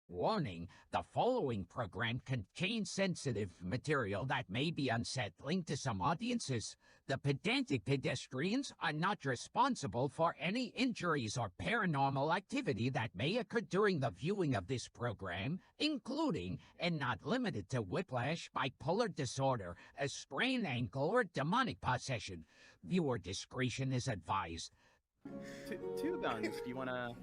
Warning, the following program contains sensitive material that may be unsettling to some audiences. The Pedantic Pedestrians are not responsible for any injuries or paranormal activity that may occur during the viewing of this program, including, and not limited to, whiplash, bipolar disorder, a sprained ankle, or demonic possession. Viewer discretion is advised. Two guns. Do you want to,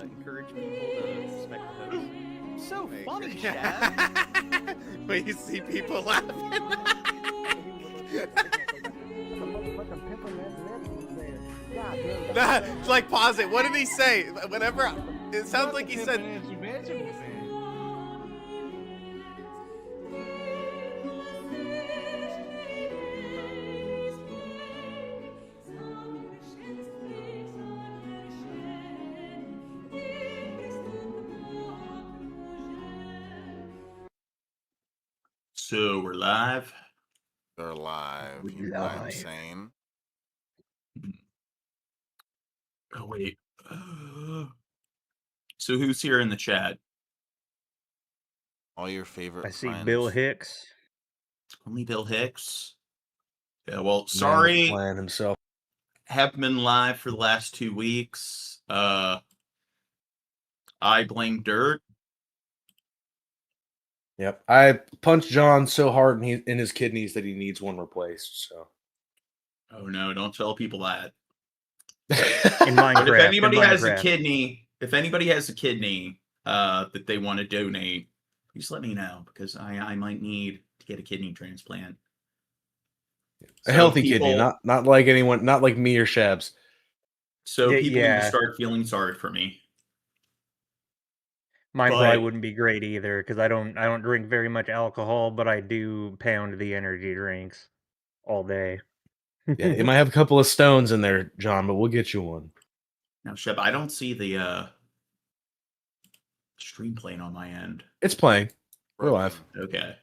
encourage people to respect the host? So funny, Chad. But you see people laughing. Nah, like, pause it. What did he say? Whenever it sounds like he said. So we're live. They're live. We're I'm live. insane. Oh wait. So who's here in the chat? All your favorite I see friends. Bill Hicks. Only Bill Hicks. Yeah. Well, sorry. Playing himself. Haven't been live for the last 2 weeks. I blame dirt. Yep. I punched John so hard in his kidneys that he needs one replaced. So. Oh no! Don't tell people that. In Minecraft. But if anybody has a kidney, that they want to donate, please let me know because I might need to get a kidney transplant. A healthy kidney, not like anyone, not like me or Shabs. So people need to start feeling sorry for me. Mine probably wouldn't be great either because I don't drink very much alcohol, but I do pound the energy drinks all day. Yeah, you might have a couple of stones in there, John, but we'll get you one. Now, Shep, I don't see the stream playing on my end. It's playing. We're live. Okay.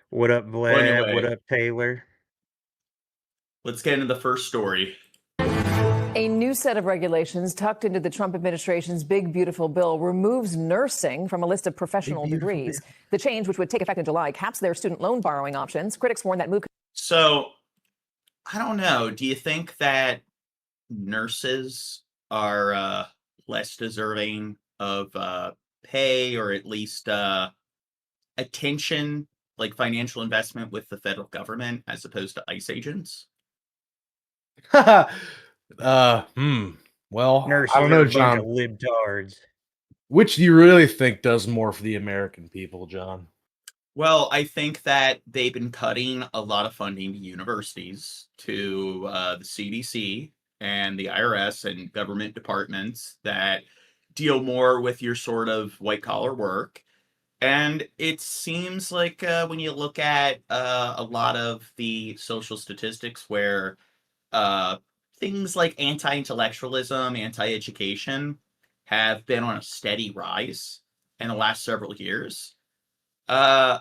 What up, Vlad? Well, anyway, what up, Taylor? Let's get into the first story. A new set of regulations tucked into the Trump administration's Big Beautiful Bill removes nursing from a list of professional degrees. The change, which would take effect in July, caps their student loan borrowing options. Critics warn that move. So, I don't know. Do you think that nurses are less deserving of pay or at least attention, like financial investment with the federal government as opposed to ICE agents? Well, Nurses I don't know, are a bunch John. of libtards. Which do you really think does more for the American people, John? Well, I think that they've been cutting a lot of funding to universities, to the CDC and the IRS and government departments that deal more with your sort of white collar work. And it seems like when you look at a lot of the social statistics where things like anti-intellectualism, anti-education have been on a steady rise in the last several years. I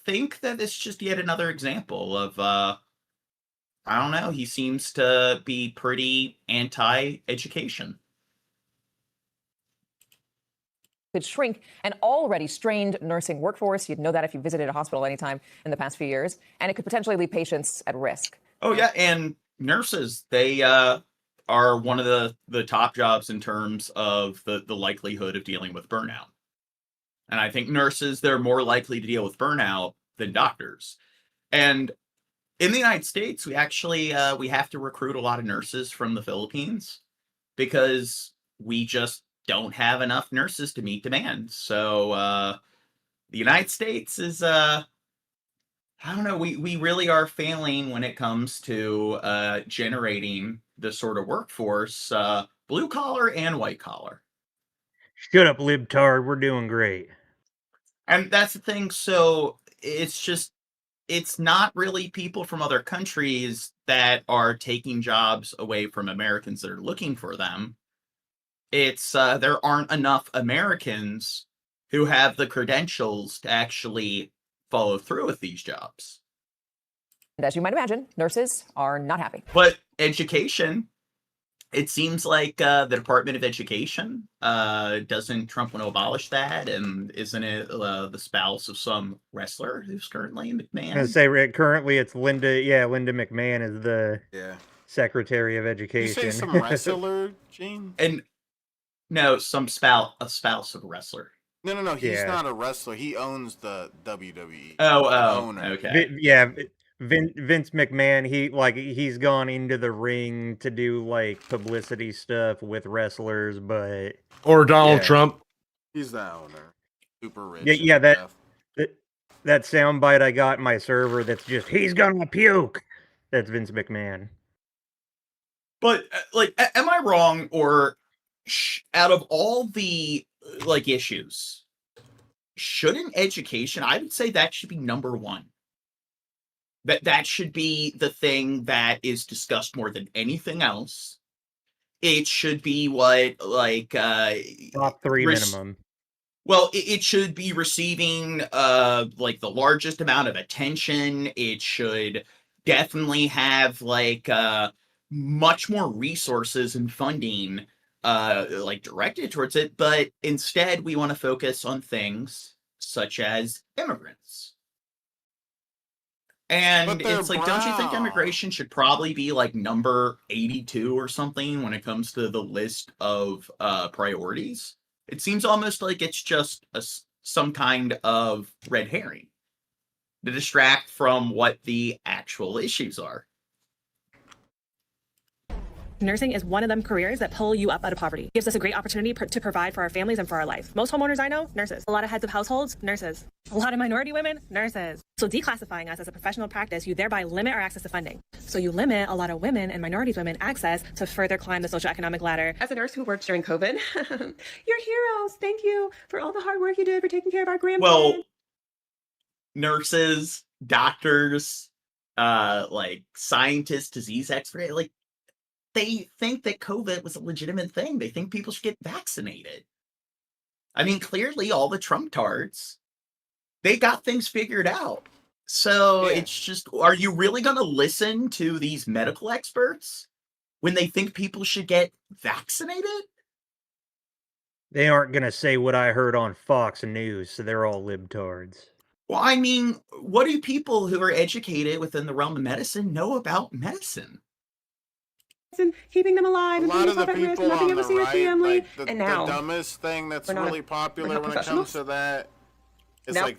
think that it's just yet another example of, I don't know, he seems to be pretty anti-education. Could shrink an already strained nursing workforce. You'd know that if you visited a hospital anytime in the past few years. And it could potentially leave patients at risk. Oh, yeah. And nurses, they are one of the top jobs in terms of the likelihood of dealing with burnout. And I think nurses, they're more likely to deal with burnout than doctors. And in the United States, we actually we have to recruit a lot of nurses from the Philippines because we just don't have enough nurses to meet demand. So the United States is, I don't know, we really are failing when it comes to generating the sort of workforce, blue collar and white collar. Shut up, libtard. We're doing great. And that's the thing. So it's not really people from other countries that are taking jobs away from Americans that are looking for them. It's there aren't enough Americans who have the credentials to actually follow through with these jobs. And as you might imagine, nurses are not happy. But education It seems like the Department of Education doesn't Trump want to abolish that, and isn't it the spouse of some wrestler who's currently in I was gonna McMahon? say currently it's Linda. Yeah, Linda McMahon is the Yeah. Secretary of You Education. say some wrestler, Gene? And no, a spouse of a wrestler. No. He's Yeah. not a wrestler. He owns the WWE. Oh, owner. okay. Vince McMahon. He's gone into the ring to do like publicity stuff with wrestlers, but Or Donald Yeah. Trump. He's the owner. Super rich. yeah, and that stuff. that soundbite I got in my server that's just he's gonna puke. That's Vince McMahon. But am I wrong, or out of all the issues, shouldn't education? I would say that should be number one. That should be the thing that is discussed more than anything else. It should be what Top 3 minimum. Well, it should be receiving the largest amount of attention. It should definitely have much more resources and funding directed towards it, but instead we want to focus on things such as immigrants. And they're it's don't you think brown. immigration should probably be number 82 or something when it comes to the list of priorities? It seems almost like it's just some kind of red herring to distract from what the actual issues are. Nursing is one of them careers that pull you up out of poverty. It gives us a great opportunity to provide for our families and for our life. Most homeowners I know, nurses. A lot of heads of households, nurses. A lot of minority women, nurses. So declassifying us as a professional practice, you thereby limit our access to funding. So you limit a lot of women and minorities women access to further climb the socioeconomic ladder. As a nurse who worked during COVID, you're heroes. Thank you for all the hard work you did for taking care of our grandparents. Well, nurses, doctors, scientists, disease experts, they think that COVID was a legitimate thing. They think people should get vaccinated. I mean, clearly all the Trump-tards, they got things figured out. So It's just, are you really going to listen to these medical experts when they think people should get vaccinated? They aren't gonna say what I heard on Fox News, so they're all libtards. Well, I mean, what do people who are educated within the realm of medicine know about medicine? And keeping them alive A and lot putting of the yourself at risk people and not being on able the to see your right, family. the And now, dumbest thing that's we're not- really popular we're not when it comes professionals? to that is Nope.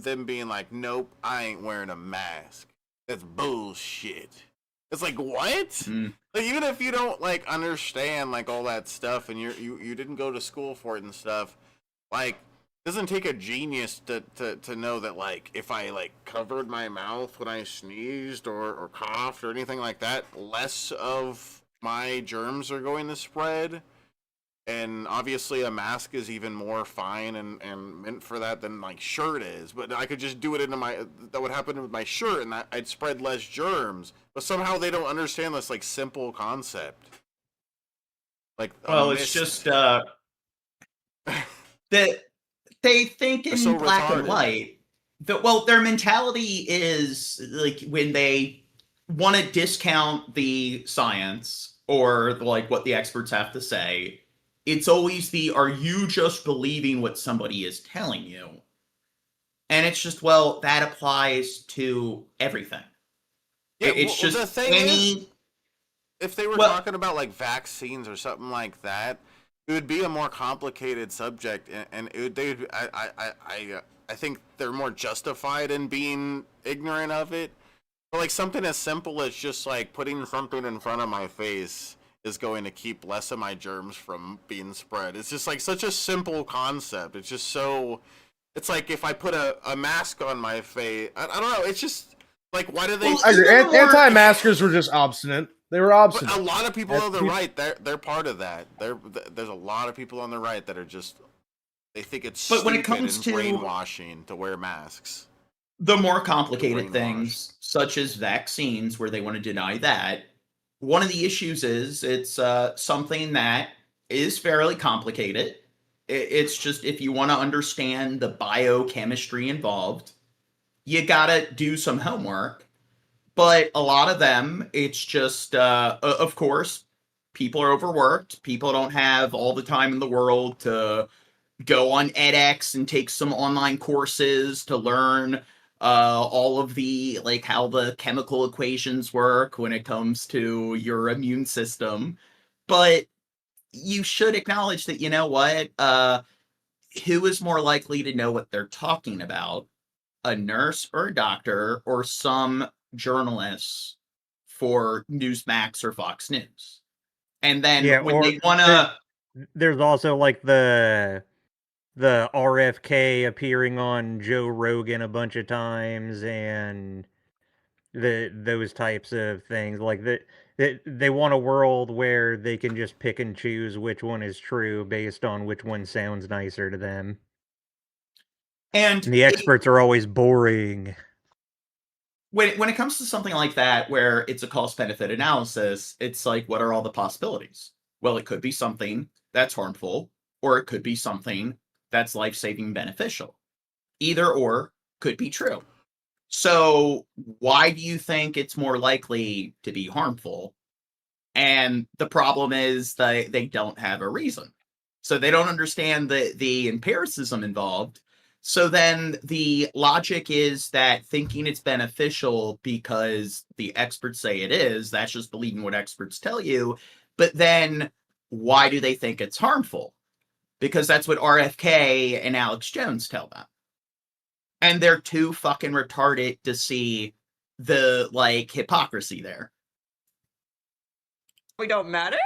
them being like, nope, I ain't wearing a mask. That's bullshit. It's like, what? Even if you don't understand all that stuff and you didn't go to school for it and stuff, it doesn't take a genius to know that if I covered my mouth when I sneezed or coughed or anything like that, less of my germs are going to spread. And obviously a mask is even more fine and meant for that than shirt is. But I could just do it that would happen with my shirt and that I'd spread less germs. But somehow they don't understand this simple concept. It's just that they think in so black and retarded. white. Their mentality is when they want to discount the science or what the experts have to say, it's always are you just believing what somebody is telling you? And it's just, that applies to everything. Yeah, It's just the thing is, if they were talking about vaccines or something like that, it would be a more complicated subject, and I think they're more justified in being ignorant of it. But something as simple as just putting something in front of my face is going to keep less of my germs from being spread. It's just such a simple concept. It's just so. It's if I put a mask on my face. I don't know. It's just why do they? Anti-maskers were just obstinate. They were obstinate. But a lot of people on the right, they're part of that. There's a lot of people on the right that are just. They think it's But when it stupid comes and to brainwashing to wear masks. the more complicated things, such as vaccines, where they want to deny that, one of the issues is it's something that is fairly complicated. It's just, if you want to understand the biochemistry involved, you gotta do some homework. But a lot of them, it's just, of course, people are overworked. People don't have all the time in the world to go on edX and take some online courses to learn all of the, like, how the chemical equations work when it comes to your immune system. But you should acknowledge that, you know what, who is more likely to know what they're talking about? A nurse or a doctor or some journalists for Newsmax or Fox News? And then when they want to... There's also, like, the RFK appearing on Joe Rogan a bunch of times, and those types of things. Like, they want a world where they can just pick and choose which one is true based on which one sounds nicer to them. And the experts are always boring. When it comes to something like that, where it's a cost-benefit analysis, it's like, what are all the possibilities? Well, it could be something that's harmful, or it could be something that's life-saving beneficial. Either or could be true. So why do you think it's more likely to be harmful? And the problem is that they don't have a reason. So they don't understand the empiricism involved. So then the logic is that thinking it's beneficial because the experts say it is, that's just believing what experts tell you. But then why do they think it's harmful? Because that's what RFK and Alex Jones tell them. And they're too fucking retarded to see the, like, hypocrisy there. We don't matter?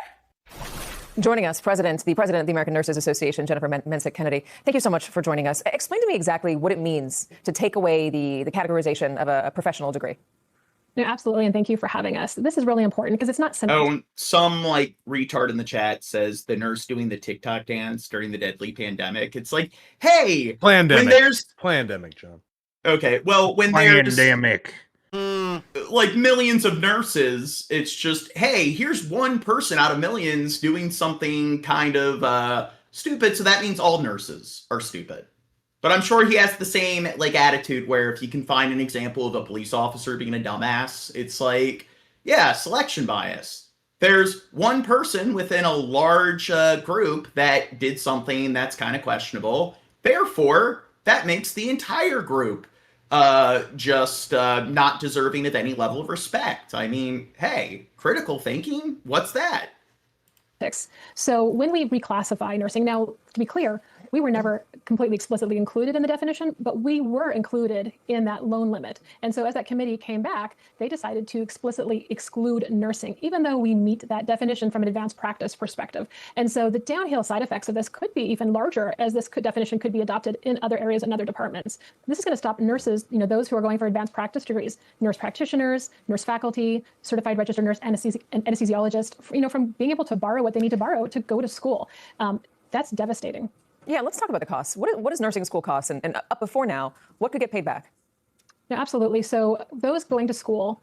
Joining us, the president of the American Nurses Association, Jennifer Mensick Kennedy. Thank you so much for joining us. Explain to me exactly what it means to take away the categorization of a professional degree. No, absolutely, and thank you for having us. This is really important because it's not simple. Oh, some, like, retard in the chat says the nurse doing the TikTok dance during the deadly pandemic. It's like, hey, Plandemic. when there's... Plandemic, John. Okay, well, when there's... like, millions of nurses, it's just, hey, here's one person out of millions doing something kind of stupid, so that means all nurses are stupid. But I'm sure he has the same, like, attitude where if you can find an example of a police officer being a dumbass, it's like, yeah, selection bias. There's one person within a large group that did something that's kind of questionable. Therefore, that makes the entire group just not deserving of any level of respect. I mean, hey, critical thinking, what's that? So when we reclassify nursing, now, to be clear, we were never completely explicitly included in the definition, but we were included in that loan limit. And so as that committee came back, they decided to explicitly exclude nursing, even though we meet that definition from an advanced practice perspective. And so the downhill side effects of this could be even larger, as this definition could be adopted in other areas and other departments. This is going to stop nurses, those who are going for advanced practice degrees, nurse practitioners, nurse faculty, certified registered nurse anesthesiologist, from being able to borrow what they need to borrow to go to school. That's devastating. Yeah, let's talk about the costs. What does nursing school cost? And up before now, what could get paid back? Yeah, absolutely. So those going to school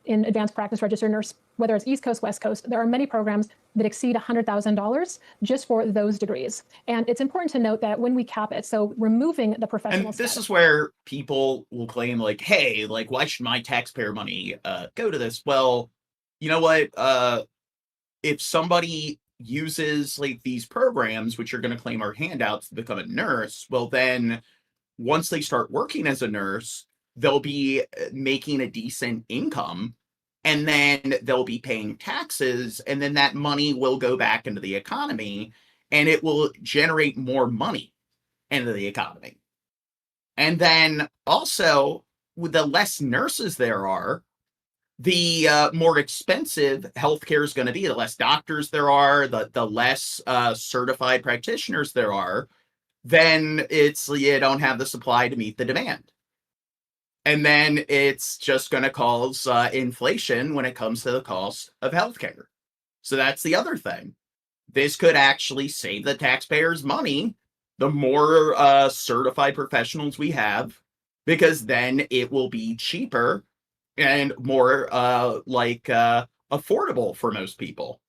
in advanced practice registered nurse, whether it's East Coast, West Coast, there are many programs that exceed $100,000 just for those degrees. And it's important to note that when we cap it, so removing the professional And this is where people will claim, like, hey, like, why should my taxpayer money go to this? Well, you know what? If somebody uses, like, these programs, which are going to claim our handouts to become a nurse, well, then once they start working as a nurse, they'll be making a decent income, and then they'll be paying taxes, and then that money will go back into the economy, and it will generate more money into the economy. And then also, with the less nurses there are, the more expensive healthcare is going to be. The less doctors there are, the less certified practitioners there are, then you don't have the supply to meet the demand. And then it's just going to cause inflation when it comes to the cost of healthcare. So that's the other thing. This could actually save the taxpayers money, the more certified professionals we have, because then it will be cheaper and more affordable for most people.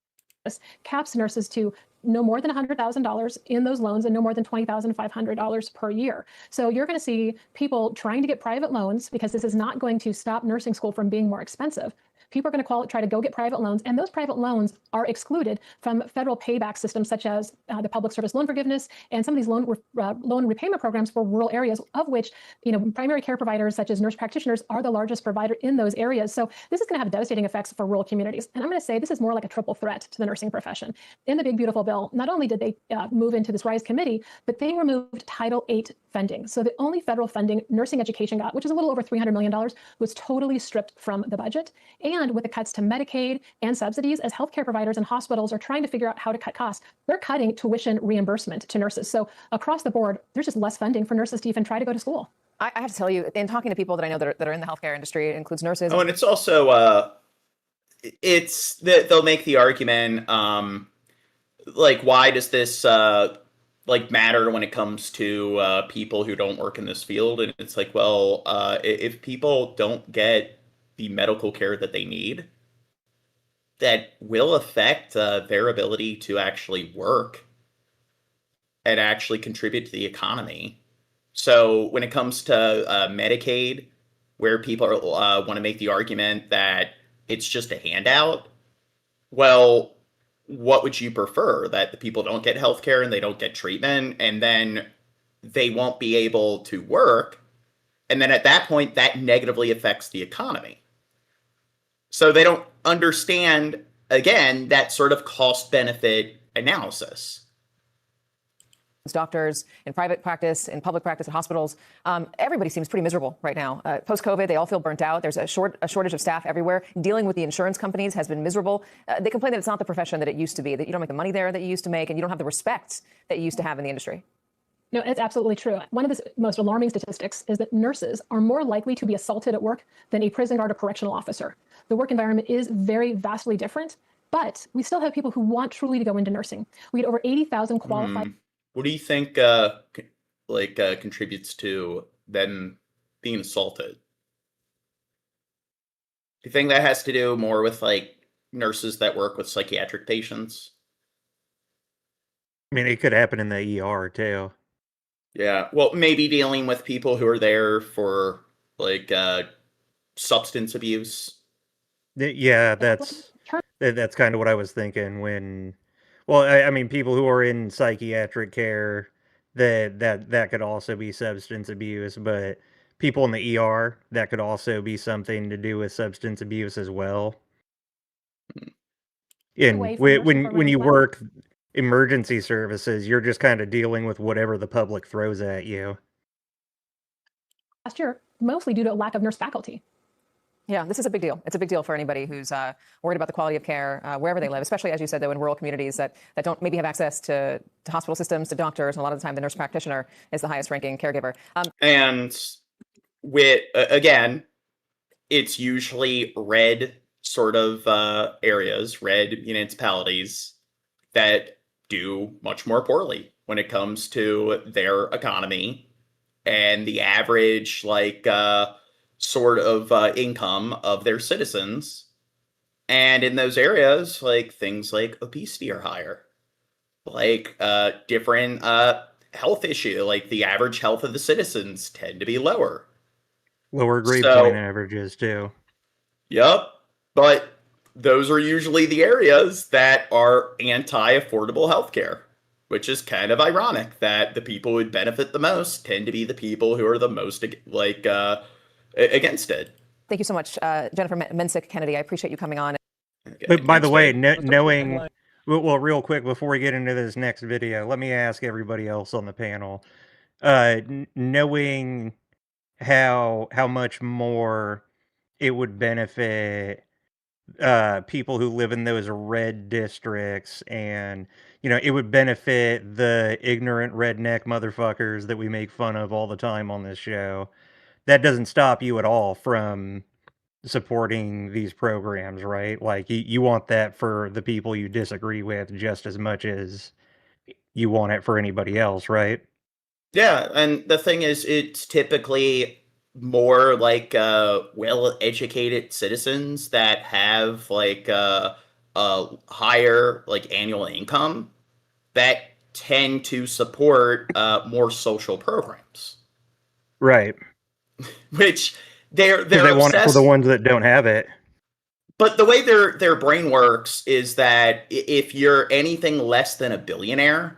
Caps nurses to no more than $100,000 in those loans and no more than $20,500 per year. So you're going to see people trying to get private loans because this is not going to stop nursing school from being more expensive. people are going to try to go get private loans, and those private loans are excluded from federal payback systems such as the public service loan forgiveness and some of these loan repayment programs for rural areas, of which primary care providers such as nurse practitioners are the largest provider in those areas. So this is going to have devastating effects for rural communities. And I'm going to say this is more like a triple threat to the nursing profession. In the big beautiful bill, not only did they move into this RISE committee, but they removed Title VIII funding. So the only federal funding nursing education got, which is a little over $300 million, was totally stripped from the budget. And with the cuts to Medicaid and subsidies, as healthcare providers and hospitals are trying to figure out how to cut costs, they're cutting tuition reimbursement to nurses. So across the board, there's just less funding for nurses to even try to go to school. I have to tell you, in talking to people that I know that are in the healthcare industry, it includes nurses. Oh, and it's also, it's that they'll make the argument, like, why does this, matter when it comes to people who don't work in this field? And it's like, well, if people don't get the medical care that they need, that will affect their ability to actually work and actually contribute to the economy. So when it comes to Medicaid, where people want to make the argument that it's just a handout, well, what would you prefer? That the people don't get health care and they don't get treatment, and then they won't be able to work, and then at that point, that negatively affects the economy. So they don't understand, again, that sort of cost-benefit analysis. Doctors in private practice, in public practice, at hospitals, everybody seems pretty miserable right now. Post-COVID, they all feel burnt out. There's a shortage of staff everywhere. Dealing with the insurance companies has been miserable. They complain that it's not the profession that it used to be, that you don't make the money there that you used to make, and you don't have the respect that you used to have in the industry. No, it's absolutely true. One of the most alarming statistics is that nurses are more likely to be assaulted at work than a prison guard or correctional officer. The work environment is very vastly different, but we still have people who want truly to go into nursing. We had over 80,000 qualified. What do you think contributes to them being assaulted? Do you think that has to do more with nurses that work with psychiatric patients? I mean, it could happen in the ER too. Yeah, well, maybe dealing with people who are there for substance abuse. Yeah, that's kind of what I was thinking when. Well, I mean, people who are in psychiatric care, that could also be substance abuse, but people in the ER, that could also be something to do with substance abuse as well. And when you work emergency services, you're just kind of dealing with whatever the public throws at you. Last year, mostly due to a lack of nurse faculty. Yeah, this is a big deal. It's a big deal for anybody who's worried about the quality of care wherever they live, especially, as you said, though, in rural communities that don't maybe have access to hospital systems, to doctors, and a lot of the time the nurse practitioner is the highest ranking caregiver. And with, again, it's usually red sort of areas, red municipalities that do much more poorly when it comes to their economy and the average, sort of income of their citizens. And in those areas, things like obesity are higher, different health issue, the average health of the citizens tend to be lower. Lower grade point averages too. Yep. But those are usually the areas that are anti-affordable healthcare, which is kind of ironic that the people who would benefit the most tend to be the people who are the most against it. Thank you so much, Jennifer Mensick Kennedy. I appreciate you coming on. Okay, but by the way, knowing, well, real quick before we get into this next video, let me ask everybody else on the panel, knowing how much more it would benefit people who live in those red districts, and it would benefit the ignorant redneck motherfuckers that we make fun of all the time on this show. That doesn't stop you at all from supporting these programs, right? You want that for the people you disagree with just as much as you want it for anybody else, right? Yeah, and the thing is, it's typically more well-educated citizens that have a higher annual income that tend to support more social programs. Right. Which they want it for the ones that don't have it. But the way their brain works is that if you're anything less than a billionaire,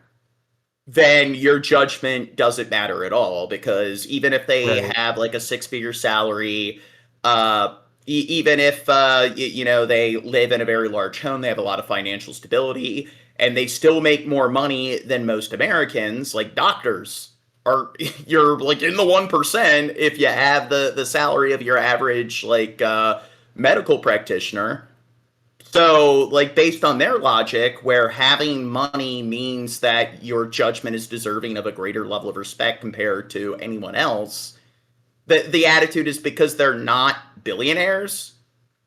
then your judgment doesn't matter at all, because even if they have like a 6-figure salary, even if they live in a very large home, they have a lot of financial stability, and they still make more money than most Americans, like doctors are, you're like in the 1% if you have the salary of your average medical practitioner. So, based on their logic, where having money means that your judgment is deserving of a greater level of respect compared to anyone else, the attitude is because they're not billionaires,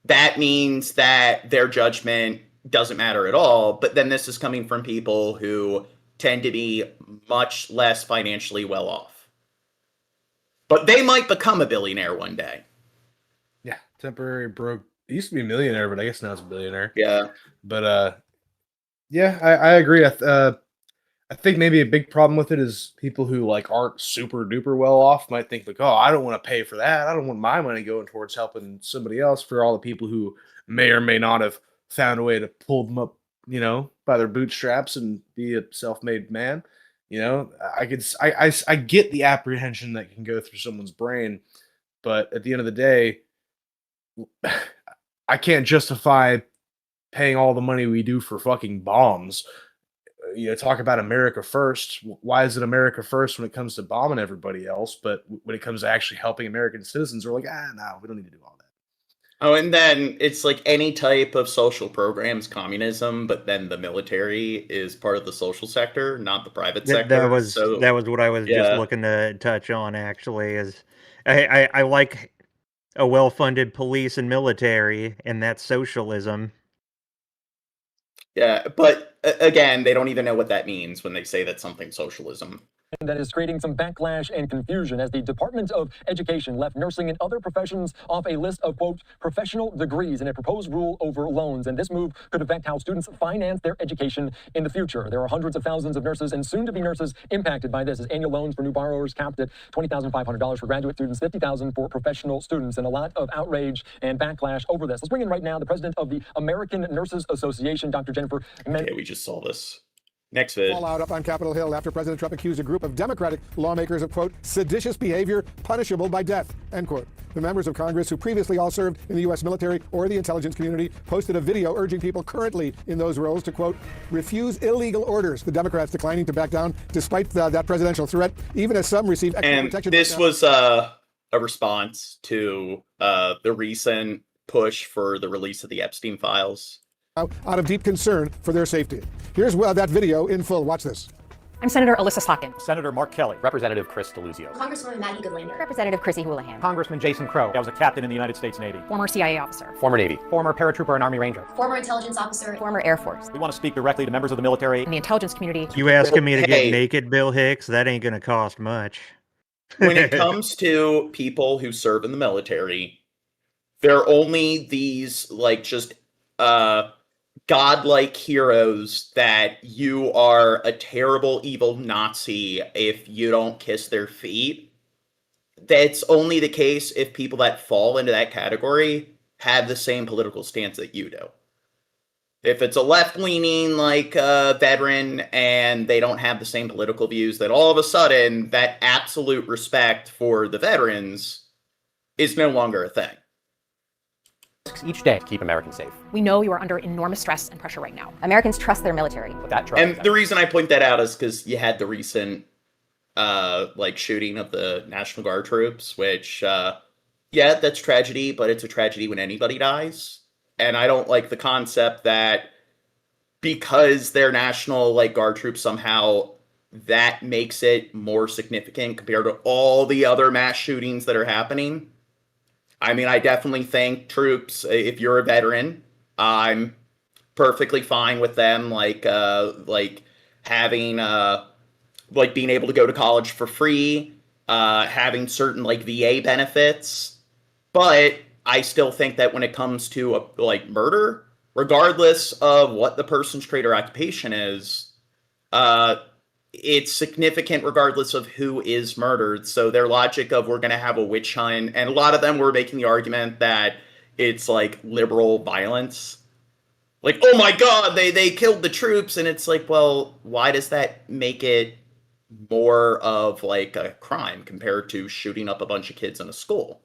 that means that their judgment doesn't matter at all. But then this is coming from people who tend to be much less financially well off. But they might become a billionaire one day. Yeah, temporary broke. He used to be a millionaire, but I guess now it's a billionaire. Yeah. But yeah, I agree. I think maybe a big problem with it is people who aren't super duper well off might think oh, I don't want to pay for that. I don't want my money going towards helping somebody else. For all the people who may or may not have found a way to pull them up, by their bootstraps and be a self-made man. I get the apprehension that can go through someone's brain, but at the end of the day, I can't justify paying all the money we do for fucking bombs. Talk about America first. Why is it America first when it comes to bombing everybody else? But when it comes to actually helping American citizens, we're like, no, we don't need to do all that. Oh, and then it's like any type of social programs, communism, but then the military is part of the social sector, not the private sector. That was what I was just looking to touch on, actually, is I like a well-funded police and military, and that's socialism. Yeah, but again, they don't even know what that means when they say that something's socialism. That is creating some backlash and confusion as the Department of Education left nursing and other professions off a list of, quote, professional degrees in a proposed rule over loans. And this move could affect how students finance their education in the future. There are hundreds of thousands of nurses and soon-to-be nurses impacted by this, as annual loans for new borrowers capped at $20,500 for graduate students, $50,000 for professional students, and a lot of outrage and backlash over this. Let's bring in right now the president of the American Nurses Association, Dr. Jennifer. Okay, we just saw this. Next vid. Fallout up on Capitol Hill after President Trump accused a group of Democratic lawmakers of, quote, seditious behavior punishable by death, end quote. The members of Congress who previously all served in the U.S. military or the intelligence community posted a video urging people currently in those roles to, quote, refuse illegal orders. The Democrats declining to back down despite that presidential threat, even as some received extra protection. This was a response to the recent push for the release of the Epstein files. Out of deep concern for their safety. Here's that video in full. Watch this. I'm Senator Alyssa Stotkin. Senator Mark Kelly. Representative Chris Deluzio. Congresswoman Maggie Goodlander. Representative Chrissy Houlihan. Congressman Jason Crow. I was a captain in the United States Navy. Former CIA officer. Former Navy. Former paratrooper and Army Ranger. Former intelligence officer. Former Air Force. We want to speak directly to members of the military and the intelligence community. You asking me to get naked, Bill Hicks? That ain't going to cost much. When it comes to people who serve in the military, they're only these godlike heroes that you are a terrible, evil Nazi if you don't kiss their feet. That's only the case if people that fall into that category have the same political stance that you do. If it's a left-leaning, veteran, and they don't have the same political views, then all of a sudden, that absolute respect for the veterans is no longer a thing. Each day to keep Americans safe. We know you are under enormous stress and pressure right now. Americans trust their military. But that trust and the reason I point that out is because you had the recent shooting of the National Guard troops, which that's tragedy, but it's a tragedy when anybody dies. And I don't like the concept that because they're National Guard troops somehow that makes it more significant compared to all the other mass shootings that are happening. I mean, I definitely think troops, if you're a veteran, I'm perfectly fine with them, having, being able to go to college for free, having certain, VA benefits. But I still think that when it comes to, murder, regardless of what the person's trade or occupation is, it's significant regardless of who is murdered. So their logic of we're going to have a witch hunt, and a lot of them were making the argument that it's like liberal violence. Like, oh my god, they killed the troops, and it's like, well, why does that make it more of like a crime compared to shooting up a bunch of kids in a school?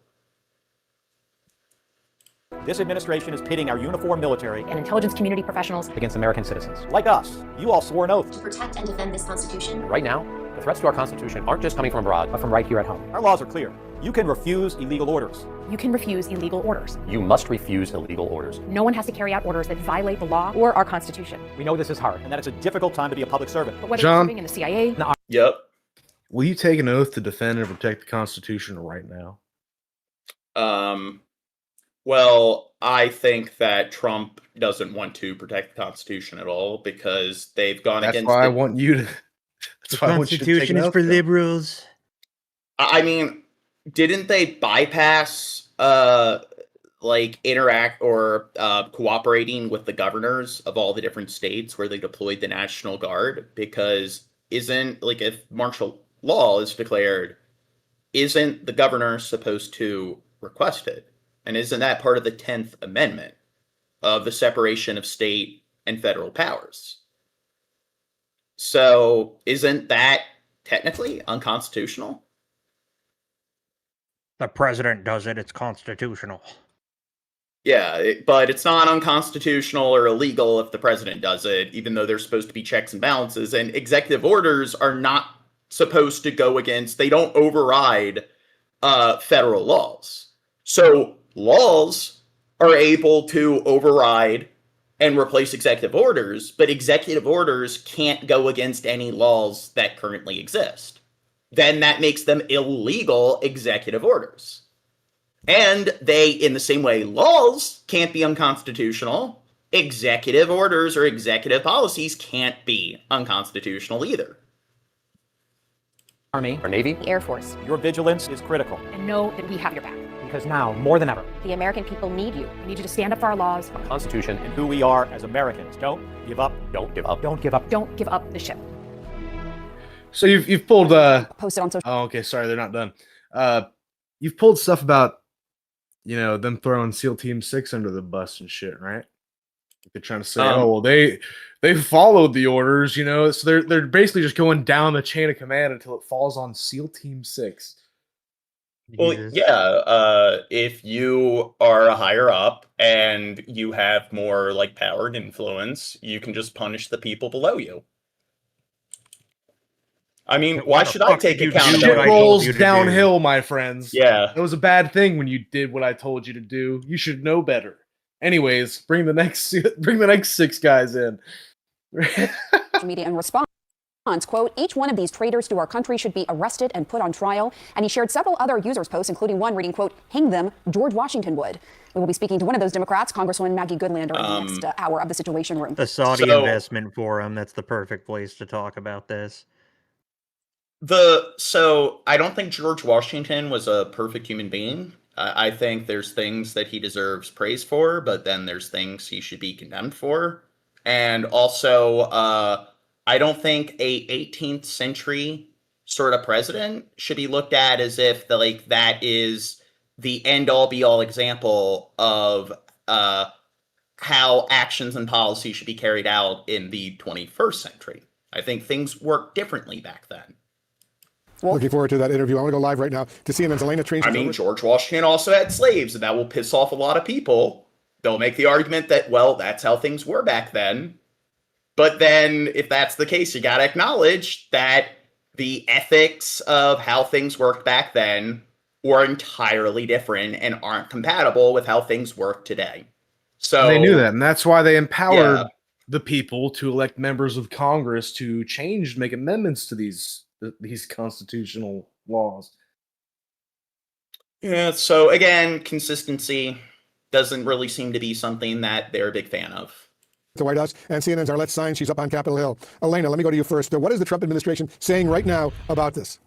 This administration is pitting our uniformed military And intelligence community professionals. against American citizens. Like us. You all swore an oath. To protect and defend this Constitution. Right now, the threats to our Constitution aren't just coming from abroad, but from right here at home. Our laws are clear. You can refuse illegal orders. You can refuse illegal orders. You must refuse illegal orders. No one has to carry out orders that violate the law or our Constitution. We know this is hard, and that it's a difficult time to be a public servant. But whether John? you're serving in the CIA, Yep. Will you take an oath to defend and protect the Constitution right now? Well, I think that Trump doesn't want to protect the Constitution at all because they've gone That's against. why I want you to. That's The why I want you to take Constitution an is oath for then. liberals. I mean, didn't they bypass like interact or cooperating with the governors of all the different states where they deployed the National Guard? Because isn't, like, if martial law is declared, isn't the governor supposed to request it? And isn't that part of the 10th Amendment of the separation of state and federal powers? So isn't that technically unconstitutional? The president does it. It's constitutional. Yeah, but it's not unconstitutional or illegal if the president does it, even though there's supposed to be checks and balances. And executive orders are not supposed to go against, they don't override federal laws. So laws are able to override and replace executive orders, but executive orders can't go against any laws that currently exist. Then that makes them illegal executive orders. And they, in the same way laws can't be unconstitutional, executive orders or executive policies can't be unconstitutional either. Army or Navy, the Air Force. your vigilance is critical. And know that we have your back. Because now, more than ever, The American people need you. We need you to stand up for our laws. our Constitution and who we are as Americans. Don't give up. Don't give up. Don't give up. Don't give up the ship. So you've pulled Posted on social. Oh, okay. Sorry, they're not done. You've pulled stuff about, them throwing SEAL Team 6 under the bus and shit, right? They're trying to say, they followed the orders, So they're basically just going down the chain of command until it falls on SEAL Team 6. Well, yeah, if you are a higher up and you have more like power and influence, you can just punish the people below you. I mean, why should I take accountability? Shit rolls downhill, my friends. Yeah. It was a bad thing when you did what I told you to do. You should know better. Anyways, bring the next 6 guys in. Media in response, quote, each one of these traitors to our country should be arrested and put on trial. And he shared several other users' posts, including one reading, quote, hang them, George Washington would. We will be speaking to one of those Democrats, Congresswoman Maggie Goodlander, in the next hour of the Situation Room. The Saudi Investment Forum, that's the perfect place to talk about this. So I don't think George Washington was a perfect human being. I think there's things that he deserves praise for, but then there's things he should be condemned for. And also, I don't think a 18th century sort of president should be looked at as if that is the end-all be-all example of how actions and policy should be carried out in the 21st century. I think things worked differently back then. Looking forward to that interview. I want to go live right now to CNN's Elena Train. I mean, George Washington also had slaves, and that will piss off a lot of people. They'll make the argument that, well, that's how things were back then. But then, if that's the case, you got to acknowledge that the ethics of how things worked back then were entirely different and aren't compatible with how things work today. So they knew that, and that's why they empowered the people to elect members of Congress to make amendments to these constitutional laws. Yeah, so again, consistency doesn't really seem to be something that they're a big fan of. The White House and CNN's Arlette Saenz, she's up on Capitol Hill. Elena, let me go to you first. What is the Trump administration saying right now about this?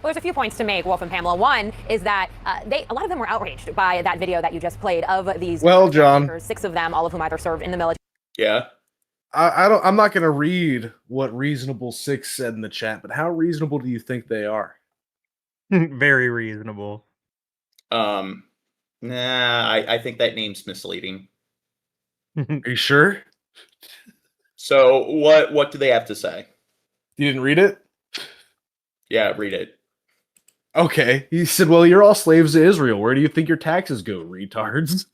Well, there's a few points to make, Wolf and Pamela. One is that a lot of them were outraged by that video that you just played of these. Well, John, 6 of them, all of whom either served in the military. Yeah. I'm not going to read what Reasonable 6 said in the chat, but how reasonable do you think they are? Very reasonable. Nah, I think that name's misleading. Are you sure? So what do they have to say? You didn't read it? Yeah, read it. Okay. He said, well, you're all slaves to Israel. Where do you think your taxes go, retards?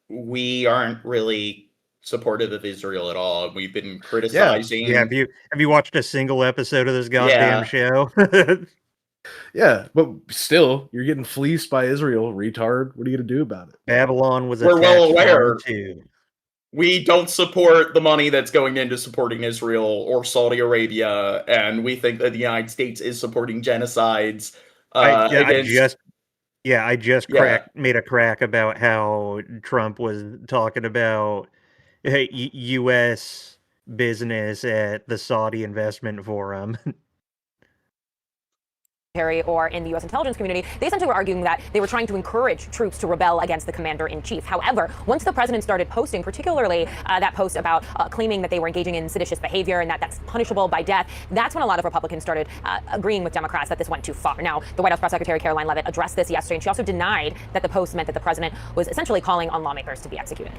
We aren't really supportive of Israel at all. We've been criticizing. Yeah, have you watched a single episode of this goddamn show? Yeah, but still, you're getting fleeced by Israel, retard. What are you going to do about it? Babylon was We're well attached aware. too. We don't support the money that's going into supporting Israel or Saudi Arabia, and we think that the United States is supporting genocides against. I just made a crack about how Trump was talking about U.S. business at the Saudi Investment Forum. Or in the U.S. intelligence community, they essentially were arguing that they were trying to encourage troops to rebel against the commander-in-chief. However, once the president started posting, particularly that post about claiming that they were engaging in seditious behavior and that's punishable by death, that's when a lot of Republicans started agreeing with Democrats that this went too far. Now, the White House press secretary Caroline Leavitt addressed this yesterday, and she also denied that the post meant that the president was essentially calling on lawmakers to be executed.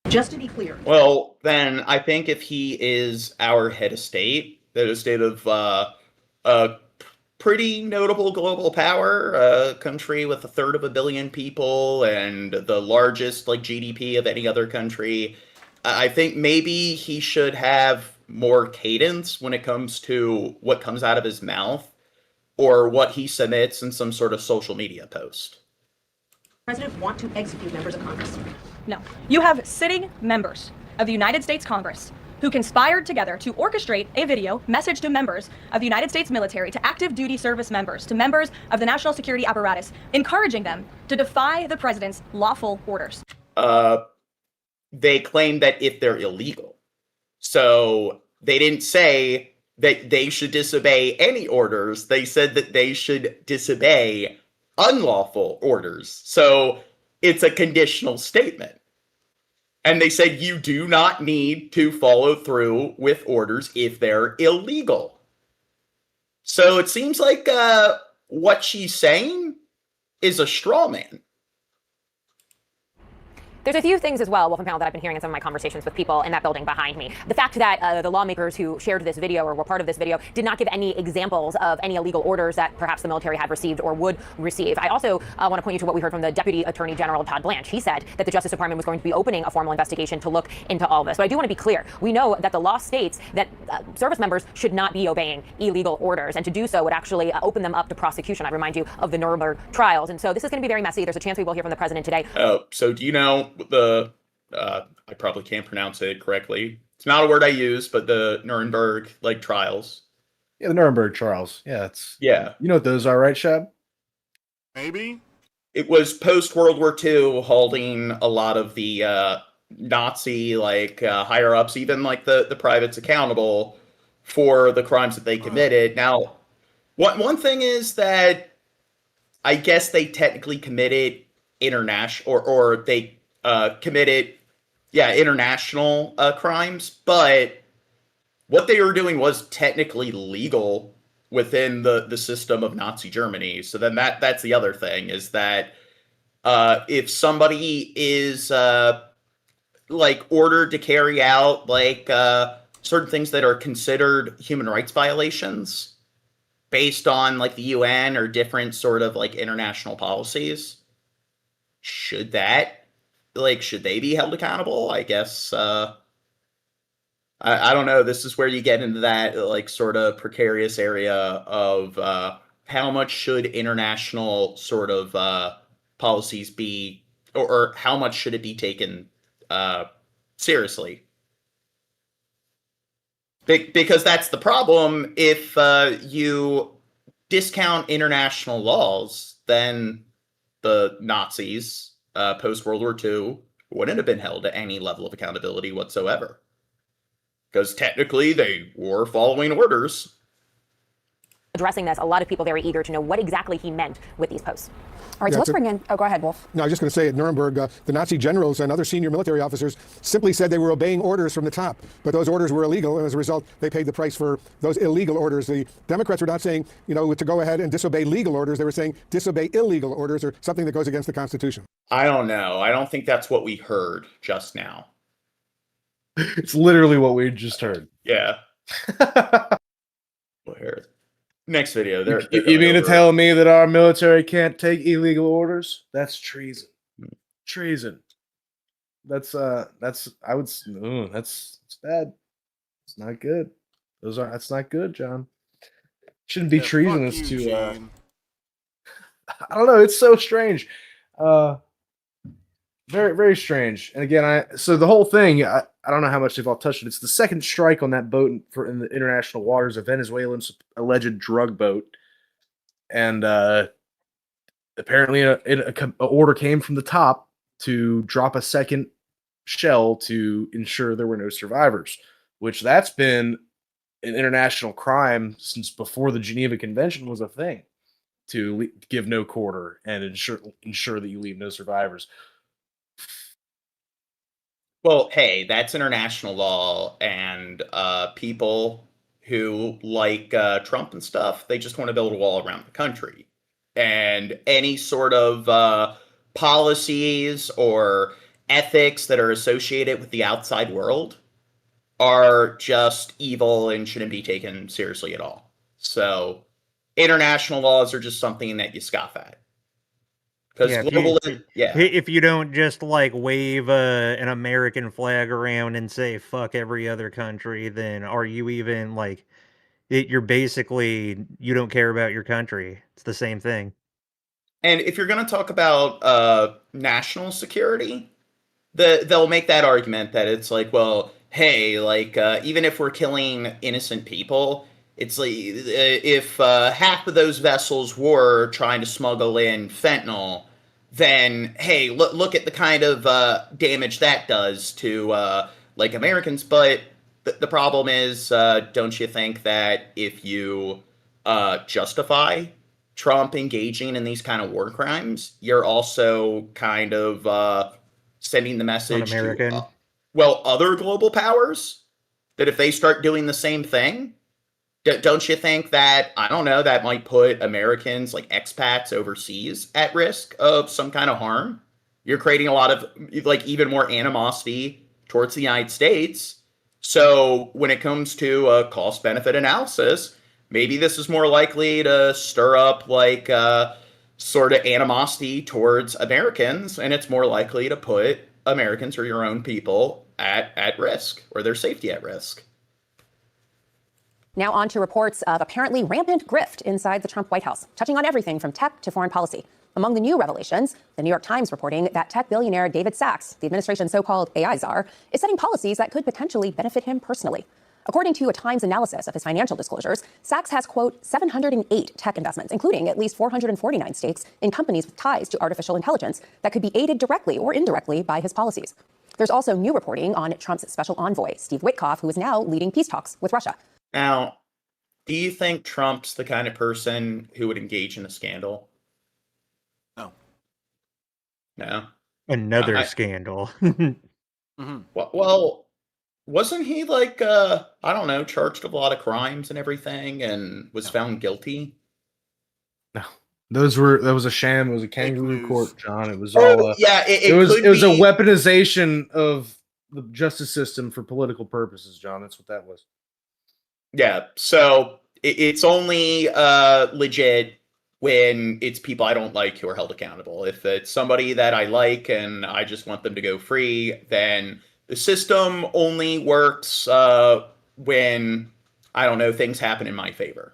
Just to be clear. Well, then I think if he is our head of state, the state of pretty notable global power, a country with 1/3 billion people and the largest GDP of any other country, I think maybe he should have more cadence when it comes to what comes out of his mouth or what he submits in some sort of social media post. President want to execute members of Congress? No. You have sitting members of the United States Congress who conspired together to orchestrate a video message to members of the United States military, to active duty service members, to members of the national security apparatus, encouraging them to defy the president's lawful orders. They claim that if they're illegal. So they didn't say that they should disobey any orders. They said that they should disobey unlawful orders. So it's a conditional statement. And they said you do not need to follow through with orders if they're illegal. So it seems like what she's saying is a straw man. There's a few things as well, Wolf and Panel, that I've been hearing in some of my conversations with people in that building behind me. The fact that the lawmakers who shared this video or were part of this video did not give any examples of any illegal orders that perhaps the military had received or would receive. I also want to point you to what we heard from the Deputy Attorney General, Todd Blanche. He said that the Justice Department was going to be opening a formal investigation to look into all this. But I do want to be clear. We know that the law states that service members should not be obeying illegal orders, and to do so would actually open them up to prosecution. I remind you of the Nuremberg trials. And so this is going to be very messy. There's a chance we will hear from the president today. Oh, so do you know I probably can't pronounce it correctly. It's not a word I use, but the Nuremberg trials. Yeah, the Nuremberg trials. Yeah, you know what those are, right, Shab? Maybe. It was post World War II, holding a lot of the Nazi higher ups, even the privates, accountable for the crimes that they committed. Now, one thing is that I guess they technically committed international or they committed international crimes, but what they were doing was technically legal within the system of Nazi Germany. So then that's the other thing, is that if somebody is ordered to carry out certain things that are considered human rights violations based on the UN or different sort of international policies, should they be held accountable? I guess I don't know. This is where you get into that sort of precarious area of how much should international sort of policies be, or how much should it be taken seriously? Because that's the problem. If you discount international laws, then the Nazis post-World War II wouldn't have been held to any level of accountability whatsoever. Because technically they were following orders. addressing this, a lot of people very eager to know what exactly he meant with these posts. All right, so let's bring in, go ahead, Wolf. No, I was just going to say at Nuremberg, the Nazi generals and other senior military officers simply said they were obeying orders from the top, but those orders were illegal, and as a result, they paid the price for those illegal orders. The Democrats were not saying, to go ahead and disobey legal orders. They were saying disobey illegal orders or something that goes against the Constitution. I don't know. I don't think that's what we heard just now. It's literally what we just heard. Yeah. Where? Next video. You mean to tell me that our military can't take illegal orders? That's treason. Treason. That's bad. It's not good. That's not good, John. Shouldn't be treasonous to I don't know, it's so strange. Very, very strange. And again, so the whole thing, I don't know how much they've all touched it. It's the second strike on that boat in the international waters, a Venezuelan alleged drug boat. And apparently an order came from the top to drop a second shell to ensure there were no survivors, which that's been an international crime since before the Geneva Convention was a thing, to give no quarter and ensure that you leave no survivors. Well, hey, that's international law, and people who like Trump and stuff, they just want to build a wall around the country. And any sort of policies or ethics that are associated with the outside world are just evil and shouldn't be taken seriously at all. So international laws are just something that you scoff at. Because if you don't just wave an American flag around and say fuck every other country, then are you even you're basically, you don't care about your country. It's the same thing. And if you're going to talk about national security, they'll make that argument that it's well, hey, even if we're killing innocent people, it's if half of those vessels were trying to smuggle in fentanyl, then hey, look at the kind of damage that does to Americans. But the problem is, don't you think that if you justify Trump engaging in these kind of war crimes, you're also kind of sending the message to other global powers that if they start doing the same thing, don't you think that, I don't know, that might put Americans, expats overseas, at risk of some kind of harm? You're creating a lot of, even more animosity towards the United States. So when it comes to a cost-benefit analysis, maybe this is more likely to stir up, sort of animosity towards Americans, and it's more likely to put Americans or your own people at risk, or their safety at risk. Now on to reports of apparently rampant grift inside the Trump White House, touching on everything from tech to foreign policy. Among the new revelations, the New York Times reporting that tech billionaire David Sachs, the administration's so-called AI czar, is setting policies that could potentially benefit him personally. According to a Times analysis of his financial disclosures, Sachs has, quote, 708 tech investments, including at least 449 stakes in companies with ties to artificial intelligence that could be aided directly or indirectly by his policies. There's also new reporting on Trump's special envoy, Steve Witkoff, who is now leading peace talks with Russia. Now, do you think Trump's the kind of person who would engage in a scandal? No. No? Another scandal. Mm-hmm. Well, wasn't he charged with a lot of crimes and everything and was found guilty? No. That was a sham. It was a kangaroo court, John. It was all it was a weaponization of the justice system for political purposes, John. That's what that was. Yeah, so it's only legit when it's people I don't like who are held accountable. If it's somebody that I like and I just want them to go free, then the system only works when, I don't know, things happen in my favor.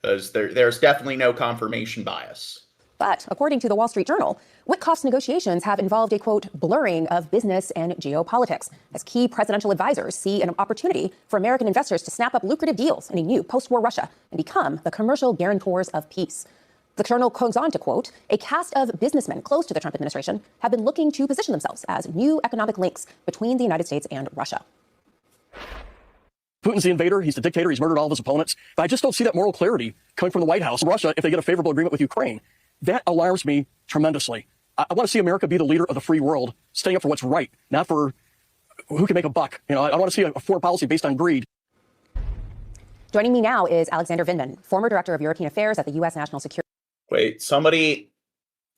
Because there's definitely no confirmation bias. But according to the Wall Street Journal, Witkoff's negotiations have involved a, quote, blurring of business and geopolitics, as key presidential advisors see an opportunity for American investors to snap up lucrative deals in a new post-war Russia and become the commercial guarantors of peace. The journal goes on to quote, a cast of businessmen close to the Trump administration have been looking to position themselves as new economic links between the United States and Russia. Putin's the invader. He's the dictator. He's murdered all of his opponents. But I just don't see that moral clarity coming from the White House. Russia, if they get a favorable agreement with Ukraine, that alarms me tremendously. I want to see America be the leader of the free world, standing up for what's right, not for who can make a buck. You know, I want to see a foreign policy based on greed. Joining me now is Alexander Vindman, former director of European Affairs at the U.S. National Security. Wait, somebody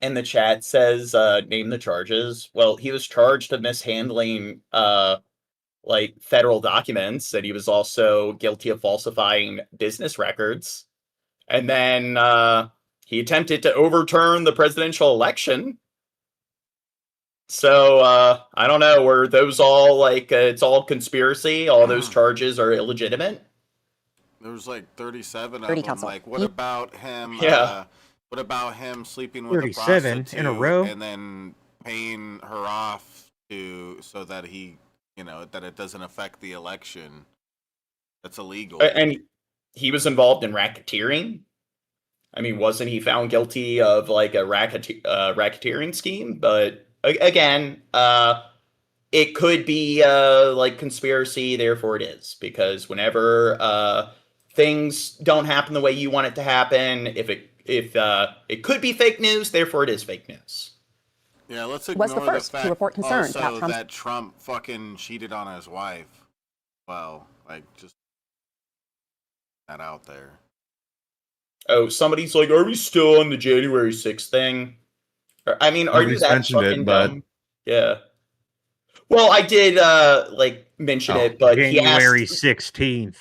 in the chat says name the charges. Well, he was charged of mishandling like federal documents, and he was also guilty of falsifying business records. And then he attempted to overturn the presidential election. So I don't know, were those all like it's all conspiracy? All those charges are illegitimate? There was like 37 30 of them. counsel. Like, what about him? Yeah. What about him sleeping with a 37 prostitute in a row? and then paying her off so that he, that it doesn't affect the election? That's illegal. And he was involved in racketeering. I mean, wasn't he found guilty of like a racketeering scheme? But again, it could be like conspiracy, therefore it is. Because whenever things don't happen the way you want it to happen, if it could be fake news, therefore it is fake news. Yeah, let's ignore Was the first fact to report concerns about also Trump's that Trump fucking cheated on his wife. Well, like, just that out there. Oh, somebody's like, are we still on the January 6th thing? I mean, are you Nobody's that mentioned fucking it, but- dumb? Yeah. Well, I did mention it, but January 16th.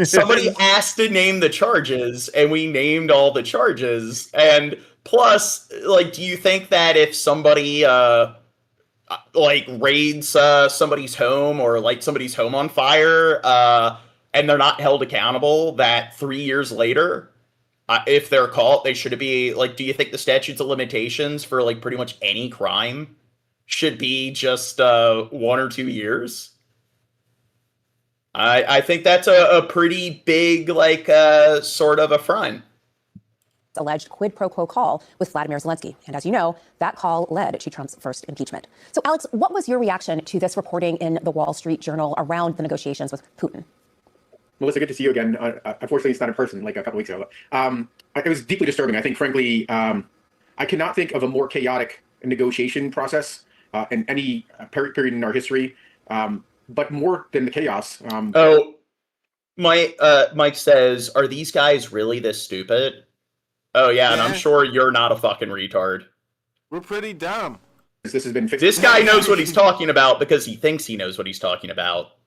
Somebody asked to name the charges, and we named all the charges. And plus, like, do you think that if somebody raids somebody's home or lights somebody's home on fire, and they're not held accountable, that 3 years later, if they're caught, they should be like? Do you think the statutes of limitations for like pretty much any crime should be just 1 or 2 years? I think that's a pretty big, sort of affront. Alleged quid pro quo call with Vladimir Zelensky. And as you know, that call led to Trump's first impeachment. So, Alex, what was your reaction to this reporting in the Wall Street Journal around the negotiations with Putin? Melissa, good to see you again. Unfortunately, it's not in person like a couple weeks ago. It was deeply disturbing. I think, frankly, I cannot think of a more chaotic negotiation process in any period in our history. But more than the chaos. Mike says, are these guys really this stupid? Oh, yeah, and I'm sure you're not a fucking retard. We're pretty dumb. This has been fixed. This guy knows what he's talking about because he thinks he knows what he's talking about.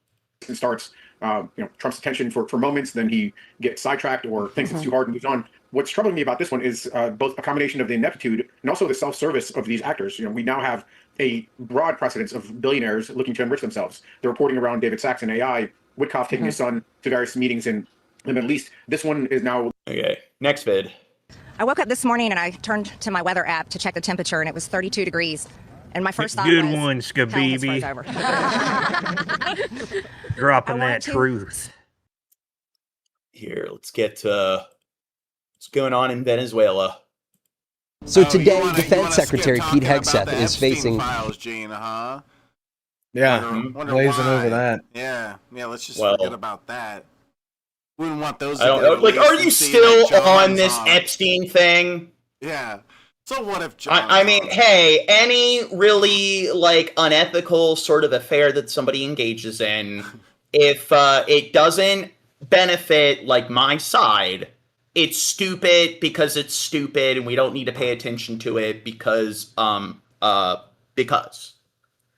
It starts, Trump's attention for moments, then he gets sidetracked or thinks it's too hard and moves on. What's troubling me about this one is both a combination of the ineptitude and also the self-service of these actors. We now have a broad precedence of billionaires looking to enrich themselves. The reporting around David Sachs and AI, Witkoff taking his son to various meetings in the Middle East. This one is now... Okay, next vid. I woke up this morning and I turned to my weather app to check the temperature, and it was 32 degrees. And my first thought Good was, one, Skabibi. Dropping that truth. Here, let's get to what's going on in Venezuela. So today, Defense Secretary Pete Hegseth is facing... Files, Gene, huh? Yeah, blazing over that. Yeah, let's just forget about that. Wouldn't want those. I don't know. Like, are you still on this Epstein thing? Yeah. So what if John? I mean, hey, any really unethical sort of affair that somebody engages in, if it doesn't benefit my side, it's stupid because it's stupid, and we don't need to pay attention to it because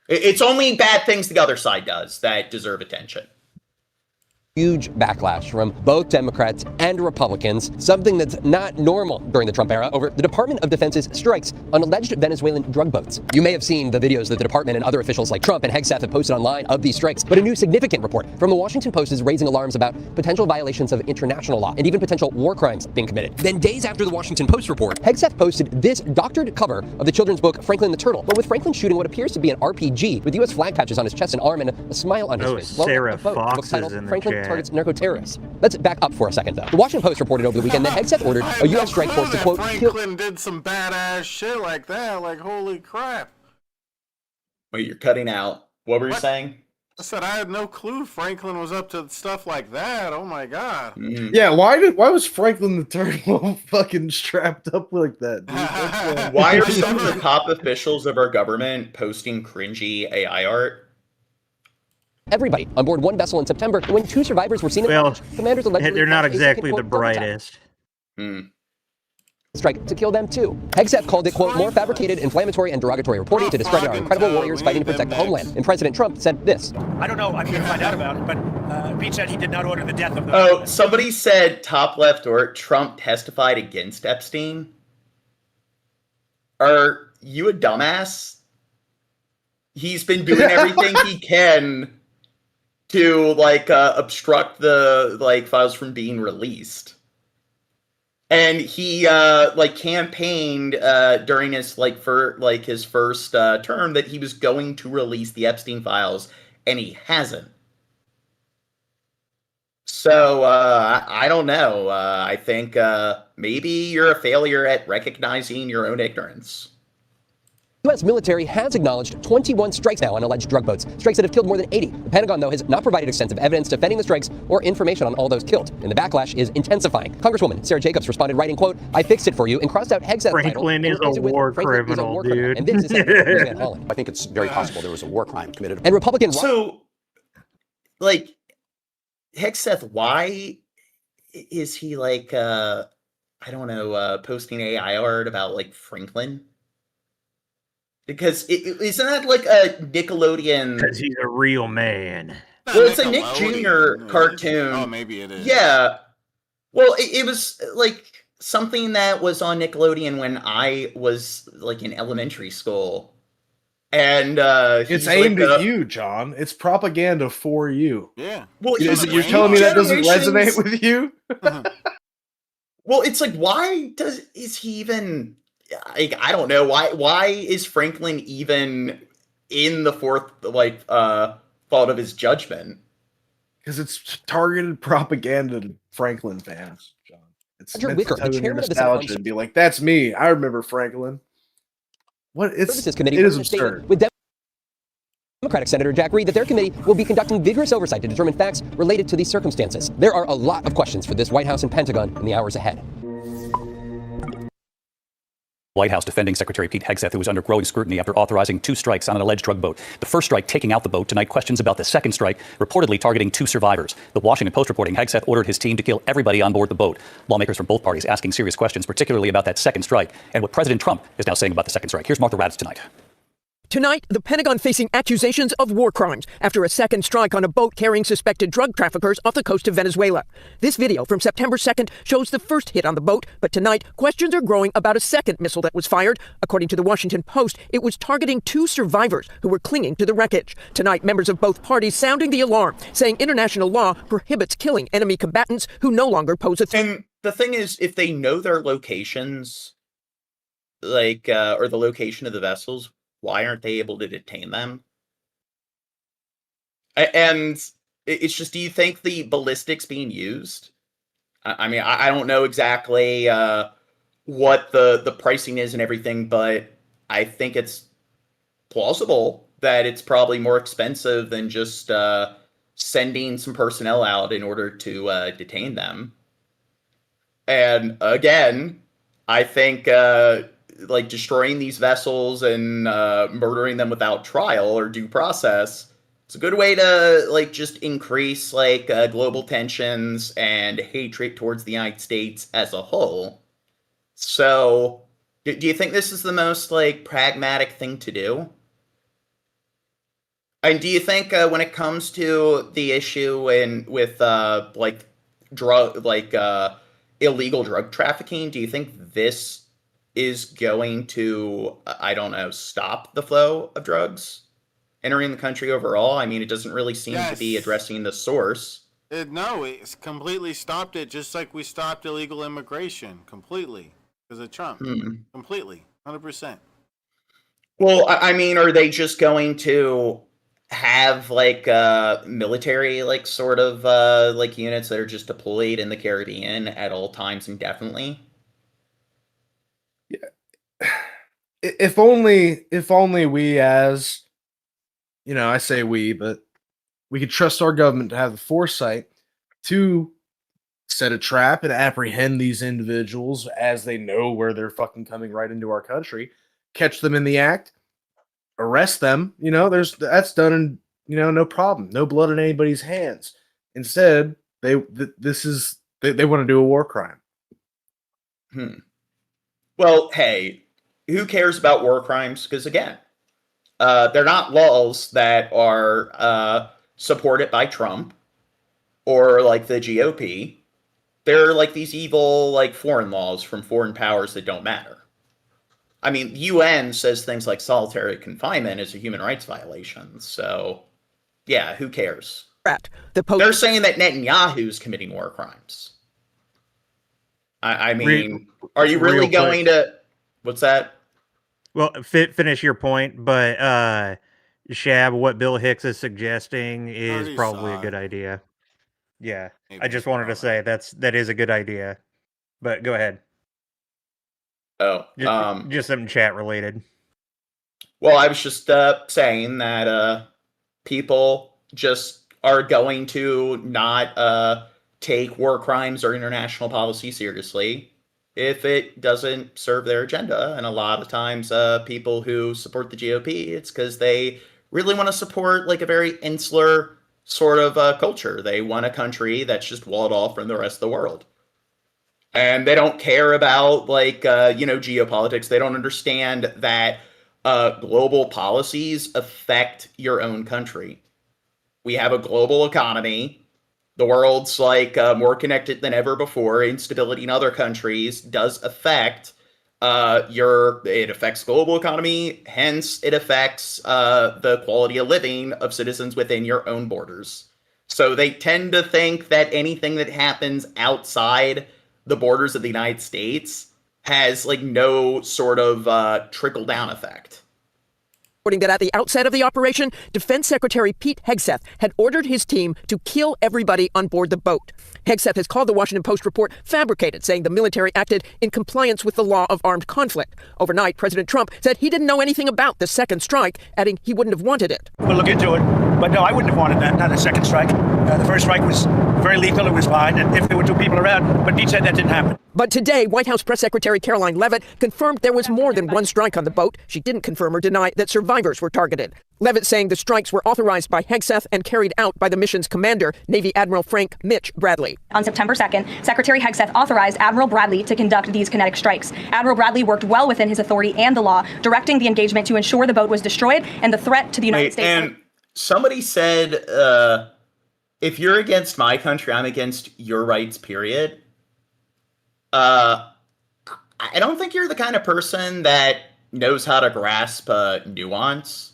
it's only bad things the other side does that deserve attention. Huge backlash from both Democrats and Republicans, something that's not normal during the Trump era, over the Department of Defense's strikes on alleged Venezuelan drug boats. You may have seen the videos that the department and other officials like Trump and Hegseth have posted online of these strikes, but a new significant report from the Washington Post is raising alarms about potential violations of international law and even potential war crimes being committed. Then days after the Washington Post report, Hegseth posted this doctored cover of the children's book Franklin the Turtle, but with Franklin shooting what appears to be an RPG with U.S. flag patches on his chest and arm and a smile on his face. Sarah Fox is in the Franklin chat. targets narco-terrorists. Let's back up for a second, though. The Washington Post reported over the weekend that Hegseth ordered a U.S. strike force to, quote, Franklin did some badass shit like that. Like, holy crap. Wait, you're cutting out. What were you saying? I said I had no clue Franklin was up to stuff like that. Oh my god. Yeah, why was Franklin the Turtle fucking strapped up like that, dude? Why are some of the top officials of our government posting cringy AI art? Everybody on board one vessel in September, and when 2 survivors were seen, commanders allegedly they're not launched a exactly second, the quote, double tap brightest. strike to kill them too. Hegseth called it, quote, more fabricated, inflammatory, and derogatory reporting to discredit our incredible warriors fighting to protect the homeland. And President Trump said this. I don't know. I'm going to find out about it, but Pete said he did not order the death of the... Oh, somebody said top left or Trump testified against Epstein. Are you a dumbass? He's been doing everything he can to obstruct the files from being released. And he campaigned during his his first term that he was going to release the Epstein files, and he hasn't. So I don't know. I think maybe you're a failure at recognizing your own ignorance. U.S. military has acknowledged 21 strikes now on alleged drug boats, strikes that have killed more than 80. The Pentagon, though, has not provided extensive evidence defending the strikes or information on all those killed, and the backlash is intensifying. Congresswoman Sarah Jacobs responded, writing, quote, I fixed it for you, and crossed out Hegseth's Franklin title. is a war criminal, dude. And this is Van Hollen. I think it's very possible there was a war crime committed. And Republican... So, Hegseth, why is he, posting AI art about, Franklin? Because isn't that a Nickelodeon? Because he's a real man. Well, it's a Nick Jr. cartoon. Oh, maybe it is. Yeah. Well, it was something that was on Nickelodeon when I was in elementary school. And it's aimed at you, John. It's propaganda for you. Yeah. Well, you're telling me that doesn't resonate with you? Well, it's why is he even? I don't know why is Franklin even in the fourth thought of his judgment? Because it's targeted propaganda to Franklin fans, John. It's Roger meant Wicker, to tell the you chairman of the nostalgia Senate and be like, "That's me. I remember Franklin." What? Services Committee It is released a statement absurd. with Democratic Senator Jack Reed that their committee will be conducting vigorous oversight to determine facts related to these circumstances. There are a lot of questions for this White House and Pentagon in the hours ahead. White House defending Secretary Pete Hegseth, who was under growing scrutiny after authorizing 2 strikes on an alleged drug boat. The first strike taking out the boat. Tonight, questions about the second strike, reportedly targeting 2 survivors. The Washington Post reporting Hegseth ordered his team to kill everybody on board the boat. Lawmakers from both parties asking serious questions, particularly about that second strike and what President Trump is now saying about the second strike. Here's Martha Raddatz tonight. Tonight, the Pentagon facing accusations of war crimes after a second strike on a boat carrying suspected drug traffickers off the coast of Venezuela. This video from September 2nd shows the first hit on the boat, but tonight, questions are growing about a second missile that was fired. According to the Washington Post, it was targeting 2 survivors who were clinging to the wreckage. Tonight, members of both parties sounding the alarm, saying international law prohibits killing enemy combatants who no longer pose a threat. And the thing is, if they know their locations, or the location of the vessels, why aren't they able to detain them? And it's just, do you think the ballistics being used? I mean, I don't know exactly what the pricing is and everything, but I think it's plausible that it's probably more expensive than just sending some personnel out in order to detain them. And again, I think destroying these vessels and murdering them without trial or due process, it's a good way to just increase global tensions and hatred towards the United States as a whole. So do you think this is the most pragmatic thing to do? And do you think when it comes to the issue with illegal drug trafficking, do you think this is going to, stop the flow of drugs entering the country overall? I mean, it doesn't really seem to be addressing the source. No, it's completely stopped it, just like we stopped illegal immigration completely because of Trump. Completely, 100%. Well, I mean, are they just going to have military units that are just deployed in the Caribbean at all times indefinitely? If only we, as I say we, but we could trust our government to have the foresight to set a trap and apprehend these individuals as they know where they're fucking coming right into our country, catch them in the act, arrest them. That's done in, no problem, no blood in anybody's hands. Instead, they want to do a war crime. Well, hey, who cares about war crimes? Because again, they're not laws that are supported by Trump or like the GOP. They're like these evil, like foreign laws from foreign powers that don't matter. I mean, the UN says things like solitary confinement is a human rights violation. So, yeah, who cares? They're saying that Netanyahu's committing war crimes. I mean, are you really going to... What's that? Well, finish your point, but Shab, what Bill Hicks is suggesting is probably a good idea. Yeah, I just wanted to say that is a good idea, but go ahead. Oh, just something chat related. Well, I was just saying that people just are going to not take war crimes or international policy seriously if it doesn't serve their agenda. And a lot of times people who support the GOP, it's because they really want to support like a very insular sort of culture. They want a country that's just walled off from the rest of the world. And they don't care about like, geopolitics. They don't understand that global policies affect your own country. We have a global economy. The world's like more connected than ever before. Instability in other countries does affect it affects global economy. Hence, it affects the quality of living of citizens within your own borders. So they tend to think that anything that happens outside the borders of the United States has like no sort of trickle down effect. Reporting that at the outset of the operation, Defense Secretary Pete Hegseth had ordered his team to kill everybody on board the boat. Hegseth has called the Washington Post report fabricated, saying the military acted in compliance with the law of armed conflict. Overnight, President Trump said he didn't know anything about the second strike, adding he wouldn't have wanted it. We'll look into it. But no, I wouldn't have wanted that, not a second strike. The first strike was very lethal. It was fine. And if there were two people around, but Pete said that didn't happen. But today, White House Press Secretary Caroline Leavitt confirmed there was more than one strike on the boat. She didn't confirm or deny that survivors were targeted. Leavitt saying the strikes were authorized by Hegseth and carried out by the mission's commander, Navy Admiral Frank Mitch Bradley. On September 2nd, Secretary Hegseth authorized Admiral Bradley to conduct these kinetic strikes. Admiral Bradley worked well within his authority and the law, directing the engagement to ensure the boat was destroyed and the threat to the United States. And somebody said, if you're against my country, I'm against your rights, period. I don't think you're the kind of person that knows how to grasp nuance.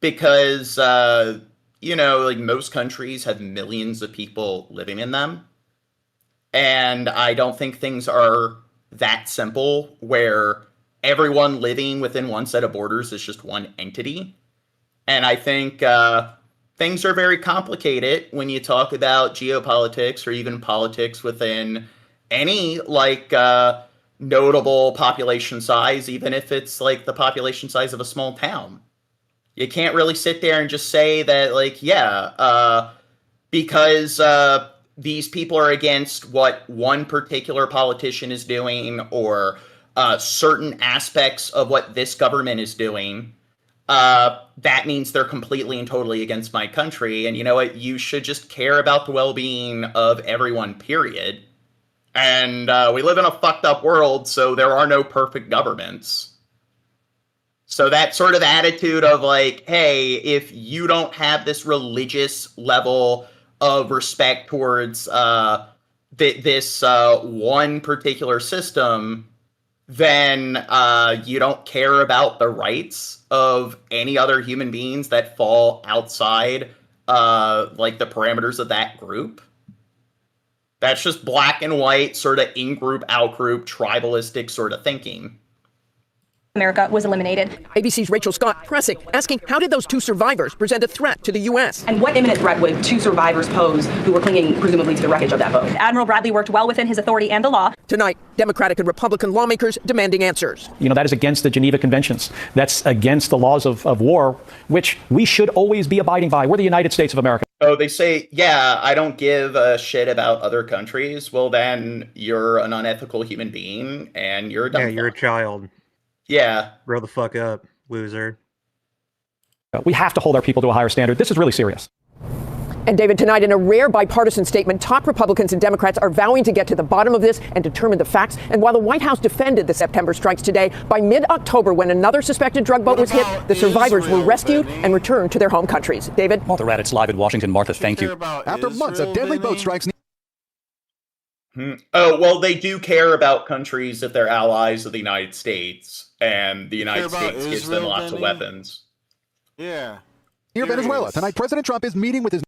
Because, like most countries have millions of people living in them. And I don't think things are that simple where everyone living within one set of borders is just one entity. And I think things are very complicated when you talk about geopolitics or even politics within any notable population size, even if it's like the population size of a small town. You can't really sit there and just say that, because these people are against what one particular politician is doing or certain aspects of what this government is doing, that means they're completely and totally against my country. And you know what? You should just care about the well-being of everyone, period. And we live in a fucked up world, so there are no perfect governments. So that sort of attitude of like, hey, if you don't have this religious level of respect towards this one particular system, then you don't care about the rights of any other human beings that fall outside the parameters of that group. That's just black and white, sort of in-group, out-group, tribalistic sort of thinking. America was eliminated. ABC's Rachel Scott pressing, asking how did those two survivors present a threat to the U.S.? And what imminent threat would two survivors pose who were clinging presumably to the wreckage of that boat? Admiral Bradley worked well within his authority and the law. Tonight, Democratic and Republican lawmakers demanding answers. You know, that is against the Geneva Conventions. That's against the laws of war, which we should always be abiding by. We're the United States of America. Oh, they say, yeah, I don't give a shit about other countries. Well, then you're an unethical human being and you're a dumb fuck. You're a child. Yeah. Grow the fuck up, loser. We have to hold our people to a higher standard. This is really serious. And David, tonight in a rare bipartisan statement, top Republicans and Democrats are vowing to get to the bottom of this and determine the facts. And while the White House defended the September strikes today, by mid-October, when another suspected drug boat was hit, the survivors were rescued and returned to their home countries. David? Martha Raddatz live in Washington. Martha, thank you. After months of deadly boat strikes. Oh, well, they do care about countries if they're allies of the United States, and the United States gives them lots of weapons. Yeah. Near Venezuela, tonight President Trump is meeting with his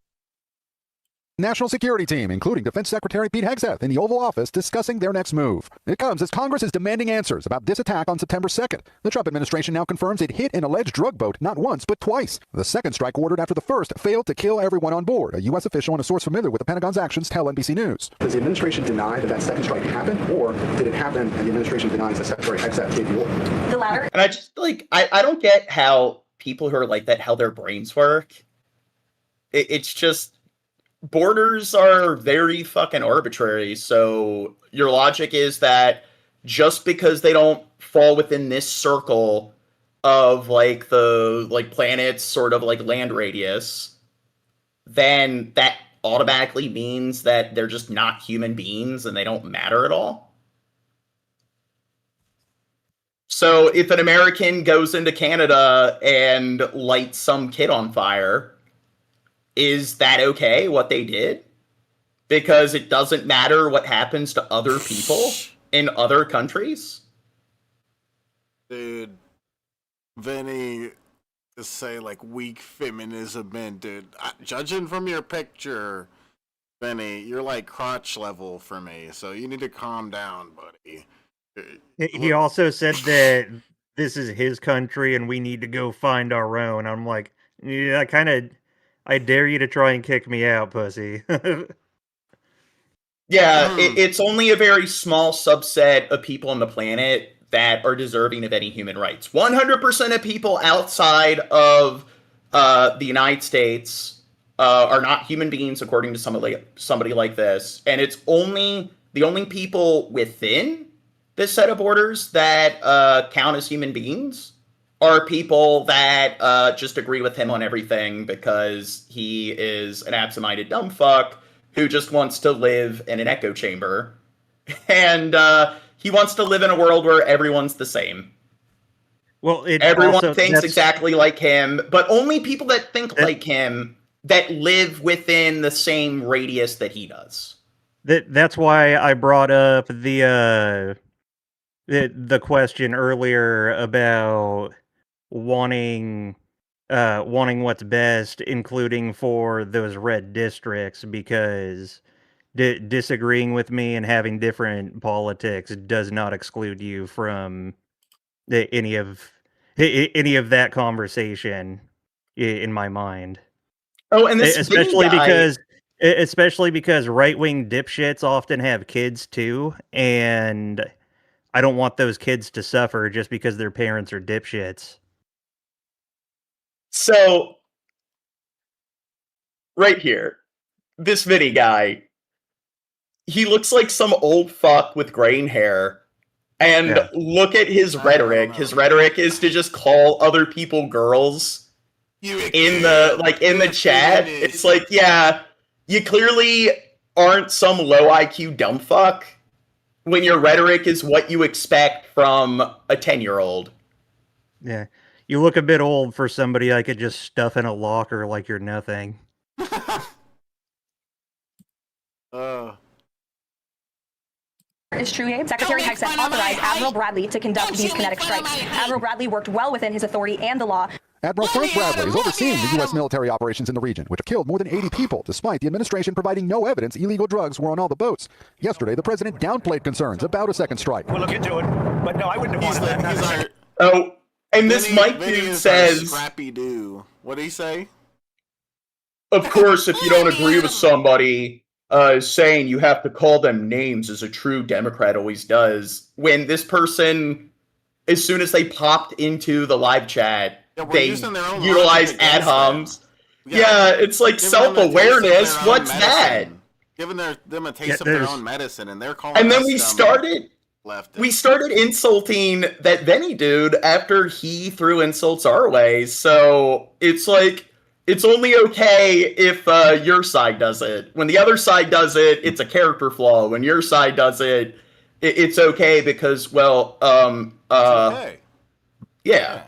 national security team, including Defense Secretary Pete Hegseth in the Oval Office, discussing their next move. It comes as Congress is demanding answers about this attack on September 2nd. The Trump administration now confirms it hit an alleged drug boat not once but twice. The second strike ordered after the first failed to kill everyone on board. A U.S. official and a source familiar with the Pentagon's actions tell NBC News. Does the administration deny that that second strike happened, or did it happen and the administration denies that Secretary Hegseth gave the order? The latter. And I just, I don't get how people who are like that, how their brains work. It's just... Borders are very fucking arbitrary, so your logic is that just because they don't fall within this circle of the planet's sort of land radius, then that automatically means that they're just not human beings and they don't matter at all. So if an American goes into Canada and lights some kid on fire, is that okay, what they did? Because it doesn't matter what happens to other people in other countries? Dude, Vinny, to say weak feminism, man, dude. Judging from your picture, Vinny, you're crotch level for me, so you need to calm down, buddy. He also said that this is his country and we need to go find our own. I'm like, yeah, I dare you to try and kick me out, pussy. Yeah, it's only a very small subset of people on the planet that are deserving of any human rights. 100% of people outside of the United States are not human beings, according to somebody like this. And it's the only people within this set of borders that count as human beings are people that just agree with him on everything because he is an absent-minded dumb fuck who just wants to live in an echo chamber. And he wants to live in a world where everyone's the same. Well, everyone thinks exactly like him, but only people that think like him that live within the same radius that he does. That's why I brought up the question earlier about wanting what's best, including for those red districts, because disagreeing with me and having different politics does not exclude you from any of that conversation in my mind. Oh, and this especially because right-wing dipshits often have kids too, and I don't want those kids to suffer just because their parents are dipshits. So, right here, this Vinny guy, he looks like some old fuck with graying hair. And look at his rhetoric. His rhetoric is to just call other people girls in the chat. It's like, yeah, you clearly aren't some low IQ dumb fuck when your rhetoric is what you expect from a 10-year-old. Yeah. You look a bit old for somebody I could just stuff in a locker like you're nothing. It's true, Abe. Secretary Hegseth authorized Admiral Bradley to conduct these kinetic strikes. Admiral Bradley worked well within his authority and the law. Admiral Frank Bradley is overseeing the U.S. military operations in the region, which have killed more than 80 people, despite the administration providing no evidence illegal drugs were on all the boats. Yesterday, the president downplayed concerns about a second strike. We'll look into it, but no, I wouldn't have wanted that. Oh, and this Mike Vinny dude is says, a scrappy do. What did he say? of course, if you don't agree with somebody, saying you have to call them names as a true Democrat always does. When this person, as soon as they popped into the live chat, they utilize ad homs. Yeah, it's like self-awareness. What's that? Giving them a taste of their own medicine, and they're calling. And then us we dumb started insulting that Vinny dude after he threw insults our way. So it's like, it's only okay if your side does it. When the other side does it, it's a character flaw. When your side does it, it's okay because, well, okay. Yeah.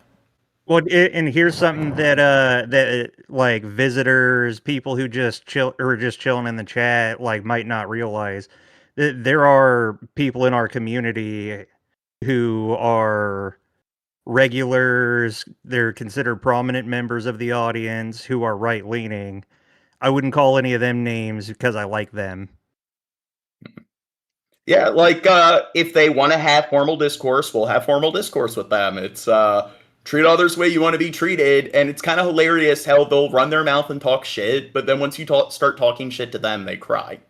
Well, and here's something that like visitors, people who just chilling in the chat, like might not realize. There are people in our community who are regulars. They're considered prominent members of the audience who are right-leaning. I wouldn't call any of them names because I like them. Yeah, like, if they want to have formal discourse, we'll have formal discourse with them. It's, treat others the way you want to be treated, and it's kind of hilarious how they'll run their mouth and talk shit, but then once you start talking shit to them, they cry.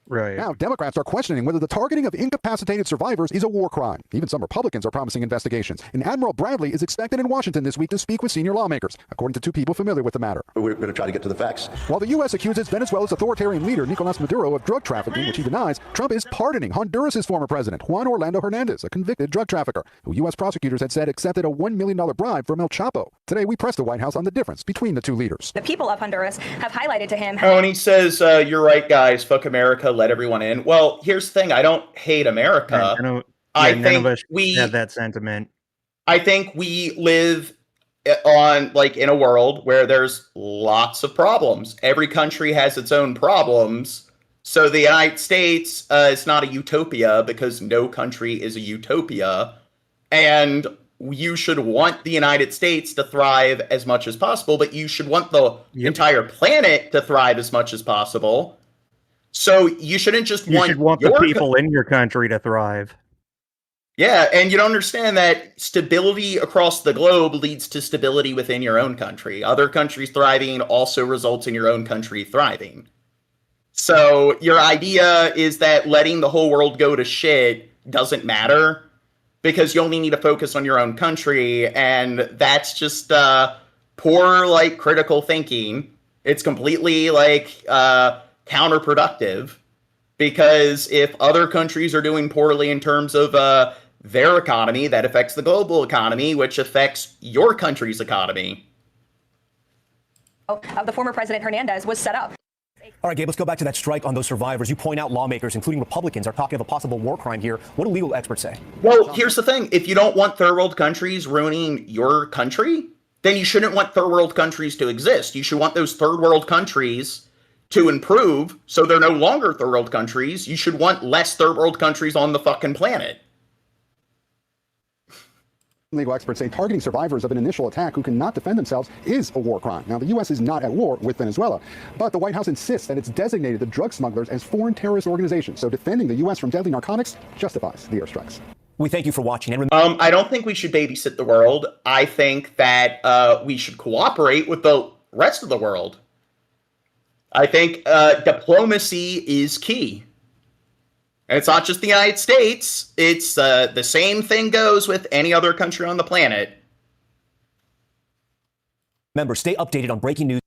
Right. Now, Democrats are questioning whether the targeting of incapacitated survivors is a war crime. Even some Republicans are promising investigations. And Admiral Bradley is expected in Washington this week to speak with senior lawmakers, according to two people familiar with the matter. We're going to try to get to the facts. While the U.S. accuses Venezuela's authoritarian leader, Nicolas Maduro, of drug trafficking, which he denies, Trump is pardoning Honduras' former president, Juan Orlando Hernandez, a convicted drug trafficker, who U.S. prosecutors had said accepted a $1 million bribe from El Chapo. Today, we pressed the White House on the difference between the two leaders. The people of Honduras have highlighted to him. Oh, and he says, you're right, guys, fuck America, let everyone in. Well, here's the thing, I don't hate America. None of us have that sentiment. I think we live on, like, in a world where there's lots of problems. Every country has its own problems. So the United States is not a utopia because no country is a utopia. And you should want the United States to thrive as much as possible, but you should want the entire planet to thrive as much as possible. So you shouldn't just You should want the people in your country to thrive. Yeah, and you don't understand that stability across the globe leads to stability within your own country. Other countries thriving also results in your own country thriving. So your idea is that letting the whole world go to shit doesn't matter because you only need to focus on your own country, and that's just poor, like, critical thinking. It's completely, like, counterproductive, because if other countries are doing poorly in terms of their economy, that affects the global economy, which affects your country's economy. Of the former President Hernandez was set up. All right, Gabe, let's go back to that strike on those survivors. You point out lawmakers, including Republicans, are talking of a possible war crime here. What do legal experts say? Well, here's the thing. If you don't want third world countries ruining your country, then you shouldn't want third world countries to exist. You should want those third world countries to improve so they're no longer third world countries. You should want less third world countries on the fucking planet. Legal experts say targeting survivors of an initial attack who cannot defend themselves is a war crime. Now, the U.S. is not at war with Venezuela, but the White House insists that it's designated the drug smugglers as foreign terrorist organizations. So defending the U.S. from deadly narcotics justifies the airstrikes. We thank you for watching. And I don't think we should babysit the world. I think that we should cooperate with the rest of the world. I think diplomacy is key. And it's not just the United States. It's the same thing goes with any other country on the planet. Remember, stay updated on breaking news.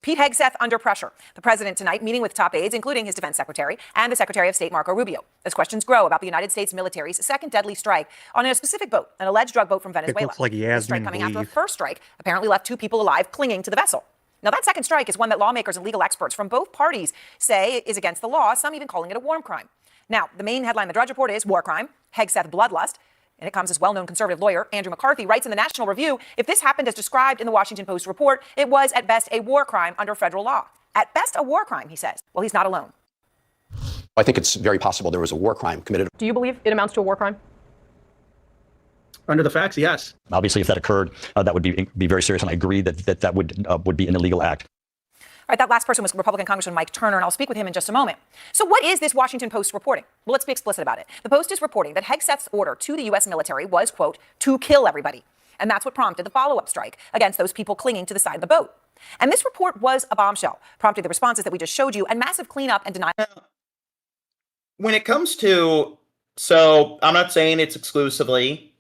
Pete Hegseth under pressure. The president tonight meeting with top aides, including his defense secretary and the Secretary of State Marco Rubio, as questions grow about the United States military's second deadly strike on a specific boat, an alleged drug boat from Venezuela. It looks like the strike coming after a first strike apparently left 2 people alive clinging to the vessel. Now, that second strike is one that lawmakers and legal experts from both parties say is against the law, some even calling it a war crime. Now, the main headline of the Drudge Report is War Crime, Hegseth Bloodlust. And it comes as well-known conservative lawyer Andrew McCarthy writes in the National Review, if this happened as described in the Washington Post report, it was at best a war crime under federal law. At best a war crime, he says. Well, he's not alone. I think it's very possible there was a war crime committed. Do you believe it amounts to a war crime? Under the facts, yes. Obviously, if that occurred, that would be very serious, and I agree that would be an illegal act. All right, that last person was Republican Congressman Mike Turner, and I'll speak with him in just a moment. So what is this Washington Post reporting? Well, let's be explicit about it. The Post is reporting that Hegseth's order to the U.S. military was, quote, to kill everybody. And that's what prompted the follow-up strike against those people clinging to the side of the boat. And this report was a bombshell, prompting the responses that we just showed you and massive cleanup and denial. When it comes to, so I'm not saying it's exclusively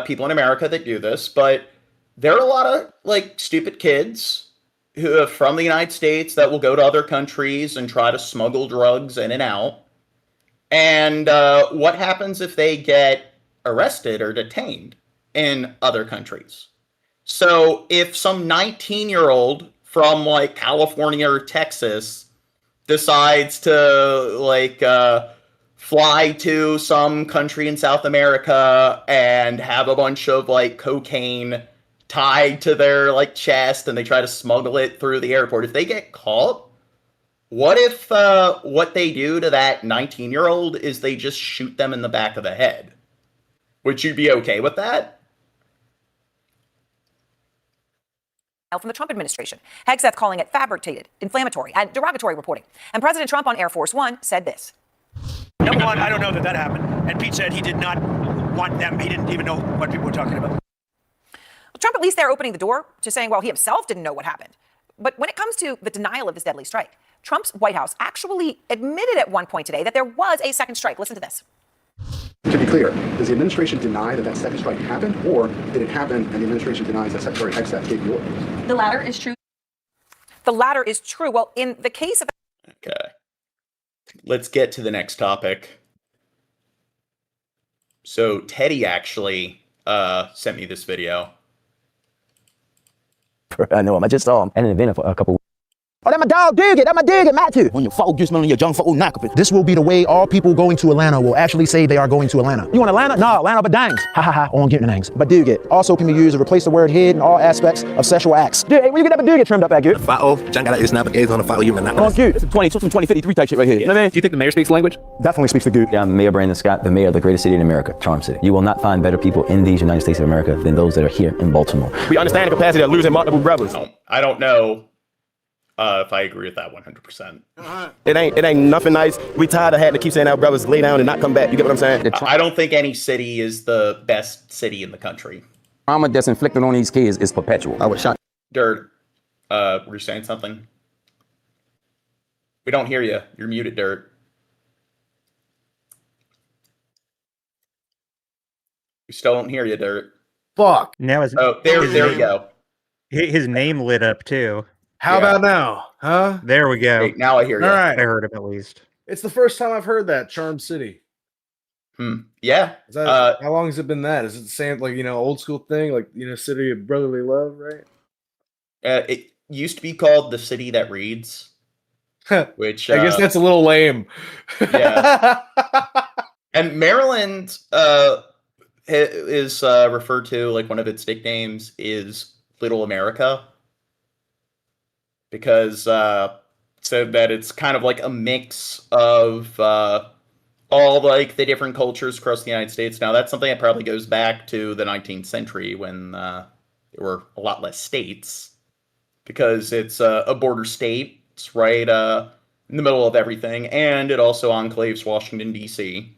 people in America that do this, but there are a lot of like stupid kids who are from the United States that will go to other countries and try to smuggle drugs in and out. And what happens if they get arrested or detained in other countries? So if some 19-year-old from like California or Texas decides to like fly to some country in South America and have a bunch of like cocaine tied to their like chest and they try to smuggle it through the airport, if they get caught, what if what they do to that 19-year-old is they just shoot them in the back of the head? Would you be okay with that? From the Trump administration. Hegseth calling it fabricated, inflammatory, and derogatory reporting. And President Trump on Air Force One said this. Number one, I don't know that happened. And Pete said he did not want them. He didn't even know what people were talking about. Well, Trump at least there opening the door to saying, well, he himself didn't know what happened. But when it comes to the denial of this deadly strike, Trump's White House actually admitted at one point today that there was a second strike. Listen to this. To be clear, does the administration deny that that second strike happened, or did it happen and the administration denies that Secretary Hegseth gave the orders? The latter is true. The latter is true. Well, in the case of... Okay. Let's get to the next topic. So Teddy actually sent me this video. I know him. I just saw him at an event a couple. Oh, that my dog Diggy. That my Diggy, Matthew. On your focus, man, on your young folk knock. This will be the way all people going to Atlanta will actually say they are going to Atlanta. You want Atlanta? No, Atlanta, but dangs. Ha ha ha. On getting the nangs. But Diggy also can be used to replace the word head in all aspects of sexual acts. Hey, where you get that Diggy trimmed up at, good? Fa'o, John got it's not the on the Fa'o, you not. Oh, good. It's 2053 type shit right here. You know what I mean? Do you think the mayor speaks language? Definitely speaks the good. Yeah, I'm Mayor Brandon Scott, the mayor of the greatest city in America, Charm City. You will not find better people in these United States of America than those that are here in Baltimore. We understand the capacity of losing multiple brothers. I don't know if I agree with that 100%. It ain't nothing nice. We tired of having to keep saying our brothers lay down and not come back. You get what I'm saying? I don't think any city is the best city in the country. Trauma that's inflicted on these kids is perpetual. I was shot. Dirt, were you saying something? We don't hear you. You're muted, Dirt. We still don't hear you, Dirt. Fuck. Now his, there we go. His name lit up too. How about now? Huh? There we go. Hey, now I hear you. All right. I heard him at least. It's the first time I've heard that, Charm City. Yeah. Is that, how long has it been that? Is it the same, like, old school thing? Like, city of brotherly love, right? It used to be called the City That Reads. Which I guess that's a little lame. Yeah. And Maryland is referred to, like, one of its nicknames is Little America. Because so that it's kind of like a mix of all like the different cultures across the United States. Now that's something that probably goes back to the 19th century when there were a lot less states, because it's a border state. It's right in the middle of everything, and it also enclaves Washington, D.C.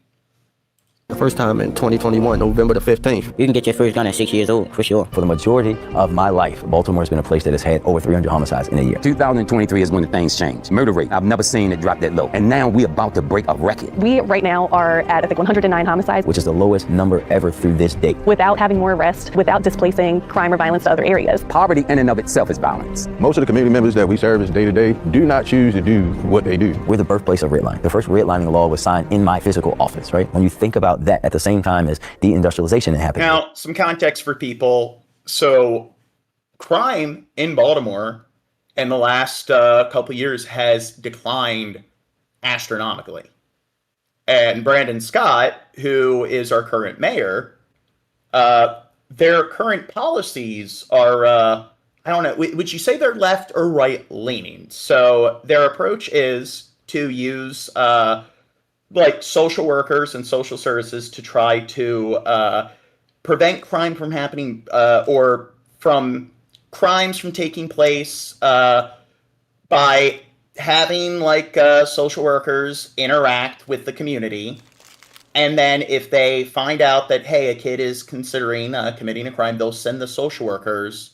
The first time in 2021, November the 15th. You can get your first gun at 6 years old, for sure. For the majority of my life, Baltimore has been a place that has had over 300 homicides in a year. 2023 is when the things change. Murder rate, I've never seen it drop that low. And now we're about to break a record. We right now are at, I think, 109 homicides. Which is the lowest number ever through this date. Without having more arrests, without displacing crime or violence to other areas. Poverty in and of itself is violence. Most of the community members that we service day to day do not choose to do what they do. We're the birthplace of redlining. The first redlining law was signed in my physical office, right? When you think about that at the same time as deindustrialization that happened. Now, some context for people. So, crime in Baltimore in the last couple years has declined astronomically. And Brandon Scott, who is our current mayor, their current policies are, I don't know, would you say they're left or right leaning? So their approach is to use like social workers and social services to try to prevent crime from happening or from crimes from taking place by having like social workers interact with the community. And then if they find out that, hey, a kid is considering committing a crime, they'll send the social workers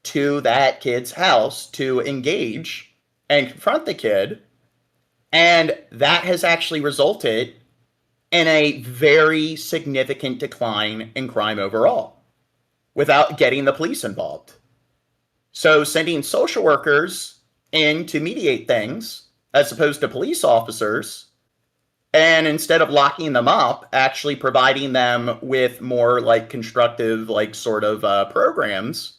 to that kid's house to engage and confront the kid. And that has actually resulted in a very significant decline in crime overall without getting the police involved. So sending social workers in to mediate things as opposed to police officers, and instead of locking them up, actually providing them with more like constructive, like sort of programs.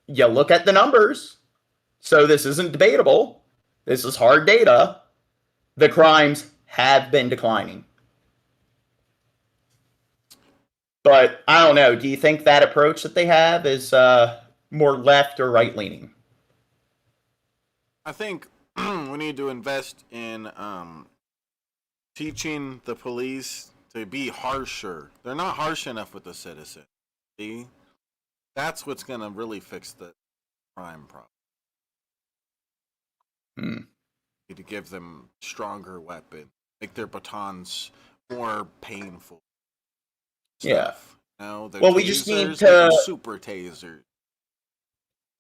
You look at the numbers. So this isn't debatable. This is hard data. The crimes have been declining. But I don't know. Do you think that approach that they have is more left or right leaning? I think we need to invest in teaching the police to be harsher. They're not harsh enough with the citizen. See? That's what's going to really fix the crime problem. To give them stronger weapons, make their batons more painful. Stuff. Yeah. You know, well, we just need tasers, to super tasers.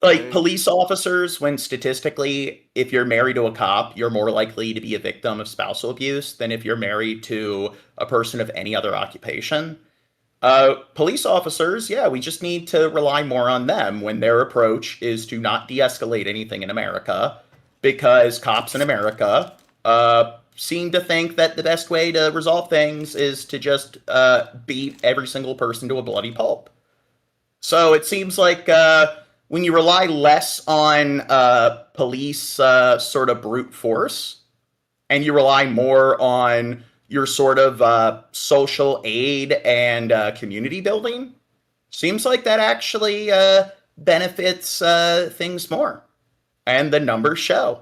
Like police officers, when statistically, if you're married to a cop, you're more likely to be a victim of spousal abuse than if you're married to a person of any other occupation. Police officers, yeah, we just need to rely more on them when their approach is to not de-escalate anything in America, because cops in America seem to think that the best way to resolve things is to just beat every single person to a bloody pulp. So it seems like when you rely less on police sort of brute force, and you rely more on your sort of social aid and community building, seems like that actually benefits things more. And the numbers show.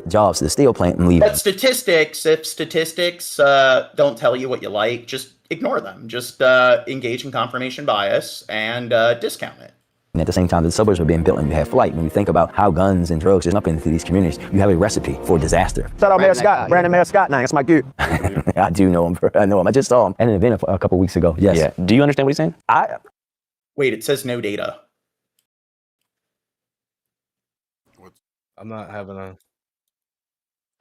Jobs to the steel plant and leave. But statistics, if statistics don't tell you what you like, just ignore them. Just engage in confirmation bias and discount it. And at the same time, the suburbs were being built and you had flight. When you think about how guns and drugs are up into these communities, you have a recipe for disaster. Shout out Mayor Scott, Brandon Mayor Scott. Nah, that's my dude. I do know him. I know him. I just saw him at an event a couple weeks ago. Yes. Yeah. Do you understand what he's saying? Wait, it says no data. I'm not having a...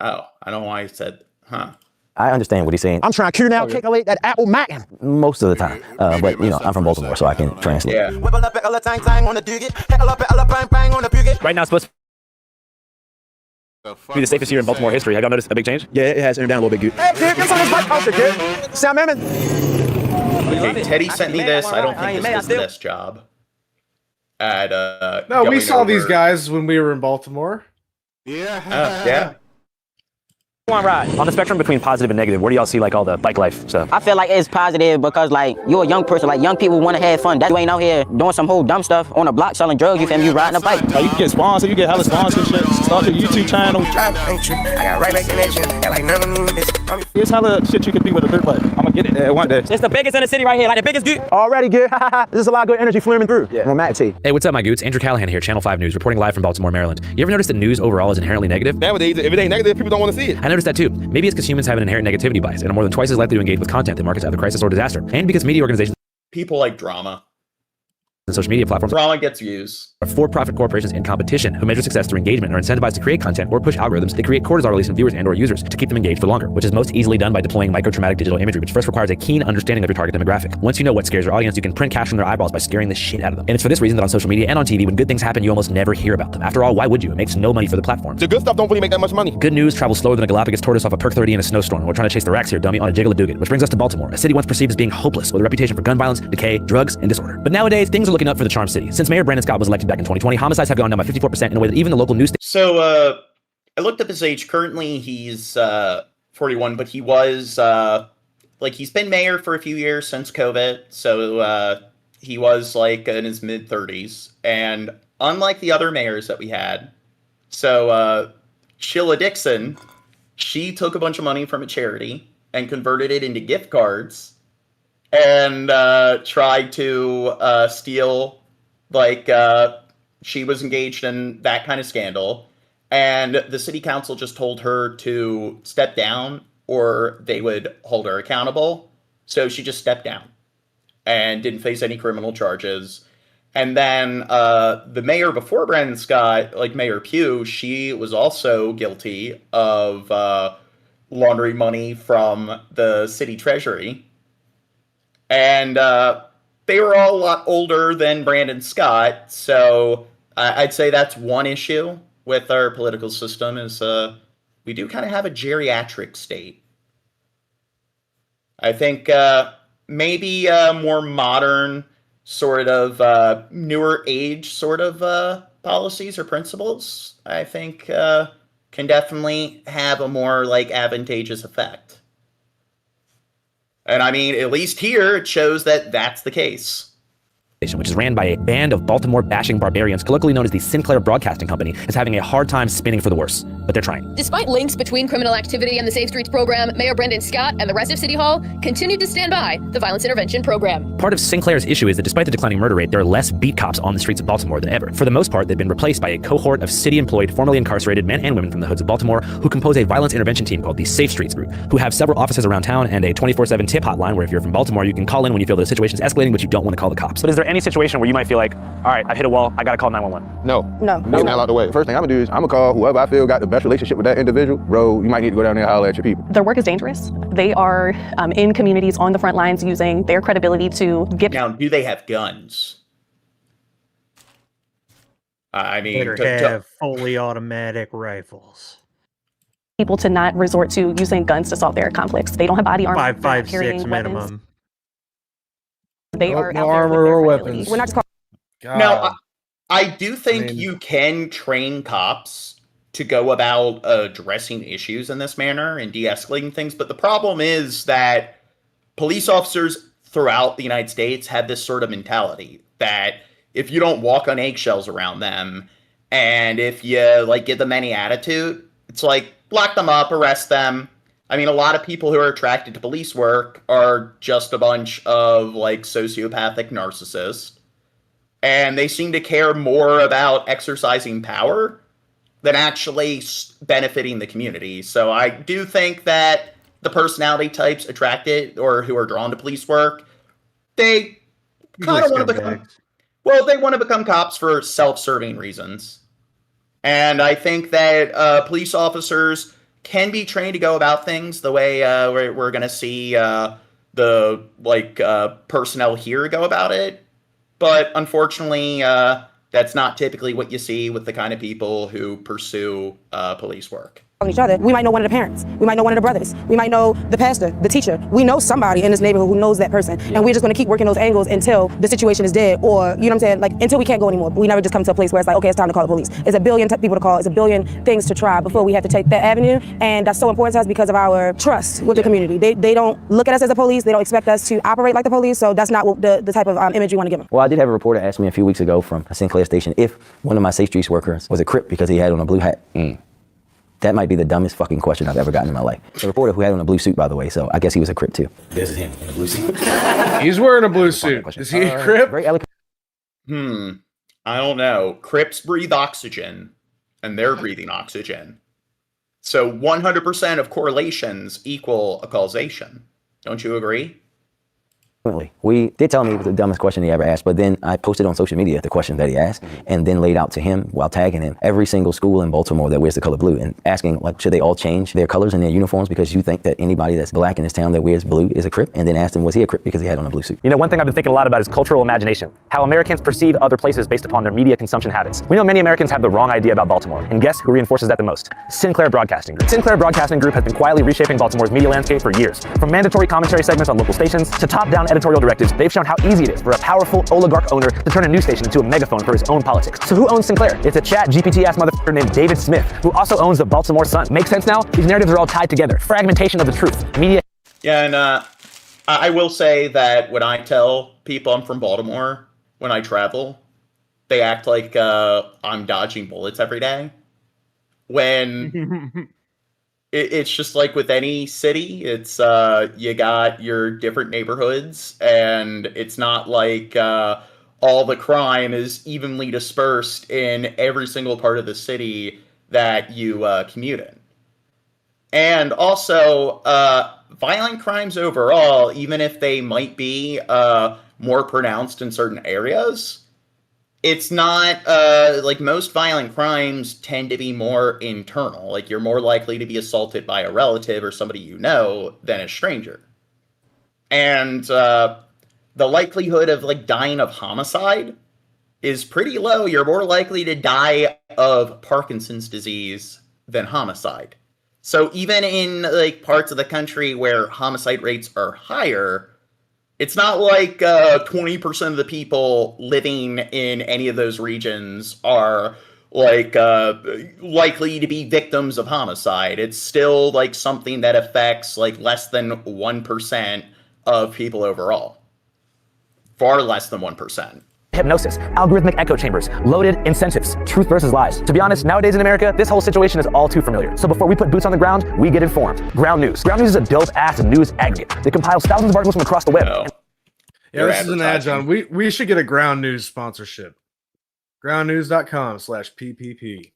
Oh, I don't know why he said, huh. I understand what he's saying. I'm trying to cure now, calculate that apple mackin. Most of the time. But, you know, I'm from Baltimore, so I can translate. Yeah. Right now, it's supposed to be the safest year in Baltimore history. Have y'all noticed a big change? Yeah, it has entered down a little bit, good. Hey, dude, get some of this bike culture, dude. Sam Mammon. Okay, Teddy sent me this. I don't think this was the best job. At No, we saw over. these guys when we were in Baltimore. Yeah. Yeah. One ride. On the spectrum between positive and negative, where do y'all see like all the bike life stuff? I feel like it's positive because like you're a young person, like young people want to have fun. That you ain't out here doing some whole dumb stuff on a block selling drugs. You feel me? You riding a bike. Oh, you can get sponsored. You get hella sponsored shit. Start your YouTube channel. I got right back in that shit. Like none of this. Here's hella shit you can be with a dirt bike. I'm gonna get it one day. It's the biggest in the city right here. Like the biggest dude. Already good. There's a lot of good energy flaring through. Yeah. I'm Matt T. Hey, what's up, my goots? Andrew Callahan here, Channel 5 News, reporting live from Baltimore, Maryland. You ever notice that news overall is inherently negative? Nowadays, if it ain't negative, people don't want to see it. I noticed that too. Maybe it's because humans have an inherent negativity bias and are more than twice as likely to engage with content that markets either crisis or disaster. And because media organizations People like drama. and social media platforms Drama gets views. are for-profit corporations in competition who measure success through engagement and are incentivized to create content or push algorithms that create cortisol release in viewers and or users to keep them engaged for longer, which is most easily done by deploying microtraumatic digital imagery, which first requires a keen understanding of your target demographic. Once you know what scares your audience, you can print cash from their eyeballs by scaring the shit out of them. And it's for this reason that on social media and on TV, when good things happen, you almost never hear about them. After all, why would you? It makes no money for the platform. The good stuff don't really make that much money. Good news travels slower than a Galapagos tortoise off a perk 30 in a snowstorm. We're trying to chase the racks here, dummy, on a jiggle-a-doogan. Which brings us to Baltimore, a city once perceived as being hopeless, with a reputation for gun violence, decay, drugs, and disorder. But nowadays, things are looking up for the Charm City. Since Mayor Brandon Scott was elected back in 2020, homicides have gone down by 54% in a way that even the local news So, I looked up his age. Currently, he's 41, but he was, he's been mayor for a few years since COVID. So, he was, in his mid-30s. And unlike the other mayors that we had, Sheila Dixon, she took a bunch of money from a charity and converted it into gift cards and tried to steal, she was engaged in that kind of scandal, and the city council just told her to step down or they would hold her accountable. So she just stepped down and didn't face any criminal charges. And then the mayor before Brandon Scott, like Mayor Pugh, she was also guilty of laundering money from the city treasury. And they were all a lot older than Brandon Scott. So I'd say that's one issue with our political system is we do kind of have a geriatric state. I think maybe more modern sort of newer age sort of policies or principles, I think can definitely have a more like advantageous effect. And I mean, at least here it shows that that's the case. Which is ran by a band of Baltimore-bashing barbarians, colloquially known as the Sinclair Broadcasting Company, is having a hard time spinning for the worse, but they're trying. Despite links between criminal activity and the Safe Streets program, Mayor Brandon Scott and the rest of City Hall continued to stand by the violence intervention program. Part of Sinclair's issue is that despite the declining murder rate, there are less beat cops on the streets of Baltimore than ever. For the most part, they've been replaced by a cohort of city-employed, formerly incarcerated men and women from the hoods of Baltimore who compose a violence intervention team called the Safe Streets Group, who have several offices around town and a 24/7 tip hotline where if you're from Baltimore, you can call in when you feel the situation's escalating, but you don't want to call the cops. But is there any situation where you might feel like, all right, I've hit a wall, I gotta call 911? No. Get the hell out the way. First thing I'm gonna do is I'm gonna call whoever I feel got the best relationship with that individual. Bro, you might need to go down there and holler at your people. Their work is dangerous. They are in communities on the front lines using their credibility to get. Now, do they have guns? I mean, Better have fully automatic rifles. people to not resort to using guns to solve their conflicts. They don't have body armor. 5.56 minimum. They are no out there armor with their or credibility. weapons. We're not just Now, I do think you can train cops to go about addressing issues in this manner and de-escalating things, but the problem is that police officers throughout the United States have this sort of mentality that if you don't walk on eggshells around them and if you like give them any attitude, it's like lock them up, arrest them. I mean, a lot of people who are attracted to police work are just a bunch of like sociopathic narcissists. And they seem to care more about exercising power than actually benefiting the community. So I do think that the personality types attracted or who are drawn to police work, they kind of want to become, well, they want to become cops for self-serving reasons. And I think that police officers can be trained to go about things the way we're going to see the personnel here go about it. But unfortunately, that's not typically what you see with the kind of people who pursue police work. Each other. We might know one of the parents. We might know one of the brothers. We might know the pastor, the teacher. We know somebody in this neighborhood who knows that person. And we're just going to keep working those angles until the situation is dead, or, you know what I'm saying, like until we can't go anymore. We never just come to a place where it's like, okay, it's time to call the police. It's a billion people to call. It's a billion things to try before we have to take that avenue. And that's so important to us because of our trust with the community. They don't look at us as the police. They don't expect us to operate like the police. So that's not what the type of image you want to give them. Well, I did have a reporter ask me a few weeks ago from a Sinclair station if one of my Safe Streets workers was a Crip because he had on a blue hat. That might be the dumbest fucking question I've ever gotten in my life. The reporter who had on a blue suit, by the way, so I guess he was a Crip too. This is him in a blue suit. He's wearing a blue suit. Is he a Crip? Very eloquent. I don't know. Crips breathe oxygen, and they're breathing oxygen. So 100% of correlations equal a causation. Don't you agree? We did tell him it was the dumbest question he ever asked, but then I posted on social media the question that he asked and then laid out to him while tagging him every single school in Baltimore that wears the color blue and asking, like, should they all change their colors and their uniforms because you think that anybody that's black in this town that wears blue is a Crip? And then asked him, was he a Crip because he had on a blue suit? You know, one thing I've been thinking a lot about is cultural imagination, how Americans perceive other places based upon their media consumption habits. We know many Americans have the wrong idea about Baltimore, and guess who reinforces that the most? Sinclair Broadcasting Group. Sinclair Broadcasting Group has been quietly reshaping Baltimore's media landscape for years. From mandatory commentary segments on local stations to top-down editorial directives, they've shown how easy it is for a powerful oligarch owner to turn a news station into a megaphone for his own politics. So who owns Sinclair? It's a chat GPT-ass motherfucker named David Smith, who also owns the Baltimore Sun. Makes sense now? These narratives are all tied together. Fragmentation of the truth. Media. Yeah, and I will say that when I tell people I'm from Baltimore, when I travel, they act like I'm dodging bullets every day. When it's just like with any city, it's you got your different neighborhoods, and it's not like all the crime is evenly dispersed in every single part of the city that you commute in. And also, violent crimes overall, even if they might be more pronounced in certain areas, it's not, like, most violent crimes tend to be more internal. Like, you're more likely to be assaulted by a relative or somebody you know than a stranger. And the likelihood of, like, dying of homicide is pretty low. You're more likely to die of Parkinson's disease than homicide. So even in, like, parts of the country where homicide rates are higher, it's not like 20% of the people living in any of those regions are, like, likely to be victims of homicide. It's still, like, something that affects, like, less than 1% of people overall. Far less than 1%. Hypnosis, algorithmic echo chambers, loaded incentives, truth versus lies. To be honest, nowadays in America, this whole situation is all too familiar. So before we put boots on the ground, we get informed. Ground News. Ground News is a dope-ass news aggregate that compiles thousands of articles from across the web. Yeah, this is an ad, John. We should get a Ground News sponsorship. groundnews.com/PPP.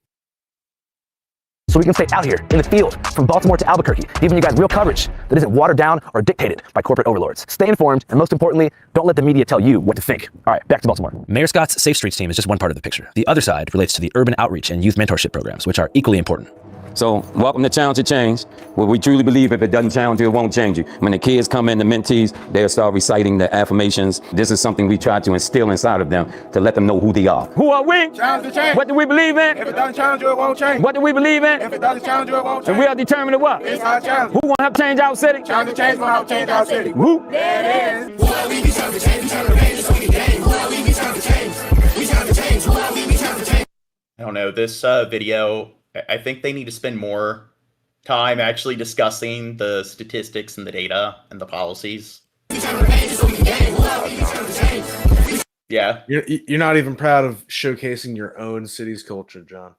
So we can stay out here in the field from Baltimore to Albuquerque, giving you guys real coverage that isn't watered down or dictated by corporate overlords. Stay informed, and most importantly, don't let the media tell you what to think. All right, back to Baltimore. Mayor Scott's Safe Streets team is just one part of the picture. The other side relates to the urban outreach and youth mentorship programs, which are equally important. So, welcome to Challenge to Change, where we truly believe if it doesn't challenge you, it won't change you. When the kids come in, the mentees, they'll start reciting the affirmations. This is something we try to instill inside of them to let them know who they are. Who are we? Challenge to change. What do we believe in? If it doesn't challenge you, it won't change. What do we believe in? If it doesn't challenge you, it won't change. And we are determined to what? It's our challenge. Who gonna help change our city? Challenge to change gonna help change our city. Who? There it is. I don't know, this video, I think they need to spend more time actually discussing the statistics and the data and the policies. Yeah. You're not even proud of showcasing your own city's culture, John.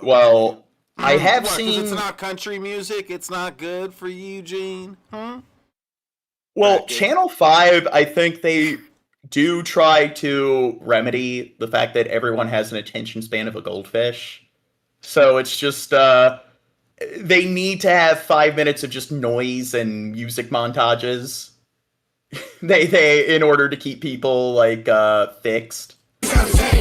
Well, I have What, 'cause seen... it's not country music, it's not good for you, Gene? Huh? Well, Channel 5, I think they do try to remedy the fact that everyone has an attention span of a goldfish. So it's just, they need to have 5 minutes of just noise and music montages. they in order to keep people, like, fixed.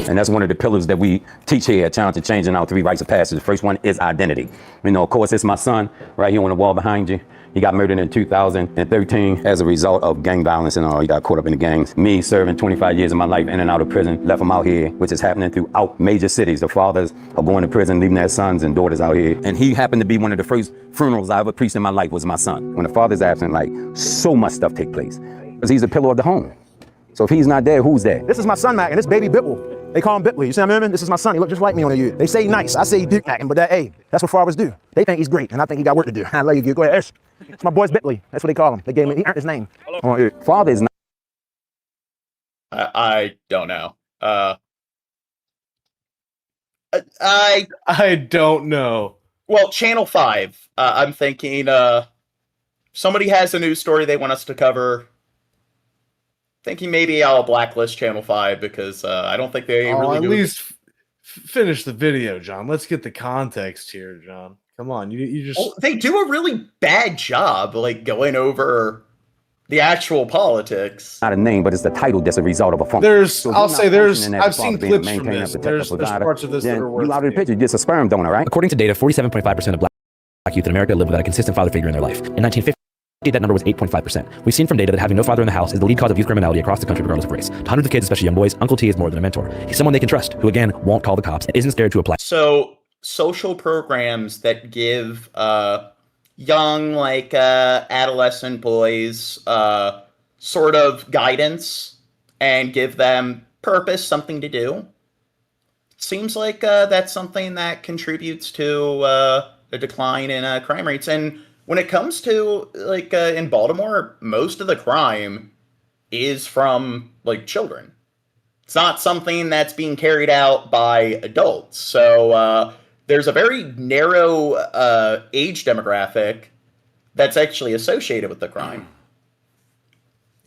And that's one of the pillars that we teach here at Challenge to Change in our 3 rites of passage. The first one is identity. You know, of course, it's my son right here on the wall behind you. He got murdered in 2013 as a result of gang violence and all. He got caught up in the gangs. Me serving 25 years of my life in and out of prison, left him out here, which is happening throughout major cities. The fathers are going to prison, leaving their sons and daughters out here. And he happened to be one of the first funerals I ever preached in my life was my son. When the father's absent, like, so much stuff take place. Because he's a pillar of the home. So if he's not there, who's there? This is my son, Mac, and this baby Bitwell. They call him Bitwell. You see what I mean? This is my son. He look just like me on the U. They say nice. I say Duke Mackin, but that, hey, that's what fathers do. They think he's great, and I think he got work to do. I love you. Go ahead, Ash. It's my boy's Bitwell. That's what they call him. They gave me, he earned his name. Father is not. I don't know. I don't know. Well, Channel 5, I'm thinking, somebody has a news story they want us to cover. Thinking maybe I'll blacklist Channel 5 because I don't think they really at do. least finish the video, John. Let's get the context here, John. Come on, you just... Well, they do a really bad job, like, going over the actual politics. Not a name, but it's the title that's a result of a function. I've I've seen clips from this. There's parts of this that are worth... You out of the picture, you're just a sperm donor, right? According to data, 47.5% of black youth in America live without a consistent father figure in their life. In 1950, that number was 8.5%. We've seen from data that having no father in the house is the lead cause of youth criminality across the country, regardless of race. To hundreds of kids, especially young boys, Uncle T is more than a mentor. He's someone they can trust, who again won't call the cops and isn't scared to apply. So social programs that give young, like, adolescent boys sort of guidance and give them purpose, something to do. Seems like that's something that contributes to a decline in crime rates. And when it comes to, like, in Baltimore, most of the crime is from, like, children. It's not something that's being carried out by adults. So there's a very narrow age demographic that's actually associated with the crime.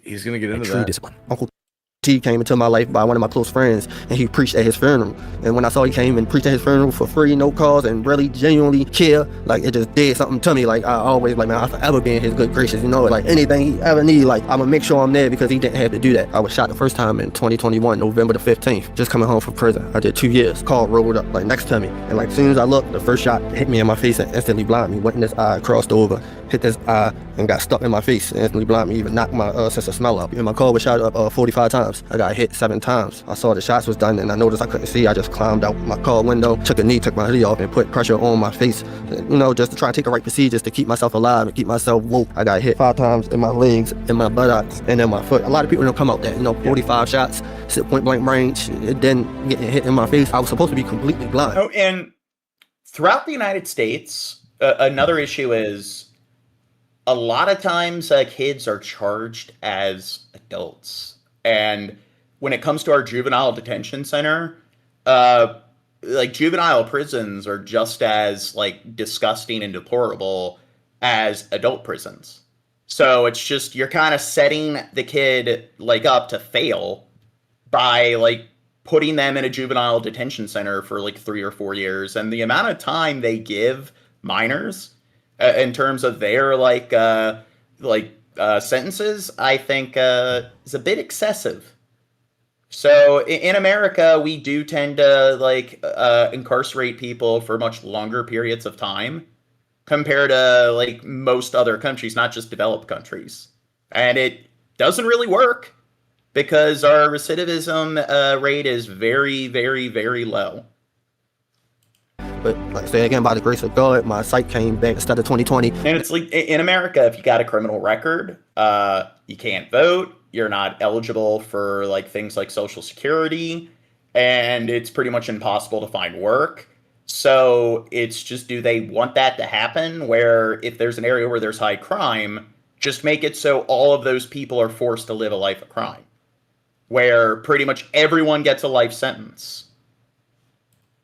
He's going to get into true that. Discipline. Uncle T amputee came into my life by one of my close friends, and he preached at his funeral. And when I saw he came and preached at his funeral for free, no cause, and really genuinely care, like it just did something to me. Like I always like, man, I'll forever be in his good graces, you know, like anything he ever need, like I'm gonna make sure I'm there because he didn't have to do that. I was shot the first time in 2021, November the 15th, just coming home from prison. I did 2 years. Car rolled up like next to me, and like as soon as I looked, the first shot hit me in my face and instantly blinded me. Went in this eye, crossed over, hit this eye, and got stuck in my face and instantly blinded me, even knocked my sense of smell up. And my car was shot up 45 times. I got hit 7 times. I saw the shots was done, and I noticed I couldn't see. I just climbed out my car window, took a knee, took my hoodie off, and put pressure on my face, you know, just to try to take the right procedures to keep myself alive and keep myself woke. I got hit 5 times in my legs, in my buttocks, and in my foot. A lot of people don't come out that, you know, 45 shots, sit point blank range, it didn't get hit in my face. I was supposed to be completely blind. Oh, and throughout the United States, another issue is a lot of times kids are charged as adults. And when it comes to our juvenile detention center, like juvenile prisons are just as like disgusting and deplorable as adult prisons. So it's just, you're kind of setting the kid like up to fail by like putting them in a juvenile detention center for like 3 or 4 years. And the amount of time they give minors in terms of their sentences, I think is a bit excessive. So in America, we do tend to incarcerate people for much longer periods of time compared to like most other countries, not just developed countries. And it doesn't really work because our recidivism rate is very, very, very low. But like I say again, by the grace of God, my sight came back instead of 2020. And it's like in America, if you got a criminal record, you can't vote. You're not eligible for like things like Social Security, and it's pretty much impossible to find work. So it's just, do they want that to happen? Where if there's an area where there's high crime, just make it so all of those people are forced to live a life of crime, where pretty much everyone gets a life sentence.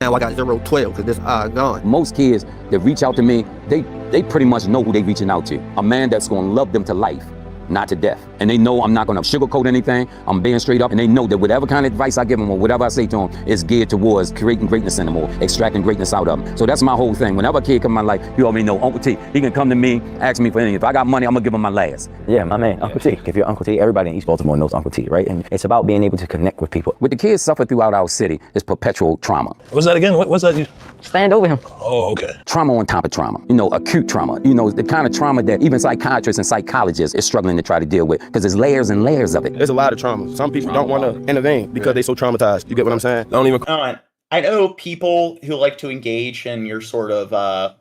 Now I got 0-12 because this eye gone. Most kids that reach out to me, they pretty much know who they reaching out to. A man that's gonna love them to life, not to death. And they know I'm not gonna sugarcoat anything. I'm being straight up, and they know that whatever kind of advice I give them or whatever I say to them is geared towards creating greatness in them or extracting greatness out of them. So that's my whole thing. Whenever a kid come in my life, you already know Uncle T. He can come to me, ask me for anything. If I got money, I'm gonna give him my last. Yeah, my man, Uncle T. If you're Uncle T, everybody in East Baltimore knows Uncle T, right? And it's about being able to connect with people. What the kids suffer throughout our city is perpetual trauma. What's that again? What's that? Stand over him. Oh, okay. Trauma on top of trauma. You know, acute trauma. You know, the kind of trauma that even psychiatrists and psychologists is struggling to try to deal with, because there's layers and layers of it. There's a lot of trauma. Some people don't want to intervene because they're so traumatized. You get what I'm saying? Don't even. I know people who like to engage in your sort of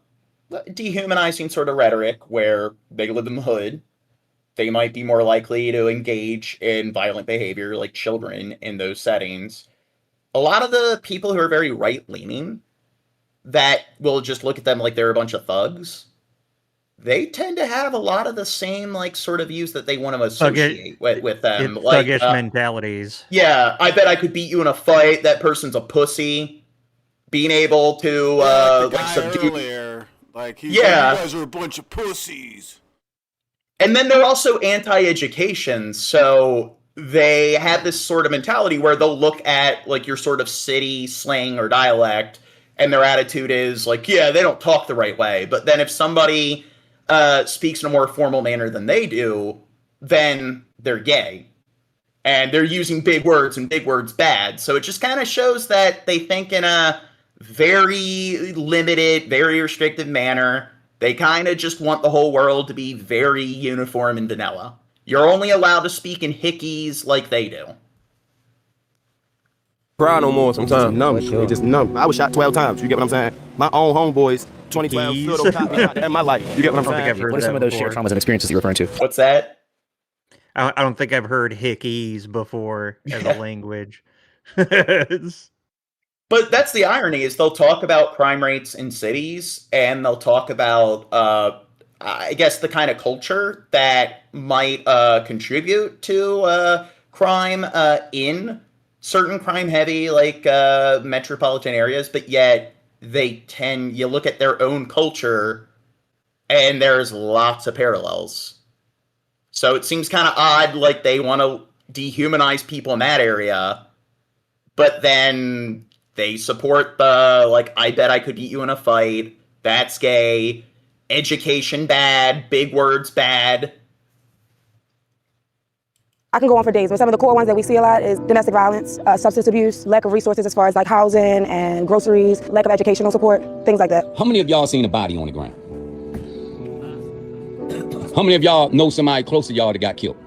dehumanizing sort of rhetoric where they live in the hood. They might be more likely to engage in violent behavior like children in those settings. A lot of the people who are very right-leaning that will just look at them like they're a bunch of thugs, they tend to have a lot of the same like sort of views that they want to associate with them. Like thuggish mentalities. Yeah, I bet I could beat you in a fight. That person's a pussy. Being able to like subdue. Earlier, like you guys are a bunch of pussies. And then they're also anti-education, so they have this sort of mentality where they'll look at like your sort of city slang or dialect, and their attitude is like, yeah, they don't talk the right way. But then if somebody speaks in a more formal manner than they do, then they're gay. And they're using big words, and big words bad. So it just kind of shows that they think in a very limited, very restrictive manner. They kind of just want the whole world to be very uniform and vanilla. You're only allowed to speak in hickeys like they do. Cry no more sometimes. Numb. They just numb. I was shot 12 times. You get what I'm saying? My own homeboys, 2012, still don't cop me out in my life. You get what I'm saying? What are some of those shared traumas and experiences you're referring to? What's that? I don't think I've heard hickeys before as a language. But that's the irony, is they'll talk about crime rates in cities, and they'll talk about, I guess, the kind of culture that might contribute to crime in certain crime-heavy, like, metropolitan areas, but yet you look at their own culture, and there's lots of parallels. So it seems kind of odd, like, they want to dehumanize people in that area, but then they support the, like, I bet I could beat you in a fight, that's gay, education bad, big words bad. I can go on for days, but some of the core ones that we see a lot is domestic violence, substance abuse, lack of resources as far as like housing and groceries, lack of educational support, things like that. How many of y'all seen a body on the ground? How many of y'all know somebody close to y'all that got killed?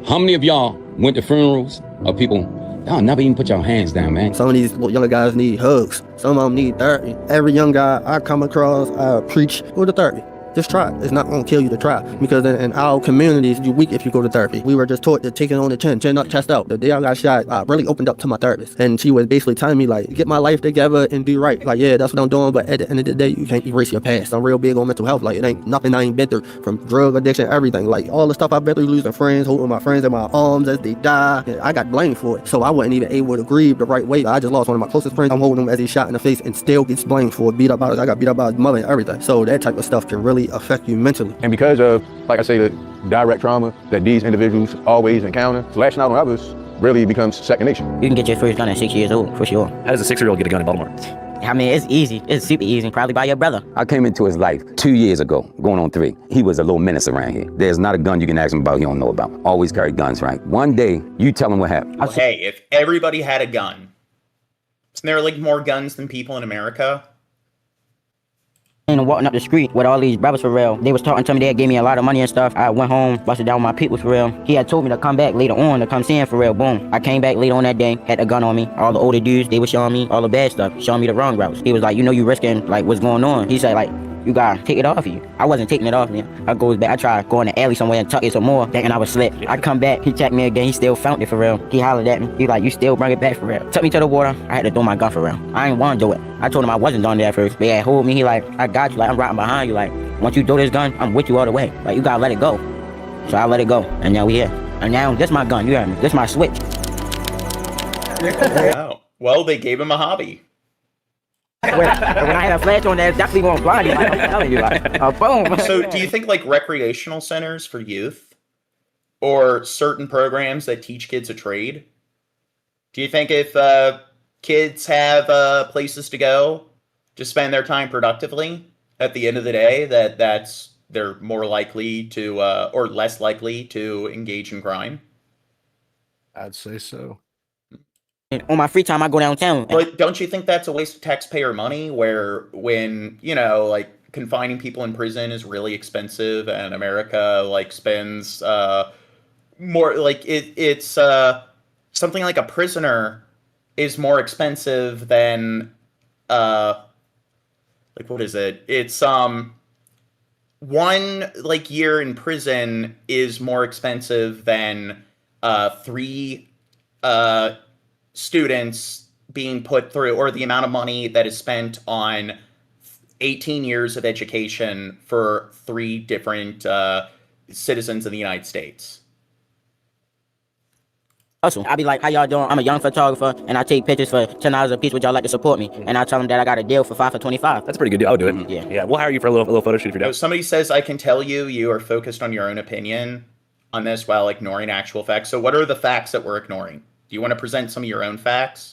How many of y'all went to funerals of people? Y'all never even put your hands down, man. Some of these younger guys need hugs. Some of them need therapy. Every young guy I come across, I preach, go to therapy. Just try it. It's not going to kill you to try. Because in our communities, you're weak if you go to therapy. We were just taught to take it on the chin up, chest out. The day I got shot, I really opened up to my therapist. And she was basically telling me, like, get my life together and do right. Like, yeah, that's what I'm doing. But at the end of the day, you can't erase your past. I'm real big on mental health. Like, it ain't nothing I ain't been through. From drug addiction, everything. Like, all the stuff I've been through, losing friends, holding my friends in my arms as they die. I got blamed for it. So I wasn't even able to grieve the right way. I just lost one of my closest friends. I'm holding him as he shot in the face and still gets blamed for it. I got beat up by his mother and everything. So that type of stuff can really affect you mentally. And because of, like I say, the direct trauma that these individuals always encounter, lashing out on others really becomes second nature. You can get your first gun at 6 years old, for sure. How does a 6-year-old get a gun in Baltimore? I mean, it's easy. It's super easy. Probably by your brother. I came into his life 2 years ago, going on 3. He was a little menace around here. There's not a gun you can ask him about he don't know about. Always carry guns, right? One day, you tell him what happened. Well, hey, if everybody had a gun, isn't there like more guns than people in America? And walking up the street with all these brothers for real. They was talking to me, they gave me a lot of money and stuff. I went home, busted down with my people for real. He had told me to come back later on to come see him for real. Boom. I came back later on that day, had a gun on me. All the older dudes, they were showing me all the bad stuff, showing me the wrong routes. He was like, you know you risking like what's going on. He said like, you gotta take it off of you. I wasn't taking it off me. I goes back, I tried going to the alley somewhere and tuck it some more, thinking I was slick. I come back, he checked me again, he still found it for real. He hollered at me, he like, you still bring it back for real. Took me to the water, I had to throw my gun for real. I ain't wanna do it. I told him I wasn't doing that at first. But yeah, hold me, he like, I got you, like I'm riding behind you, like, once you throw this gun, I'm with you all the way. Like, you gotta let it go. So I let it go, and now we here. And now, this my gun, you heard me, this my switch. Wow. Well, they gave him a hobby. when I had a flash on there, it's definitely going to blind you. Like, I'm telling you, like, boom. So do you think like recreational centers for youth or certain programs that teach kids a trade? Do you think if kids have places to go to spend their time productively at the end of the day, they're more likely to or less likely to engage in crime? I'd say so. On my free time, I go downtown. But don't you think that's a waste of taxpayer money when, you know, like confining people in prison is really expensive and America like spends more like it's something like a prisoner is more expensive than like what is it? It's one like year in prison is more expensive than 3 students being put through, or the amount of money that is spent on 18 years of education for 3 different citizens of the United States. Hustle. I be like, how y'all doing? I'm a young photographer, and I take pictures for $10 a piece. Would y'all like to support me? And I tell them that I got a deal for 5 for $25. That's a pretty good deal. I'll do it. Yeah. We'll hire you for a little photo shoot if you're down. So somebody says, I can tell you are focused on your own opinion on this while ignoring actual facts. So what are the facts that we're ignoring? Do you want to present some of your own facts?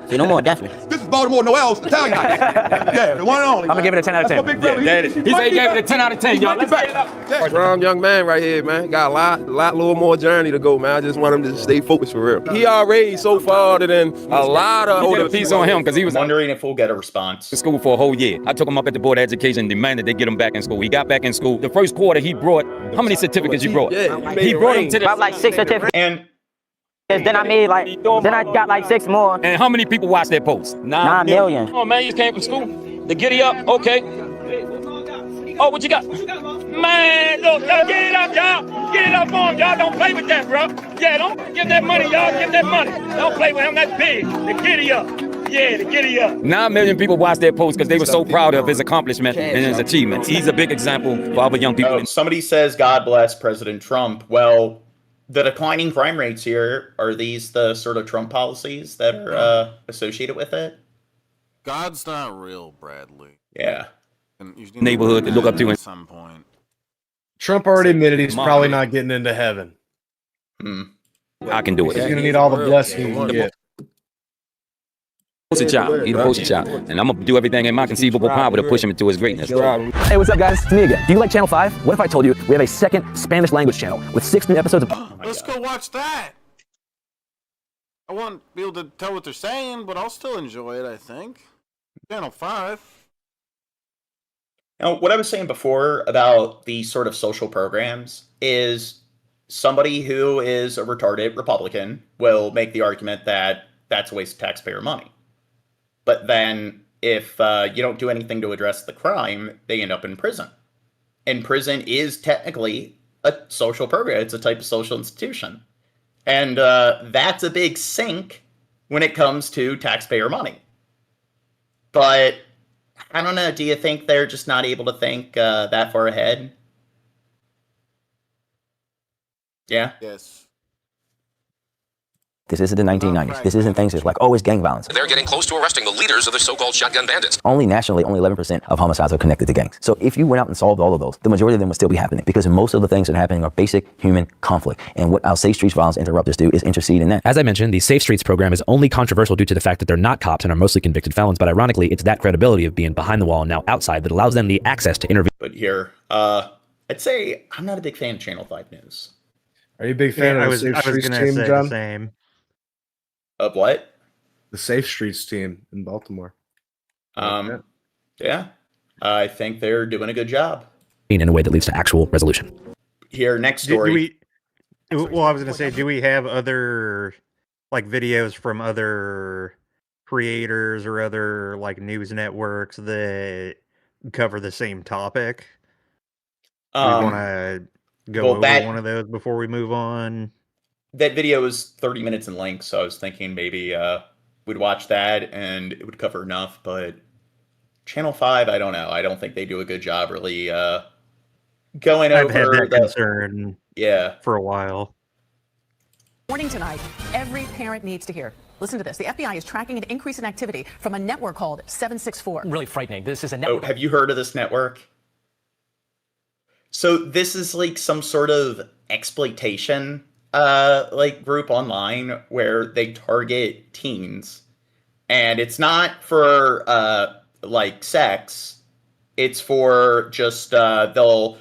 See, no more, definitely. This is Baltimore Noel's Italian house. Yeah, the one and only. I'm gonna give it a 10 out of 10. Yeah, He said he gave it a 10 out of 10, y'all. Let's get it up. Strong young man right here, man. Got a little more journey to go, man. I just want him to stay focused for real. He already so farther than a lot of older piece on him because he was wondering if we'll get a response. To school for a whole year. I took him up at the Board of Education, demanded they get him back in school. He got back in school. The first quarter, he brought, how many certificates you brought? Yeah, he brought them to the... About like 6 certificates. And then I got like 6 more. And how many people watched that post? 9 million. Oh man, you just came from school. The giddy up, okay. Oh, what you got? Man, look, y'all get it up, y'all. Get it up on him, y'all. Don't play with that, bro. Yeah, don't give that money, y'all. Give that money. Don't play with him. That's big. The giddy up. Yeah, the giddy up. 9 million people watched that post because they were so proud of his accomplishment and his achievements. He's a big example for other young people. Oh, somebody says, God bless President Trump. Well, the declining crime rates here, are these the sort of Trump policies that are associated with it? God's not real, Bradley. Yeah. And you Neighborhood to look up to at some point. Trump already admitted he's probably not getting into heaven. I can do it. He's gonna need all the blessings he can get. Poster child. He's a poster child. And I'm going to do everything in my conceivable power to push him into his greatness. Hey, what's up, guys? It's me again. Do you like Channel 5? What if I told you we have a second Spanish language channel with 6 new episodes of... Let's go watch that. I won't be able to tell what they're saying, but I'll still enjoy it, I think. Channel 5. Now, what I was saying before about these sort of social programs is somebody who is a retarded Republican will make the argument that that's a waste of taxpayer money. But then if you don't do anything to address the crime, they end up in prison. And prison is technically a social program. It's a type of social institution. And that's a big sink when it comes to taxpayer money. But I don't know. Do you think they're just not able to think that far ahead? Yeah? Yes. This isn't the 1990s. This isn't things that's like, oh, it's gang violence. They're getting close to arresting the leaders of the so-called shotgun bandits. Only nationally, only 11% of homicides are connected to gangs. So if you went out and solved all of those, the majority of them would still be happening because most of the things that are happening are basic human conflict. And what our Safe Streets Violence Interrupters do is intercede in that. As I mentioned, the Safe Streets program is only controversial due to the fact that they're not cops and are mostly convicted felons. But ironically, it's that credibility of being behind the wall and now outside that allows them the access to interview. But here, I'd say I'm not a big fan of Channel 5 News. Are you a big fan of the Safe Streets team, John? Same. Of what? The Safe Streets team in Baltimore. Yeah. I think they're doing a good job. In a way that leads to actual resolution. Here, next story. Well, I was going to say, do we have other like videos from other creators or other like news networks that cover the same topic? We want to go over one of those before we move on. That video is 30 minutes in length, so I was thinking maybe we'd watch that and it would cover enough, but Channel 5, I don't know. I don't think they do a good job really going over. I've had that concern for a while. Morning tonight, every parent needs to hear. Listen to this. The FBI is tracking an increase in activity from a network called 764. Really frightening. This is a network. Oh, have you heard of this network? So this is like some sort of exploitation like group online where they target teens, and it's not for like sex. It's for just they'll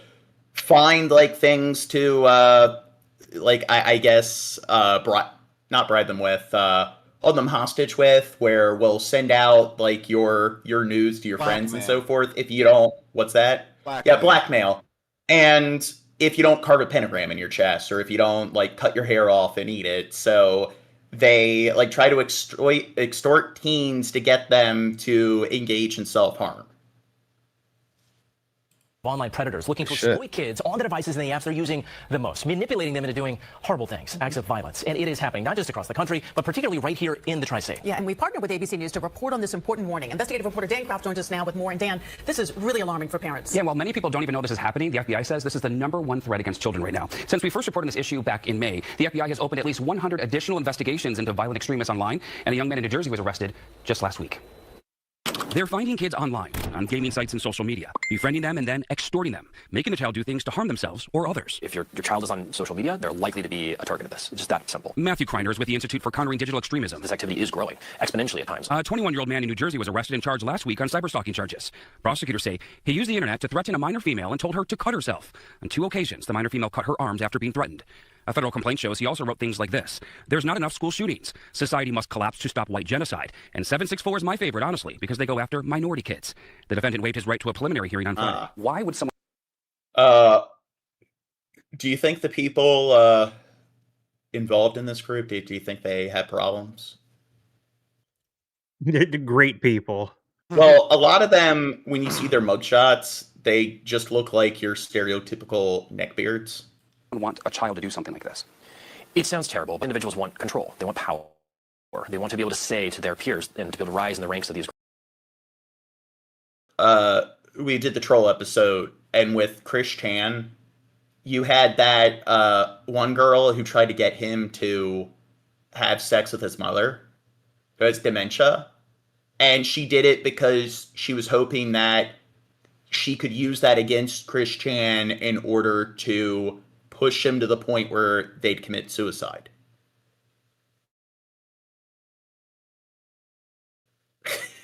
find like things to like I guess not bribe them with, hold them hostage with, where we'll send out like your news to your friends and so forth if you don't. What's that? Blackmail. Yeah, blackmail. And if you don't carve a pentagram in your chest, or if you don't like cut your hair off and eat it. So they like try to extort teens to get them to engage in self-harm. Online predators looking to exploit kids on the devices and the apps they're using the most, manipulating them into doing horrible things, acts of violence. And it is happening not just across the country, but particularly right here in the Tri-State. Yeah, and we partnered with ABC News to report on this important warning. Investigative reporter Dan Kraft joins us now with more. And Dan, this is really alarming for parents. Yeah, well, many people don't even know this is happening. The FBI says this is the #1 threat against children right now. Since we first reported this issue back in May, the FBI has opened at least 100 additional investigations into violent extremists online, and a young man in New Jersey was arrested just last week. They're finding kids online, on gaming sites and social media, befriending them and then extorting them, making the child do things to harm themselves or others. If your child is on social media, they're likely to be a target of this. It's just that simple. Matthew Kreiner is with the Institute for Countering Digital Extremism. This activity is growing exponentially at times. A 21-year-old man in New Jersey was arrested and charged last week on cyberstalking charges. Prosecutors say he used the internet to threaten a minor female and told her to cut herself. On 2 occasions, the minor female cut her arms after being threatened. A federal complaint shows he also wrote things like this: "There's not enough school shootings. Society must collapse to stop white genocide." And 764 is my favorite, honestly, because they go after minority kids. The defendant waived his right to a preliminary hearing on Friday. Why would someone... Do you think the people involved in this group, do you think they have problems? Great people. Well, a lot of them, when you see their mugshots, they just look like your stereotypical neckbeards. Want a child to do something like this? It sounds terrible, but individuals want control. They want power. They want to be able to say to their peers and to be able to rise in the ranks of these. We did the troll episode, and with Chris Chan, you had that one girl who tried to get him to have sex with his mother, who has dementia, and she did it because she was hoping that she could use that against Chris Chan in order to push him to the point where they'd commit suicide.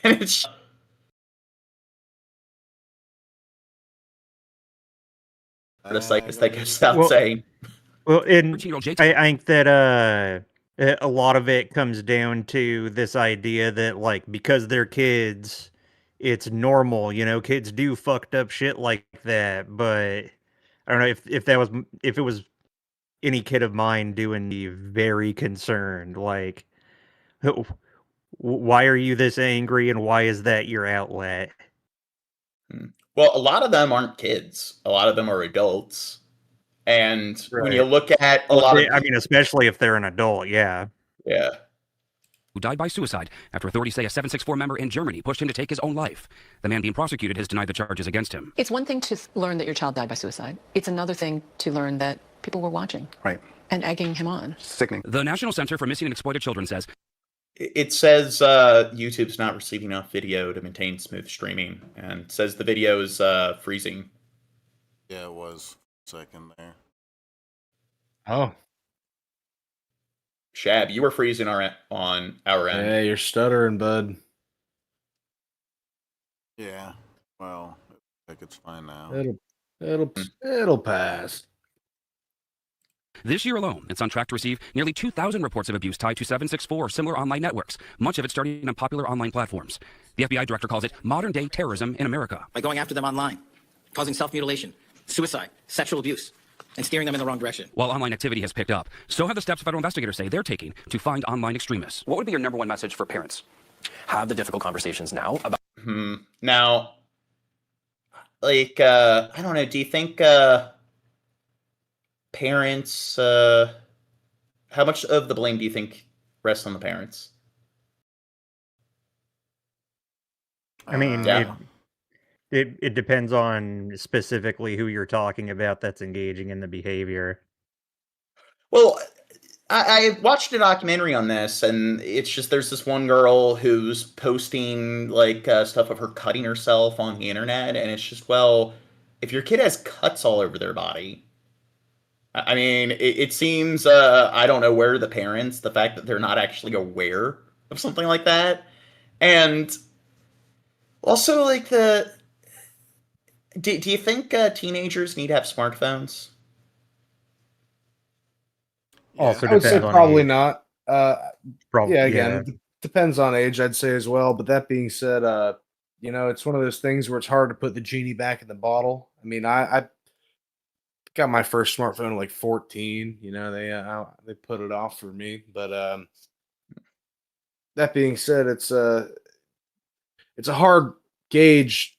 And it's like that goes without saying. Well, and I think that a lot of it comes down to this idea that, like, because they're kids, it's normal, you know, kids do fucked up shit like that. But I don't know if it was any kid of mine doing me very concerned, like, why are you this angry and why is that your outlet? Well, a lot of them aren't kids. A lot of them are adults. And when you look at a lot of... I mean, especially if they're an adult, yeah. Yeah. Who died by suicide after authorities say a 764 member in Germany pushed him to take his own life. The man being prosecuted has denied the charges against him. It's one thing to learn that your child died by suicide. It's another thing to learn that people were watching. Right. And egging him on. Sickening. The National Center for Missing and Exploited Children says... It says YouTube's not receiving enough video to maintain smooth streaming. And it says the video is freezing. Yeah, it was. Second there. Oh. Shab, you were freezing on our end. Yeah, you're stuttering, bud. Yeah. Well, I think it's fine now. It'll pass. This year alone, it's on track to receive nearly 2,000 reports of abuse tied to 764 or similar online networks, much of it starting on popular online platforms. The FBI director calls it modern-day terrorism in America. By going after them online, causing self-mutilation, suicide, sexual abuse, and steering them in the wrong direction. While online activity has picked up, so have the steps federal investigators say they're taking to find online extremists. What would be your number one message for parents? Have the difficult conversations now about... Now, like, I don't know, do you think parents, how much of the blame do you think rests on the parents? I mean, Yeah. it depends on specifically who you're talking about that's engaging in the behavior. Well, I watched a documentary on this, and it's just there's this one girl who's posting like stuff of her cutting herself on the internet, and it's just, well, if your kid has cuts all over their body, I mean, it seems I don't know where the parents, the fact that they're not actually aware of something like that, and also like do you think teenagers need to have smartphones? Also I would say depends on probably age. not. Probably, yeah, again, depends on age, I'd say as well. But that being said, you know, it's one of those things where it's hard to put the genie back in the bottle. I mean, I got my first smartphone at like 14. You know, they put it off for me. But that being said, it's a hard gauge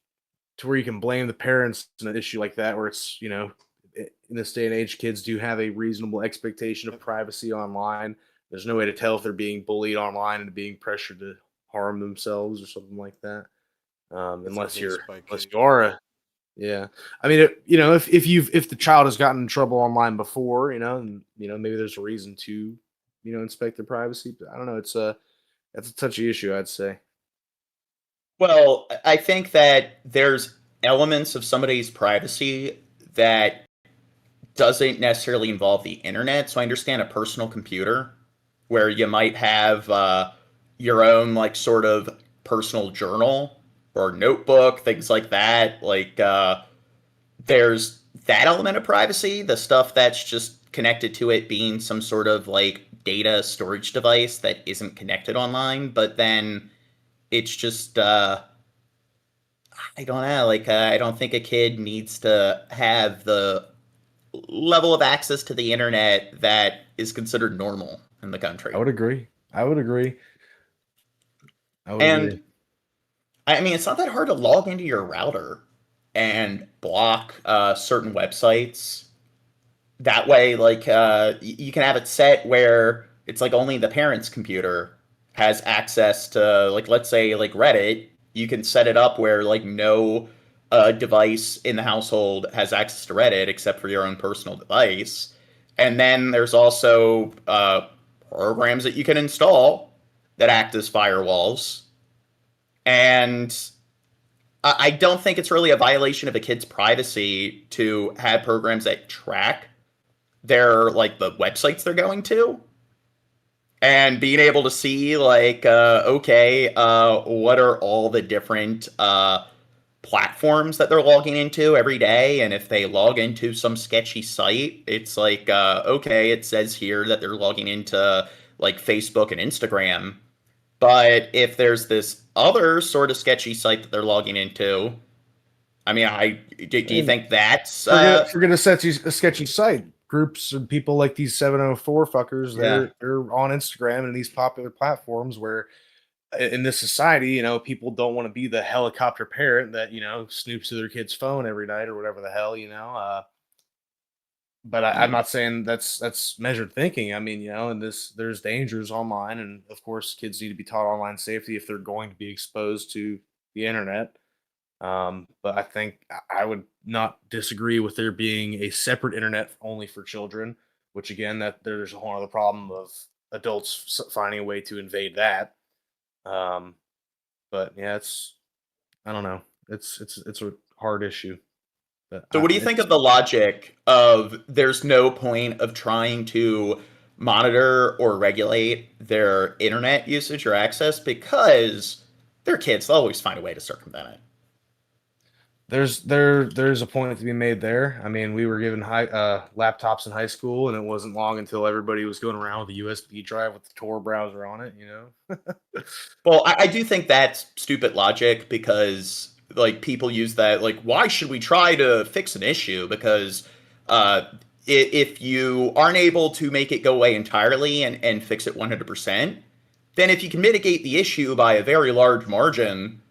to where you can blame the parents in an issue like that, where it's, you know, in this day and age, kids do have a reasonable expectation of privacy online. There's no way to tell if they're being bullied online and being pressured to harm themselves or something like that. Unless you are yeah. I mean, you know, if the child has gotten in trouble online before, you know, and you know, maybe there's a reason to, you know, inspect their privacy. But I don't know. That's a touchy issue, I'd say. Well, I think that there's elements of somebody's privacy that doesn't necessarily involve the internet. So I understand a personal computer where you might have your own like sort of personal journal or notebook, things like that. Like there's that element of privacy, the stuff that's just connected to it being some sort of like data storage device that isn't connected online. But then it's just, I don't know, like I don't think a kid needs to have the level of access to the internet that is considered normal in the country. I would agree. Agree. I mean, it's not that hard to log into your router and block certain websites. That way, like, you can have it set where it's like only the parent's computer has access to, like, let's say, like Reddit. You can set it up where, like, no device in the household has access to Reddit except for your own personal device. And then there's also programs that you can install that act as firewalls. And I don't think it's really a violation of a kid's privacy to have programs that track their, like, the websites they're going to. And being able to see, like, what are all the different platforms that they're logging into every day, and if they log into some sketchy site, it's like, it says here that they're logging into, like, Facebook and Instagram. But if there's this other sort of sketchy site that they're logging into, I mean, do you think that's... If you're going to set a sketchy site, groups and people like these 704 fuckers, they're on Instagram and these popular platforms where in this society, you know, people don't want to be the helicopter parent that, you know, snoops to their kid's phone every night or whatever the hell, you know. But I'm not saying that's measured thinking. I mean, you know, and there's dangers online, and of course kids need to be taught online safety if they're going to be exposed to the internet. But I think I would not disagree with there being a separate internet only for children, which again, that there's a whole other problem of adults finding a way to invade that. But yeah, I don't know. It's a hard issue. But So what do you think of the logic of there's no point of trying to monitor or regulate their internet usage or access because they're kids, they'll always find a way to circumvent it? There's a point to be made there. I mean, we were given laptops in high school, and it wasn't long until everybody was going around with a USB drive with the Tor browser on it, you know? Well, I do think that's stupid logic because, like, people use that, like, why should we try to fix an issue? Because if you aren't able to make it go away entirely and fix it 100%, then if you can mitigate the issue by a very large margin,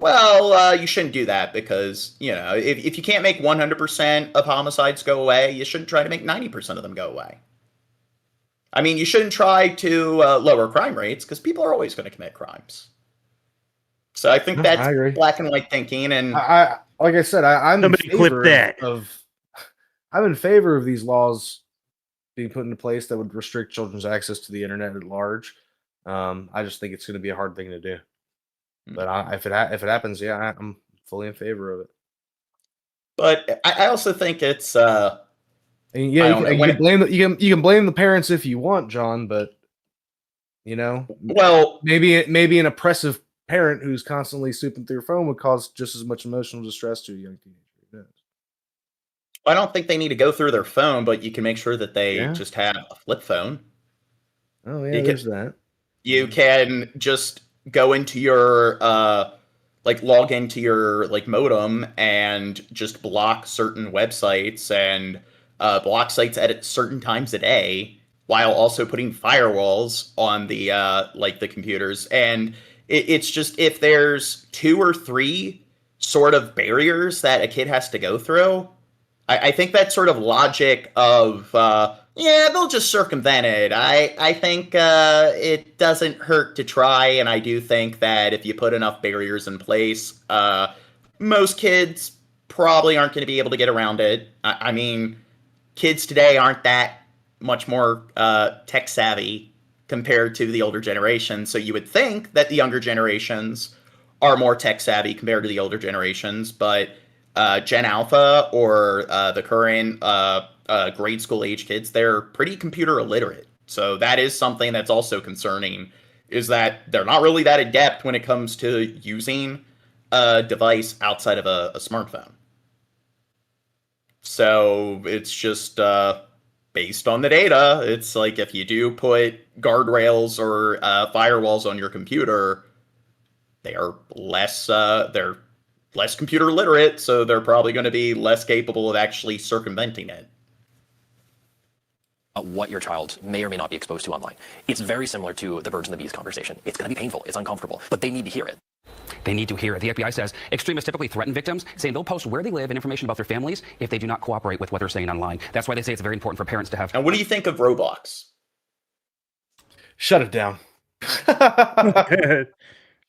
well, you shouldn't do that because, you know, if you can't make 100% of homicides go away, you shouldn't try to make 90% of them go away. I mean, you shouldn't try to lower crime rates because people are always going to commit crimes. So I think that's black and white thinking. And like I said, I'm Somebody clip that. I'm in favor of these laws being put into place that would restrict children's access to the internet at large. I just think it's going to be a hard thing to do. But if it happens, yeah, I'm fully in favor of it. But I also think it's and yeah, you can blame the parents if you want, John, but you know, well, maybe an oppressive parent who's constantly snooping through your phone would cause just as much emotional distress to a young teenager. I don't think they need to go through their phone, but you can make sure that they just have a flip phone. Oh yeah, there's that. You can just go into your log into your modem and just block certain websites and block sites at certain times a day while also putting firewalls on the the computers. And it's just, if there's 2 or 3 sort of barriers that a kid has to go through, I think that sort of logic of they'll just circumvent it. I think it doesn't hurt to try, and I do think that if you put enough barriers in place, most kids probably aren't going to be able to get around it. I mean, kids today aren't that much more tech savvy compared to the older generation, so you would think that the younger generations are more tech savvy compared to the older generations, but Gen Alpha or the current grade school age kids, they're pretty computer illiterate. So that is something that's also concerning, is that they're not really that adept when it comes to using a device outside of a smartphone. So it's just based on the data. It's like, if you do put guardrails or firewalls on your computer, they are less computer literate, so they're probably going to be less capable of actually circumventing it. What your child may or may not be exposed to online. It's very similar to the birds and the bees conversation. It's going to be painful. It's uncomfortable, but they need to hear it. They need to hear it. The FBI says extremists typically threaten victims, saying they'll post where they live and information about their families if they do not cooperate with what they're saying online. That's why they say it's very important for parents to have... And what do you think of Roblox? Shut it down. Shut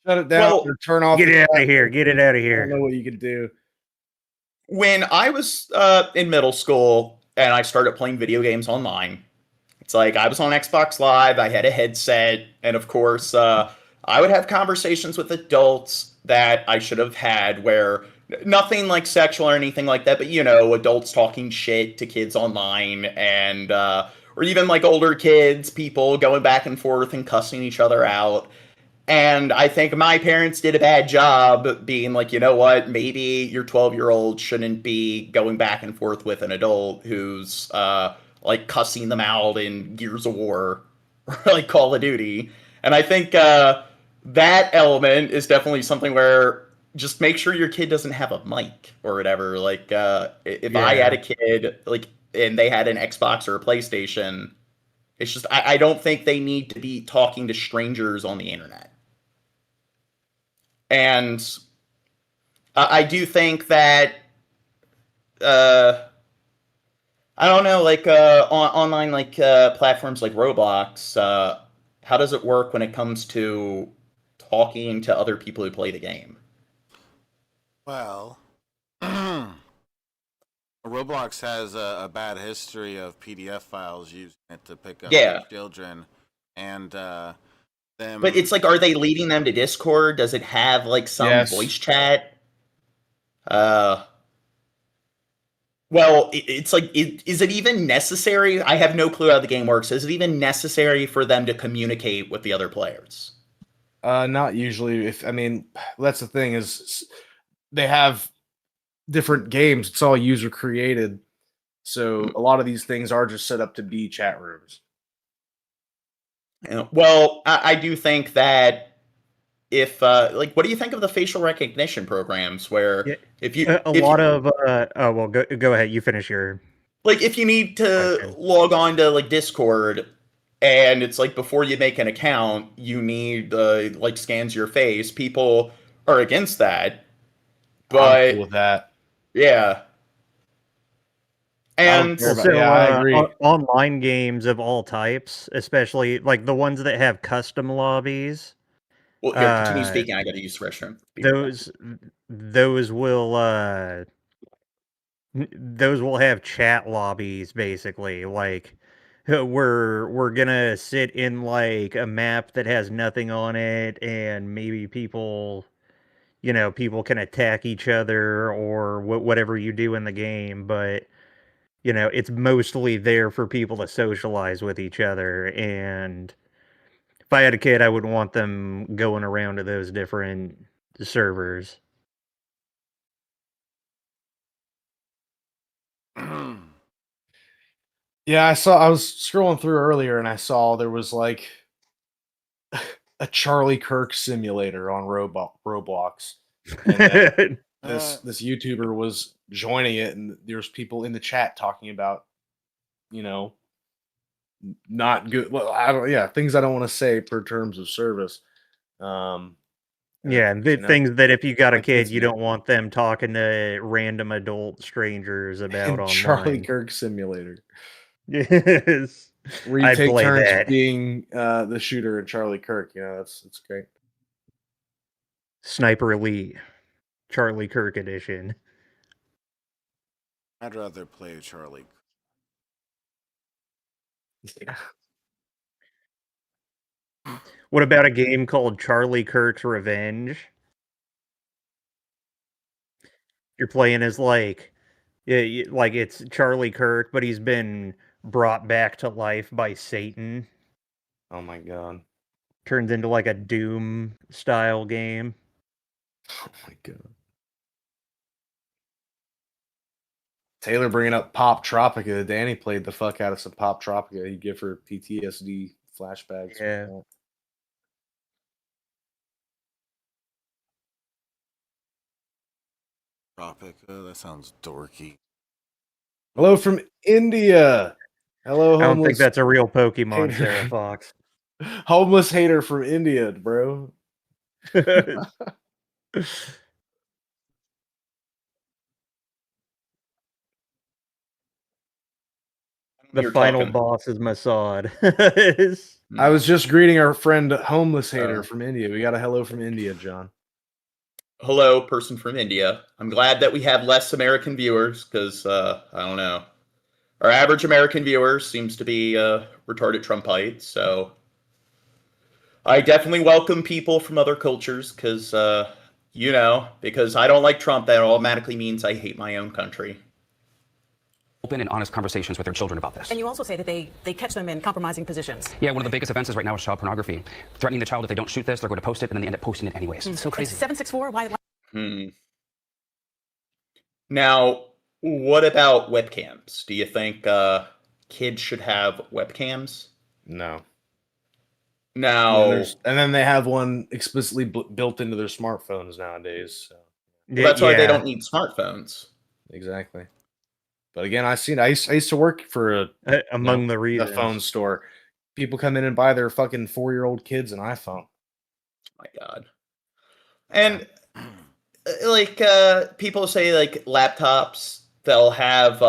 it down or turn off. Get it out of here. Get it out of here. I don't know what you can do. When I was in middle school and I started playing video games online, it's like I was on Xbox Live, I had a headset, and of course, I would have conversations with adults that I should have had where nothing like sexual or anything like that, but adults talking shit to kids online and or even like older kids, people going back and forth and cussing each other out. And I think my parents did a bad job being like, you know what, maybe your 12-year-old shouldn't be going back and forth with an adult who's like cussing them out in Gears of War or like Call of Duty. And I think that element is definitely something where just make sure your kid doesn't have a mic or whatever. Like if I had a kid like and they had an Xbox or a PlayStation, it's just I don't think they need to be talking to strangers on the internet. And I do think that I don't know, like online like platforms like Roblox, how does it work when it comes to talking to other people who play the game? Well, Roblox has a bad history of PDF files using it to pick up children, and them. But it's like, are they leading them to Discord? Does it have like some voice chat? Well, it's like, is it even necessary? I have no clue how the game works. Is it even necessary for them to communicate with the other players? Not usually. That's the thing is they have different games. It's all user created. So a lot of these things are just set up to be chat rooms. Well, I do think that if like, what do you think of the facial recognition programs where if you go ahead, you finish your like if you need to log on to like Discord and it's like before you make an account you need like scans your face, people are against that, but I'm cool with that. Yeah. And also, I agree. Online games of all types, especially like the ones that have custom lobbies. Well, yeah, continue speaking. I got to use the restroom. Those will have chat lobbies, basically. Like we're gonna sit in like a map that has nothing on it, and maybe people can attack each other or whatever you do in the game, but it's mostly there for people to socialize with each other. And if I had a kid, I would want them going around to those different servers. Yeah, I was scrolling through earlier and I saw there was like a Charlie Kirk simulator on Roblox. And this YouTuber was joining it, and there's people in the chat talking about, not good. Well, things I don't want to say per terms of service. Things that if you got a kid, you don't want them talking to random adult strangers about online. Charlie Kirk simulator. Yes, where you take turns being the shooter in Charlie Kirk. It's great. Sniper Elite, Charlie Kirk edition. I'd rather play Charlie. What about a game called Charlie Kirk's Revenge? You're playing as like it's Charlie Kirk, but he's been brought back to life by Satan. Oh my god. Turns into like a Doom style game. Oh my god. Taylor bringing up Pop Tropica. Danny played the fuck out of some Pop Tropica. He'd give her PTSD flashbacks. Yeah. Tropica, that sounds dorky. Hello from India. Hello, homeless. I don't think that's a real Pokemon, Sarah Fox. Homeless hater from India, bro. The final boss is Masad. I was just greeting our friend Homeless Hater from India. We got a hello from India, John. Hello, person from India. I'm glad that we have less American viewers because, I don't know. Our average American viewer seems to be retarded Trumpites, so I definitely welcome people from other cultures because, because I don't like Trump, that automatically means I hate my own country. Open and honest conversations with their children about this. And you also say that they catch them in compromising positions. Yeah, one of the biggest offenses right now is child pornography. Threatening the child if they don't shoot this, they're going to post it, and then they end up posting it anyways. So crazy. 764, why? Now, what about webcams? Do you think kids should have webcams? No. Now, and then they have one explicitly built into their smartphones nowadays. So. That's why they don't need smartphones. Exactly. But again, I used to work for a phone store. People come in and buy their fucking 4-year-old kids an iPhone. My God. And people say like laptops, they'll have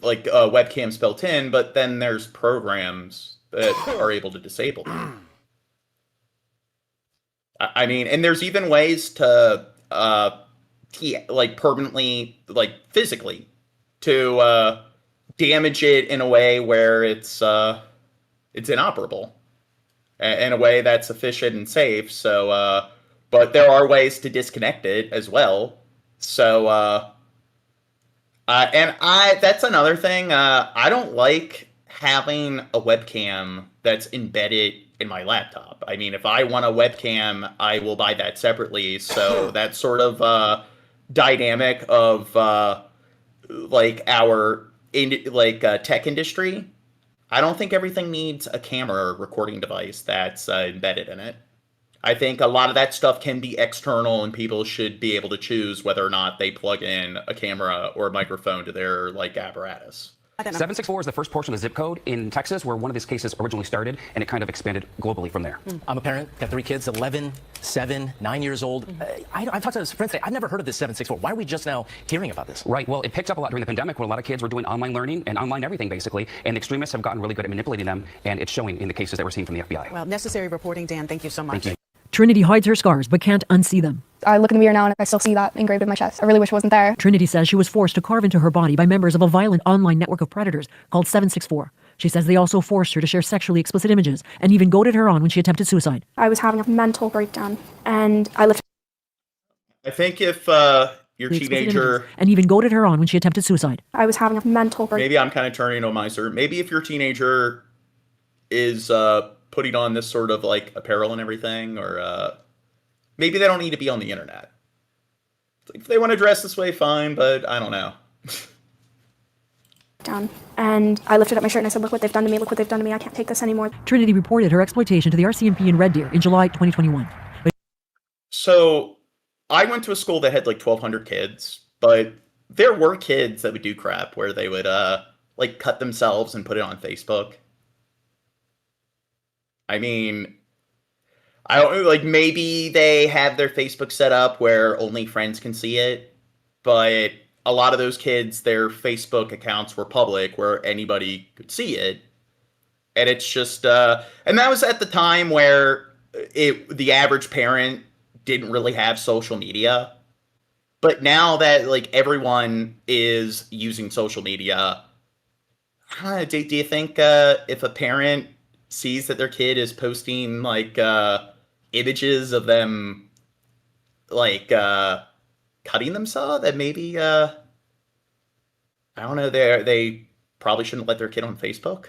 webcams built in, but then there's programs that are able to disable them. I mean, and there's even ways to permanently, physically, to damage it in a way where it's inoperable, in a way that's efficient and safe. So, but there are ways to disconnect it as well. So, that's another thing. I don't like having a webcam that's embedded in my laptop. I mean, if I want a webcam, I will buy that separately. So that sort of dynamic of our tech industry, I don't think everything needs a camera recording device that's embedded in it. I think a lot of that stuff can be external, and people should be able to choose whether or not they plug in a camera or a microphone to their apparatus. 764 is the first portion of the zip code in Texas where one of these cases originally started, and it kind of expanded globally from there. I'm a parent, got 3 kids, 11, 7, 9 years old. I've talked to friends today. I've never heard of this 764. Why are we just now hearing about this? Right. Well, it picked up a lot during the pandemic when a lot of kids were doing online learning and online everything, basically. And extremists have gotten really good at manipulating them, and it's showing in the cases that we're seeing from the FBI. Well, necessary reporting, Dan. Thank you so much. Thank you. Trinity hides her scars but can't unsee them. I look in the mirror now and I still see that engraved in my chest. I really wish it wasn't there. Trinity says she was forced to carve into her body by members of a violent online network of predators called 764. She says they also forced her to share sexually explicit images and even goaded her on when she attempted suicide. I was having a mental breakdown and I lifted. I think if your teenager... And even goaded her on when she attempted suicide. I was having a mental breakdown. Maybe I'm kind of turning on myself. Maybe if your teenager is putting on this sort of apparel and everything, or maybe they don't need to be on the internet. If they want to dress this way, fine, but I don't know. Down. And I lifted up my shirt and I said, look what they've done to me, look what they've done to me, I can't take this anymore. Trinity reported her exploitation to the RCMP in Red Deer in July 2021. So I went to a school that had 1,200 kids, but there were kids that would do crap where they would cut themselves and put it on Facebook. I mean, I don't maybe they have their Facebook set up where only friends can see it, but a lot of those kids, their Facebook accounts were public where anybody could see it. And it's just, and that was at the time where the average parent didn't really have social media. But now that everyone is using social media, do you think if a parent sees that their kid is posting images of them cutting themselves, that maybe I don't know, they probably shouldn't let their kid on Facebook?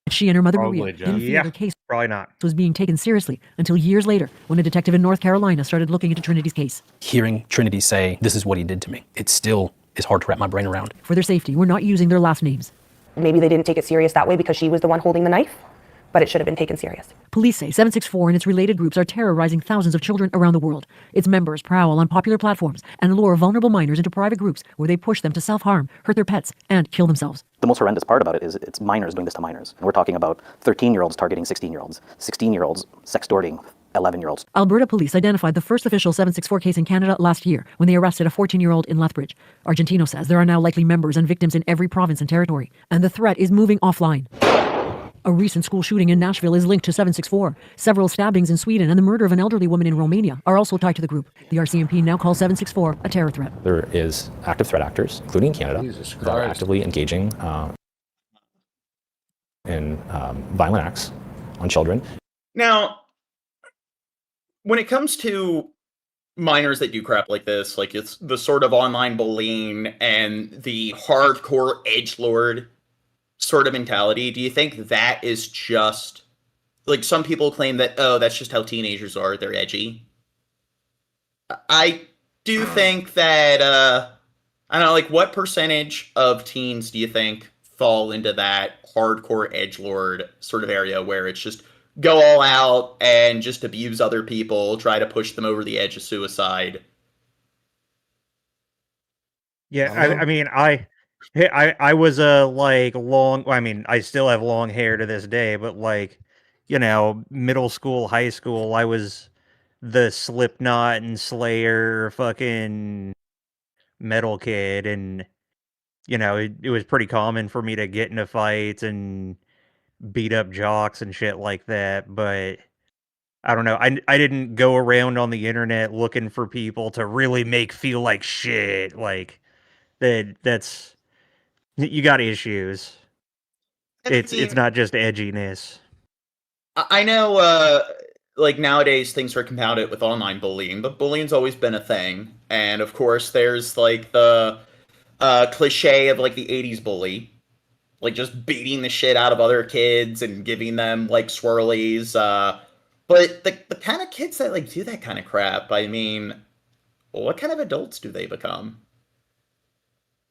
She and her mother Probably, Maria John. didn't feel the case Probably not. was being taken seriously until years later when a detective in North Carolina started looking into Trinity's case. Hearing Trinity say, "This is what he did to me," it still is hard to wrap my brain around. For their safety, we're not using their last names. Maybe they didn't take it serious that way because she was the one holding the knife, but it should have been taken serious. Police say 764 and its related groups are terrorizing thousands of children around the world. Its members prowl on popular platforms and lure vulnerable minors into private groups where they push them to self-harm, hurt their pets, and kill themselves. The most horrendous part about it is it's minors doing this to minors. And we're talking about 13-year-olds targeting 16-year-olds, 16-year-olds sextorting 11-year-olds. Alberta police identified the first official 764 case in Canada last year when they arrested a 14-year-old in Lethbridge. Argentino says there are now likely members and victims in every province and territory, and the threat is moving offline. A recent school shooting in Nashville is linked to 764. Several stabbings in Sweden and the murder of an elderly woman in Romania are also tied to the group. The RCMP now calls 764 a terror threat. There is active threat actors, including Canada, that are actively engaging in violent acts on children. Now, when it comes to minors that do crap like this, like it's the sort of online bullying and the hardcore edgelord sort of mentality, do you think that is just, like, some people claim that, oh, that's just how teenagers are, they're edgy? I do think that, I don't know, like, what percentage of teens do you think fall into that hardcore edgelord sort of area where it's just go all out and just abuse other people, try to push them over the edge of suicide? Yeah, I mean, I was a like long. I mean, I still have long hair to this day, but like, you know, middle school, high school, I was the Slipknot and Slayer fucking metal kid, and you know, it was pretty common for me to get into fights and beat up jocks and shit like that. But I don't know. I didn't go around on the internet looking for people to really make feel like shit. Like that's you got issues. It's not just edginess. I know, like, nowadays things are compounded with online bullying, but bullying's always been a thing. And of course, there's like the cliche of like the 80s bully, like just beating the shit out of other kids and giving them like swirlies. But the kind of kids that like do that kind of crap, I mean, what kind of adults do they become?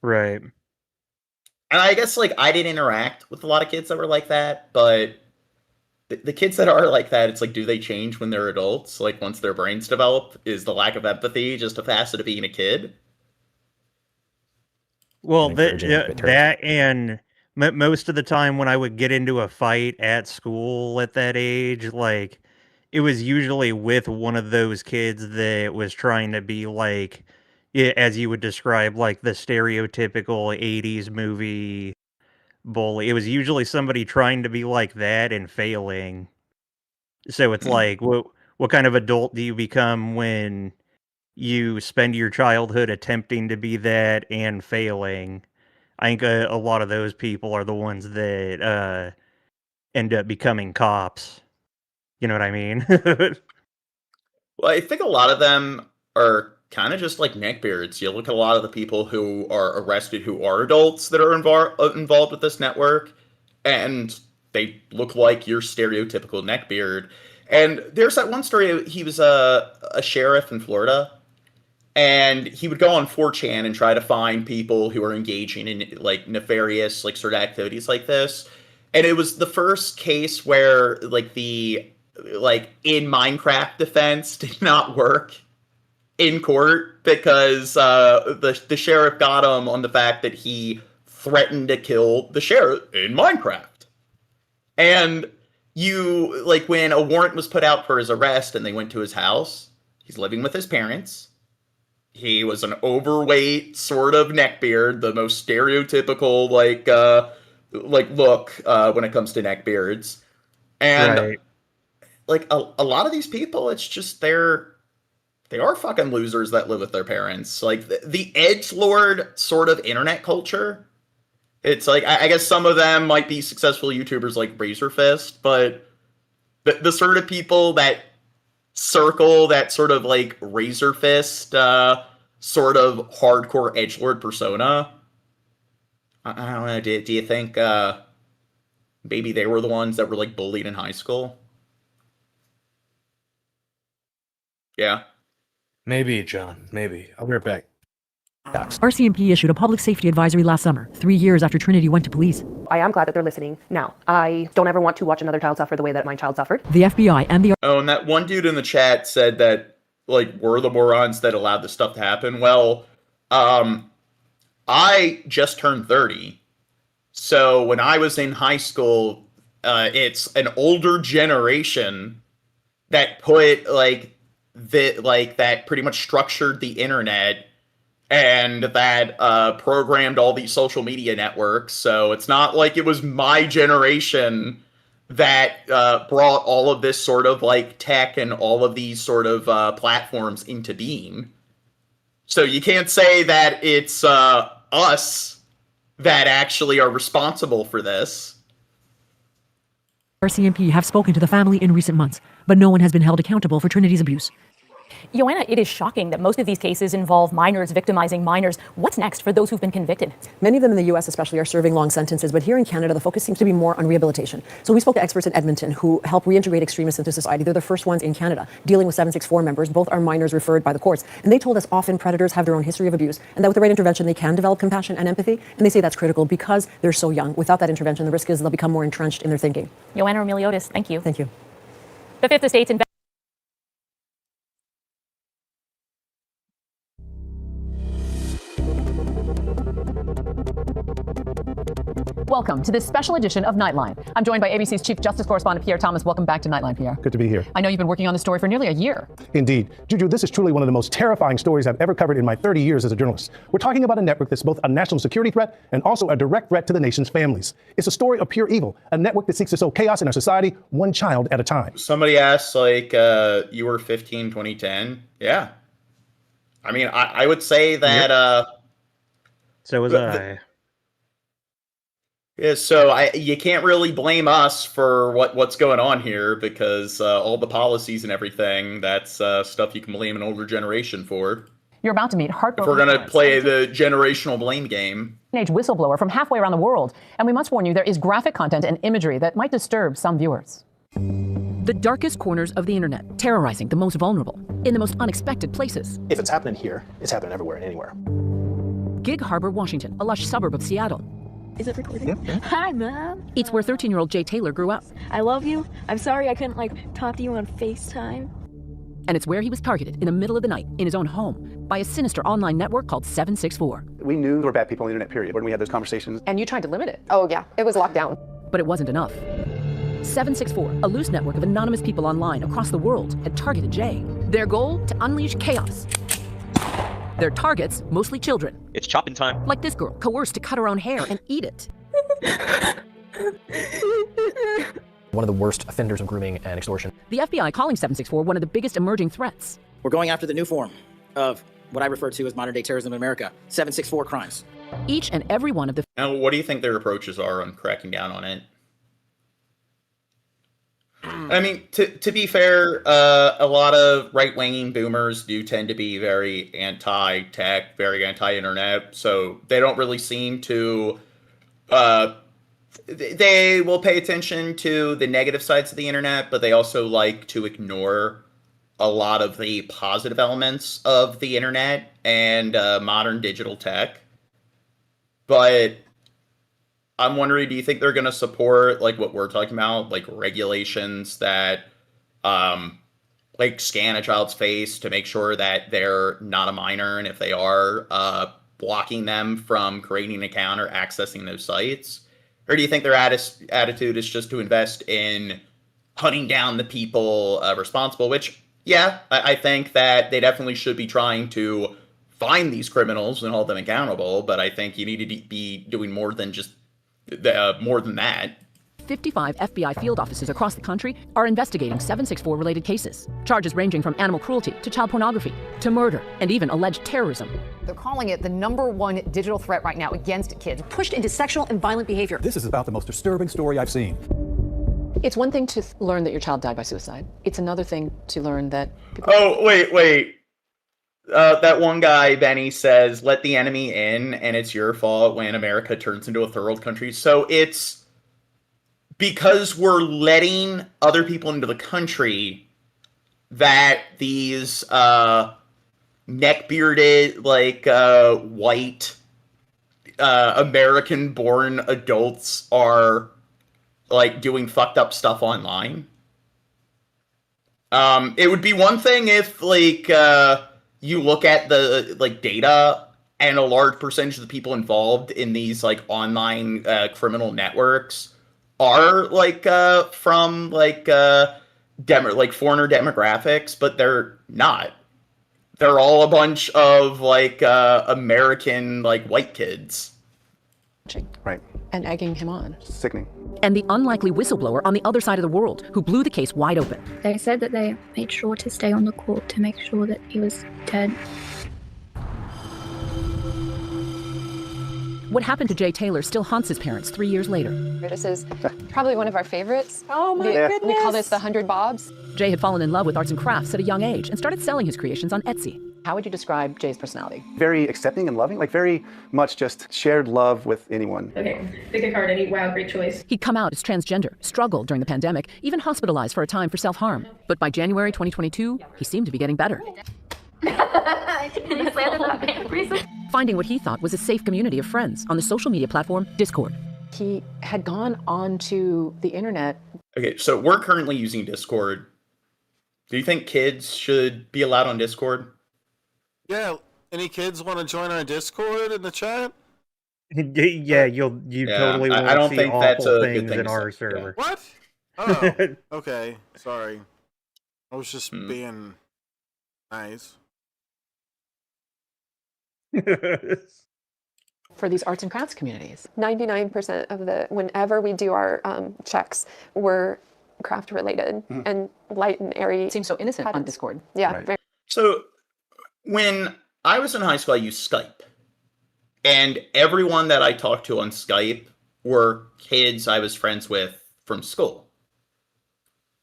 Right. And I guess like I didn't interact with a lot of kids that were like that, but the kids that are like that, it's like, do they change when they're adults? Like once their brains develop, is the lack of empathy just a facet of being a kid? Well, that and most of the time when I would get into a fight at school at that age, like it was usually with one of those kids that was trying to be like, as you would describe, like the stereotypical 80s movie bully. It was usually somebody trying to be like that and failing. So it's like, what kind of adult do you become when you spend your childhood attempting to be that and failing? I think a lot of those people are the ones that end up becoming cops. You know what I mean? Well, I think a lot of them are kind of just like neckbeards. You look at a lot of the people who are arrested who are adults that are involved with this network, and they look like your stereotypical neckbeard. And there's that one story, he was a sheriff in Florida, and he would go on 4chan and try to find people who are engaging in like nefarious like sort of activities like this. And it was the first case where like the like in Minecraft defense did not work in court because the sheriff got him on the fact that he threatened to kill the sheriff in Minecraft. And you like when a warrant was put out for his arrest and they went to his house, he's living with his parents. He was an overweight sort of neckbeard, the most stereotypical like look when it comes to neckbeards. And right. Like a lot of these people, it's just they are fucking losers that live with their parents. Like the edgelord sort of internet culture. It's like I guess some of them might be successful YouTubers like Razor Fist, but the sort of people that circle that sort of like Razor Fist sort of hardcore edgelord persona. I don't know. Do you think maybe they were the ones that were like bullied in high school? Yeah. Maybe, John. Maybe. I'll be right back. RCMP issued a public safety advisory last summer, 3 years after Trinity went to police. I am glad that they're listening now. I don't ever want to watch another child suffer the way that my child suffered. The FBI and the... Oh, and that one dude in the chat said that, like, we're the morons that allowed this stuff to happen. Well, I just turned 30. So when I was in high school, it's an older generation that put, that pretty much structured the internet and that programmed all these social media networks. So it's not like it was my generation that brought all of this sort of like tech and all of these sort of platforms into being. So you can't say that it's us that actually are responsible for this. RCMP have spoken to the family in recent months, but no one has been held accountable for Trinity's abuse. Joanna, it is shocking that most of these cases involve minors victimizing minors. What's next for those who've been convicted? Many of them in the U.S. especially are serving long sentences, but here in Canada, the focus seems to be more on rehabilitation. So we spoke to experts in Edmonton who help reintegrate extremists into society. They're the first ones in Canada dealing with 764 members. Both are minors referred by the courts. And they told us often predators have their own history of abuse, and that with the right intervention, they can develop compassion and empathy. And they say that's critical because they're so young. Without that intervention, the risk is they'll become more entrenched in their thinking. Joanna Emiliotis, thank you. Thank you. The Fifth Estate's Welcome to this special edition of Nightline. I'm joined by ABC's Chief Justice Correspondent Pierre Thomas. Welcome back to Nightline, Pierre. Good to be here. I know you've been working on this story for nearly a year. Indeed. Juju, this is truly one of the most terrifying stories I've ever covered in my 30 years as a journalist. We're talking about a network that's both a national security threat and also a direct threat to the nation's families. It's a story of pure evil, a network that seeks to sow chaos in our society, one child at a time. Somebody asked, you were 15, 2010. Yeah. I mean, I would say that... So was I. Yeah, so you can't really blame us for what's going on here because all the policies and everything, that's stuff you can blame an older generation for. You're about to meet heartbroken If we're going to parents. play the generational blame game. Teenage whistleblower from halfway around the world. And we must warn you, there is graphic content and imagery that might disturb some viewers. The darkest corners of the internet, terrorizing the most vulnerable, in the most unexpected places. If it's happening here, it's happening everywhere and anywhere. Gig Harbor, Washington, a lush suburb of Seattle. Is it recording? Hi, Mom. It's where 13-year-old Jay Taylor grew up. I love you. I'm sorry I couldn't, talk to you on FaceTime. And it's where he was targeted in the middle of the night in his own home by a sinister online network called 764. We knew there were bad people on the internet, period, when we had those conversations. And you tried to limit it. Oh, yeah. It was locked down. But it wasn't enough. 764, a loose network of anonymous people online across the world, had targeted Jay. Their goal? To unleash chaos. Their targets, mostly children. It's chopping time. Like this girl, coerced to cut her own hair and eat it. One of the worst offenders of grooming and extortion. The FBI calling 764 one of the biggest emerging threats. We're going after the new form of what I refer to as modern-day terrorism in America, 764 crimes. Each and every one of the... Now, what do you think their approaches are on cracking down on it? I mean, to be fair, a lot of right-wing boomers do tend to be very anti-tech, very anti-internet, so they don't really seem to... they will pay attention to the negative sides of the internet, but they also like to ignore a lot of the positive elements of the internet and modern digital tech. But I'm wondering, do you think they're going to support like what we're talking about, like regulations that like scan a child's face to make sure that they're not a minor, and if they are, blocking them from creating an account or accessing those sites? Or do you think their attitude is just to invest in hunting down the people responsible, which, yeah, I think that they definitely should be trying to find these criminals and hold them accountable, but I think you need to be doing more than just more than that. 55 FBI field offices across the country are investigating 764 related cases. Charges ranging from animal cruelty to child pornography to murder and even alleged terrorism. They're calling it the #1 digital threat right now against kids, pushed into sexual and violent behavior. This is about the most disturbing story I've seen. It's one thing to learn that your child died by suicide. It's another thing to learn that Oh, wait. That one guy, Benny, says, let the enemy in, and it's your fault when America turns into a third world country. So it's because we're letting other people into the country that these neck-bearded, white American-born adults are, doing fucked up stuff online. It would be one thing if, you look at the, data, and a large percentage of the people involved in these, online criminal networks are, from, foreigner demographics, but they're not. They're all a bunch of, American, white kids. Right. and egging him on. Sickening. And the unlikely whistleblower on the other side of the world who blew the case wide open. They said that they made sure to stay on the court to make sure that he was dead. What happened to Jay Taylor still haunts his parents 3 years later. This is probably one of our favorites. Oh my goodness. We call this the 100 Bobs. Jay had fallen in love with arts and crafts at a young age and started selling his creations on Etsy. How would you describe Jay's personality? Very accepting and loving, like very much just shared love with anyone. Okay, pick a card. Wow, great choice. He'd come out as transgender, struggled during the pandemic, even hospitalized for a time for self-harm. But by January 2022, he seemed to be getting better. Finding what he thought was a safe community of friends on the social media platform Discord. He had gone onto the internet. Okay, so we're currently using Discord. Do you think kids should be allowed on Discord? Yeah, any kids want to join our Discord in the chat? Yeah, you totally won't I don't see think awful that's a good things thing in to our say. server. What? Oh, okay. Sorry. I was just being nice. For these arts and crafts communities. 99% of whenever we do our checks, we're craft related and light and airy. It seems so innocent on Discord. Yeah. Right. Very. So when I was in high school, I used Skype. And everyone that I talked to on Skype were kids I was friends with from school.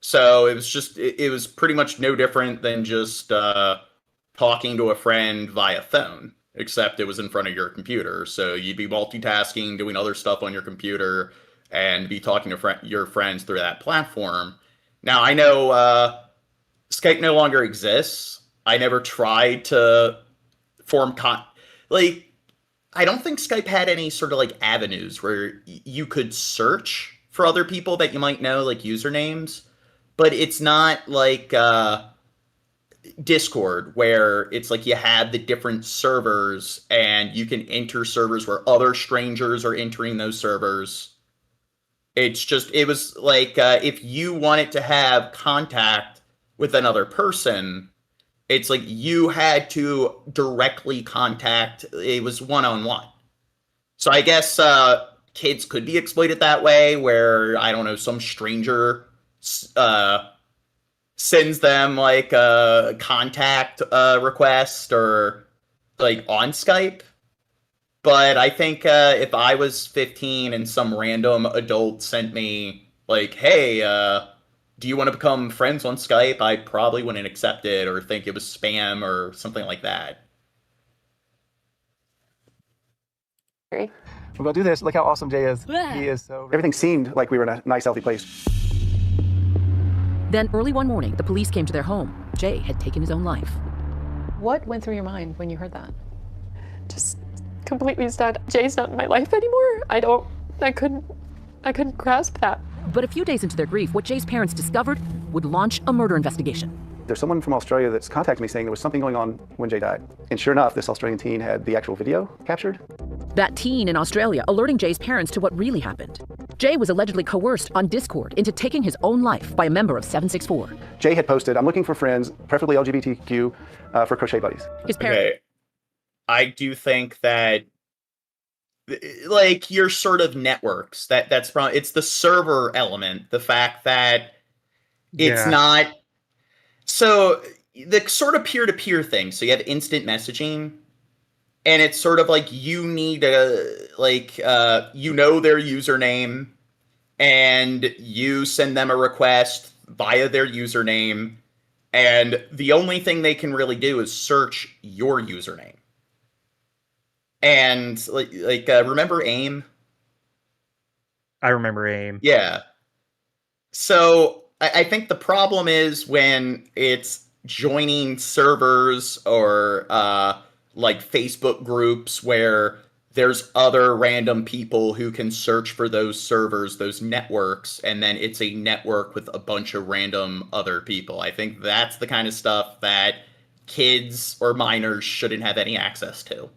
So it was pretty much no different than just talking to a friend via phone, except it was in front of your computer. So you'd be multitasking, doing other stuff on your computer, and be talking to your friends through that platform. Now, I know Skype no longer exists. I never tried to form I don't think Skype had any sort of avenues where you could search for other people that you might know, like usernames. But it's not like Discord, where it's like you have the different servers and you can enter servers where other strangers are entering those servers. It was like if you wanted to have contact with another person, it's like you had to directly contact. It was one-on-one. So I guess kids could be exploited that way, where, I don't know, some stranger sends them a contact request or on Skype. But I think if I was 15 and some random adult sent me hey, do you want to become friends on Skype? I probably wouldn't accept it or think it was spam or something like that. We're going to do this. Look how awesome Jay is. He is so... Everything seemed like we were in a nice, healthy place. Then early one morning, the police came to their home. Jay had taken his own life. What went through your mind when you heard that? Just completely stunned. Jay's not in my life anymore. I couldn't grasp that. But a few days into their grief, what Jay's parents discovered would launch a murder investigation. There's someone from Australia that's contacted me saying there was something going on when Jay died. And sure enough, this Australian teen had the actual video captured. That teen in Australia alerting Jay's parents to what really happened. Jay was allegedly coerced on Discord into taking his own life by a member of 764. Jay had posted, "I'm looking for friends, preferably LGBTQ, for crochet buddies." His parents. Okay. I do think that your sort of networks, it's the server element, the fact that it's not, so the sort of peer-to-peer thing. So you have instant messaging, and it's sort of you need their username, and you send them a request via their username, and the only thing they can really do is search your username. And remember AIM? I remember AIM. Yeah. So I think the problem is when it's joining servers or Facebook groups where there's other random people who can search for those servers, those networks, and then it's a network with a bunch of random other people. I think that's the kind of stuff that kids or minors shouldn't have any access to.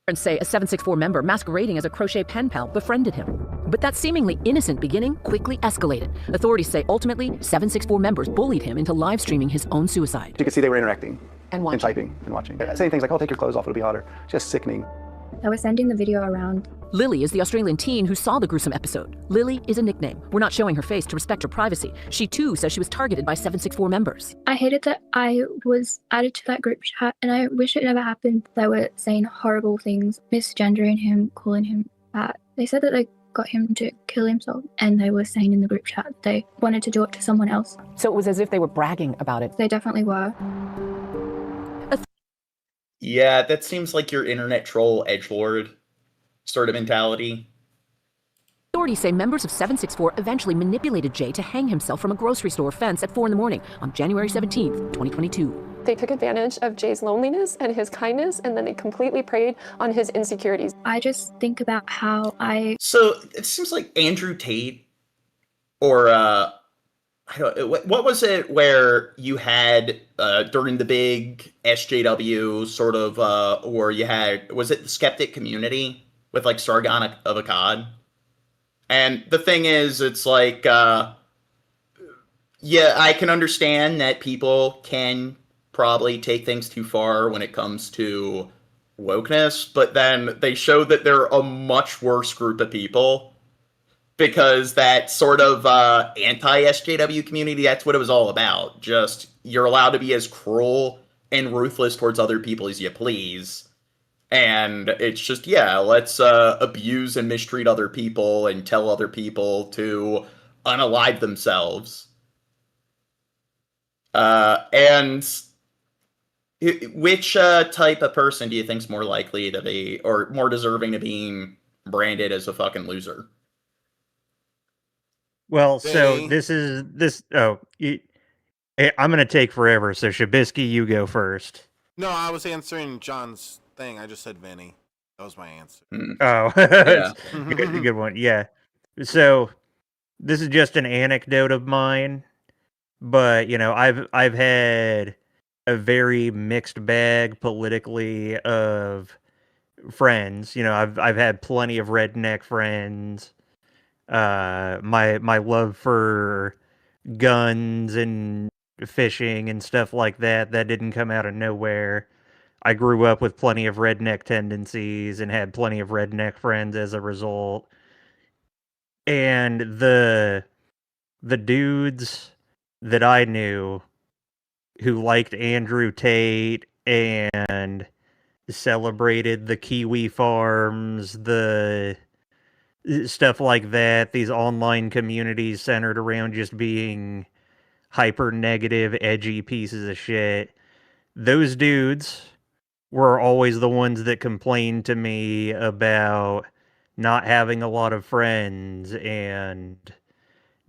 And say a 764 member masquerading as a crochet pen pal befriended him. But that seemingly innocent beginning quickly escalated. Authorities say ultimately 764 members bullied him into live streaming his own suicide. You could see they were interacting and typing and watching. Saying things like, "Oh, take your clothes off, it'll be hotter." Just sickening. They were sending the video around. Lily is the Australian teen who saw the gruesome episode. Lily is a nickname. We're not showing her face to respect her privacy. She too says she was targeted by 764 members. I hated that I was added to that group chat, and I wish it never happened. They were saying horrible things, misgendering him, calling him fat. They said that they got him to kill himself, and they were saying in the group chat they wanted to do it to someone else. So it was as if they were bragging about it. They definitely were. Yeah, that seems like your internet troll edgelord sort of mentality. Authorities say members of 764 eventually manipulated Jay to hang himself from a grocery store fence at 4 a.m. on January 17th, 2022. They took advantage of Jay's loneliness and his kindness, and then they completely preyed on his insecurities. I just think about how So it seems like Andrew Tate, or what was it where you had during the big SJW sort of, or you had, was it the skeptic community with like Sargon of Akkad? And the thing is, it's like, yeah, I can understand that people can probably take things too far when it comes to wokeness, but then they show that they're a much worse group of people, because that sort of anti-SJW community, that's what it was all about. Just, you're allowed to be as cruel and ruthless towards other people as you please. And it's just, yeah, let's abuse and mistreat other people and tell other people to unalive themselves. And which type of person do you think's more likely to be, or more deserving of being branded as a fucking loser? Well, so I'm going to take forever, so Shabisky, you go first. No, I was answering John's thing. I just said Vinny. That was my answer. Oh, Yeah. good one. Yeah. So this is just an anecdote of mine, but you know, I've had a very mixed bag politically of friends. You know, I've had plenty of redneck friends. My love for guns and fishing and stuff like that didn't come out of nowhere. I grew up with plenty of redneck tendencies and had plenty of redneck friends as a result. And the dudes that I knew who liked Andrew Tate and celebrated the Kiwi farms, the stuff like that, these online communities centered around just being hyper negative, edgy pieces of shit, those dudes were always the ones that complained to me about not having a lot of friends and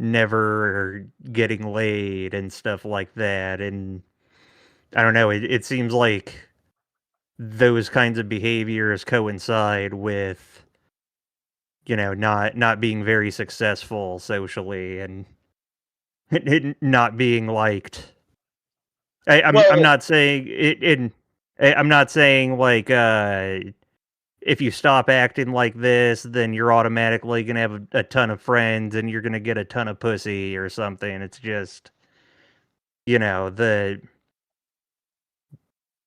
never getting laid and stuff like that. And I don't know, it seems like those kinds of behaviors coincide with, you know, not being very successful socially and not being liked. I'm not saying it. I'm not saying like if you stop acting like this, then you're automatically gonna have a ton of friends and you're gonna get a ton of pussy or something. It's just, you know,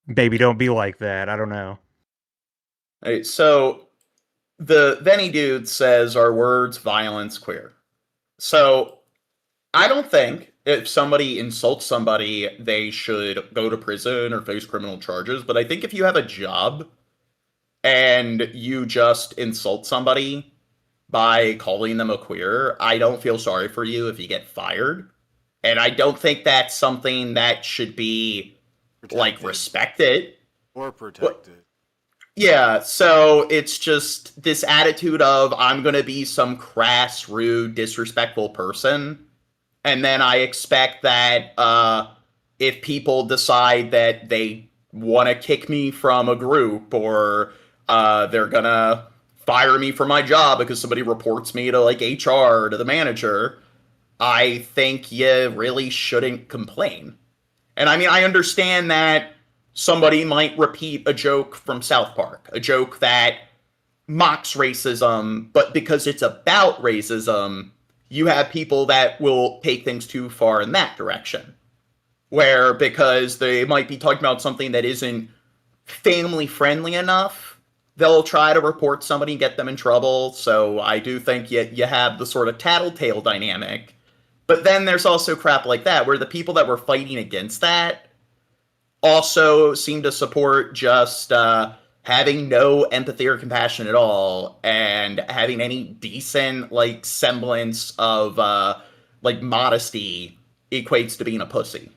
maybe don't be like that. I don't know. All right, so the Venny dude says, "Are words violence queer?" So I don't think if somebody insults somebody, they should go to prison or face criminal charges. But I think if you have a job and you just insult somebody by calling them a queer, I don't feel sorry for you if you get fired. And I don't think that's something that should be like respected or protected. Yeah, so it's just this attitude of I'm going to be some crass, rude, disrespectful person. And then I expect that if people decide that they want to kick me from a group or they're going to fire me from my job because somebody reports me to like HR, to the manager, I think you really shouldn't complain. And I mean, I understand that somebody might repeat a joke from South Park, a joke that mocks racism, but because it's about racism, you have people that will take things too far in that direction. Where because they might be talking about something that isn't family friendly enough, they'll try to report somebody and get them in trouble. So I do think you have the sort of tattletale dynamic. But then there's also crap like that, where the people that were fighting against that also seem to support just having no empathy or compassion at all, and having any decent, like, semblance of, like, modesty equates to being a pussy.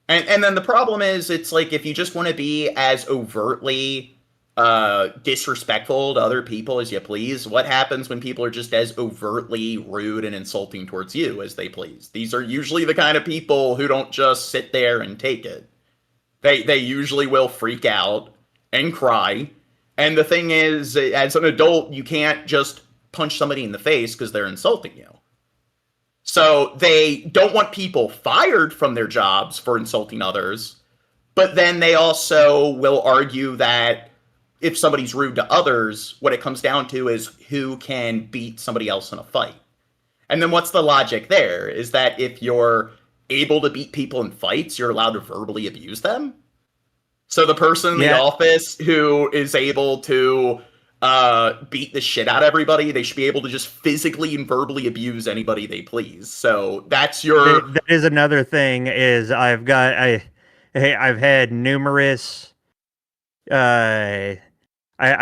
And then the problem is, it's like, if you just want to be as overtly disrespectful to other people as you please, what happens when people are just as overtly rude and insulting towards you as they please? These are usually the kind of people who don't just sit there and take it. They usually will freak out and cry. And the thing is, as an adult, you can't just punch somebody in the face because they're insulting you. So they don't want people fired from their jobs for insulting others, but then they also will argue that if somebody's rude to others, what it comes down to is who can beat somebody else in a fight. And then what's the logic there? Is that if you're able to beat people in fights, you're allowed to verbally abuse them? So the person in the office who is able to beat the shit out of everybody, they should be able to just physically and verbally abuse anybody they please. So that's your... That is another thing, is I've had numerous... I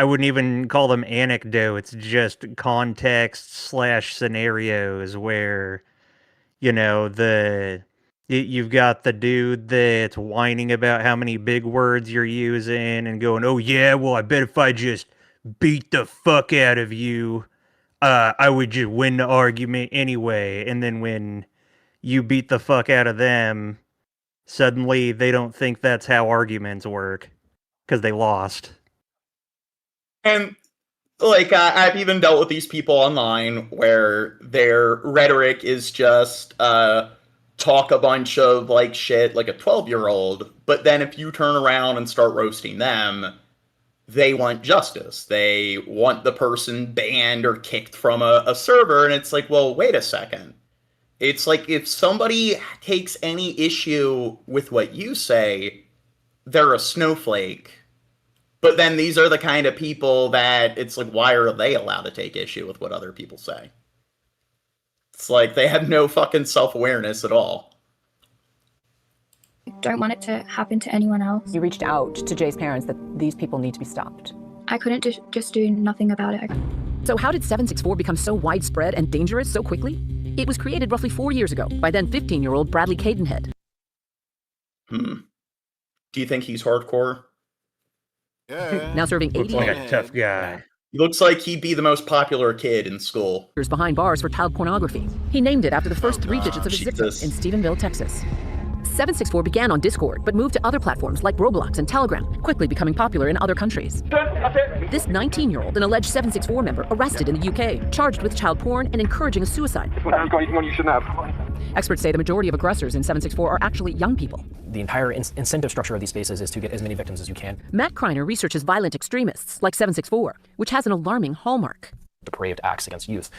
wouldn't even call them anecdotes, just context/scenarios where, you've got the dude that's whining about how many big words you're using and going, oh yeah, well, I bet if I just beat the fuck out of you, I would just win the argument anyway. And then when you beat the fuck out of them, suddenly they don't think that's how arguments work because they lost. And, like, I've even dealt with these people online where their rhetoric is just talk a bunch of, like, shit like a 12-year-old, but then if you turn around and start roasting them, they want justice. They want the person banned or kicked from a server, and it's like, well, wait a second. It's like, if somebody takes any issue with what you say, they're a snowflake. But then these are the kind of people that it's like, why are they allowed to take issue with what other people say? It's like they have no fucking self-awareness at all. Don't want it to happen to anyone else. You reached out to Jay's parents that these people need to be stopped. I couldn't just do nothing about it. So how did 764 become so widespread and dangerous so quickly? It was created roughly 4 years ago by then 15-year-old Bradley Cadenhead. Do you think he's hardcore? Yeah. Now serving 80 Looks like a tough guy. He looks like he'd be the most popular kid in school. years behind bars for child pornography. He named it after the first 3 digits of his zip code in Stephenville, Texas. 764 began on Discord, but moved to other platforms like Roblox and Telegram, quickly becoming popular in other countries. This 19-year-old, an alleged 764 member, arrested in the UK, charged with child porn and encouraging a suicide. You shouldn't have. Experts say the majority of aggressors in 764 are actually young people. The entire incentive structure of these spaces is to get as many victims as you can. Matt Kreiner researches violent extremists like 764, which has an alarming hallmark. Depraved acts against youth,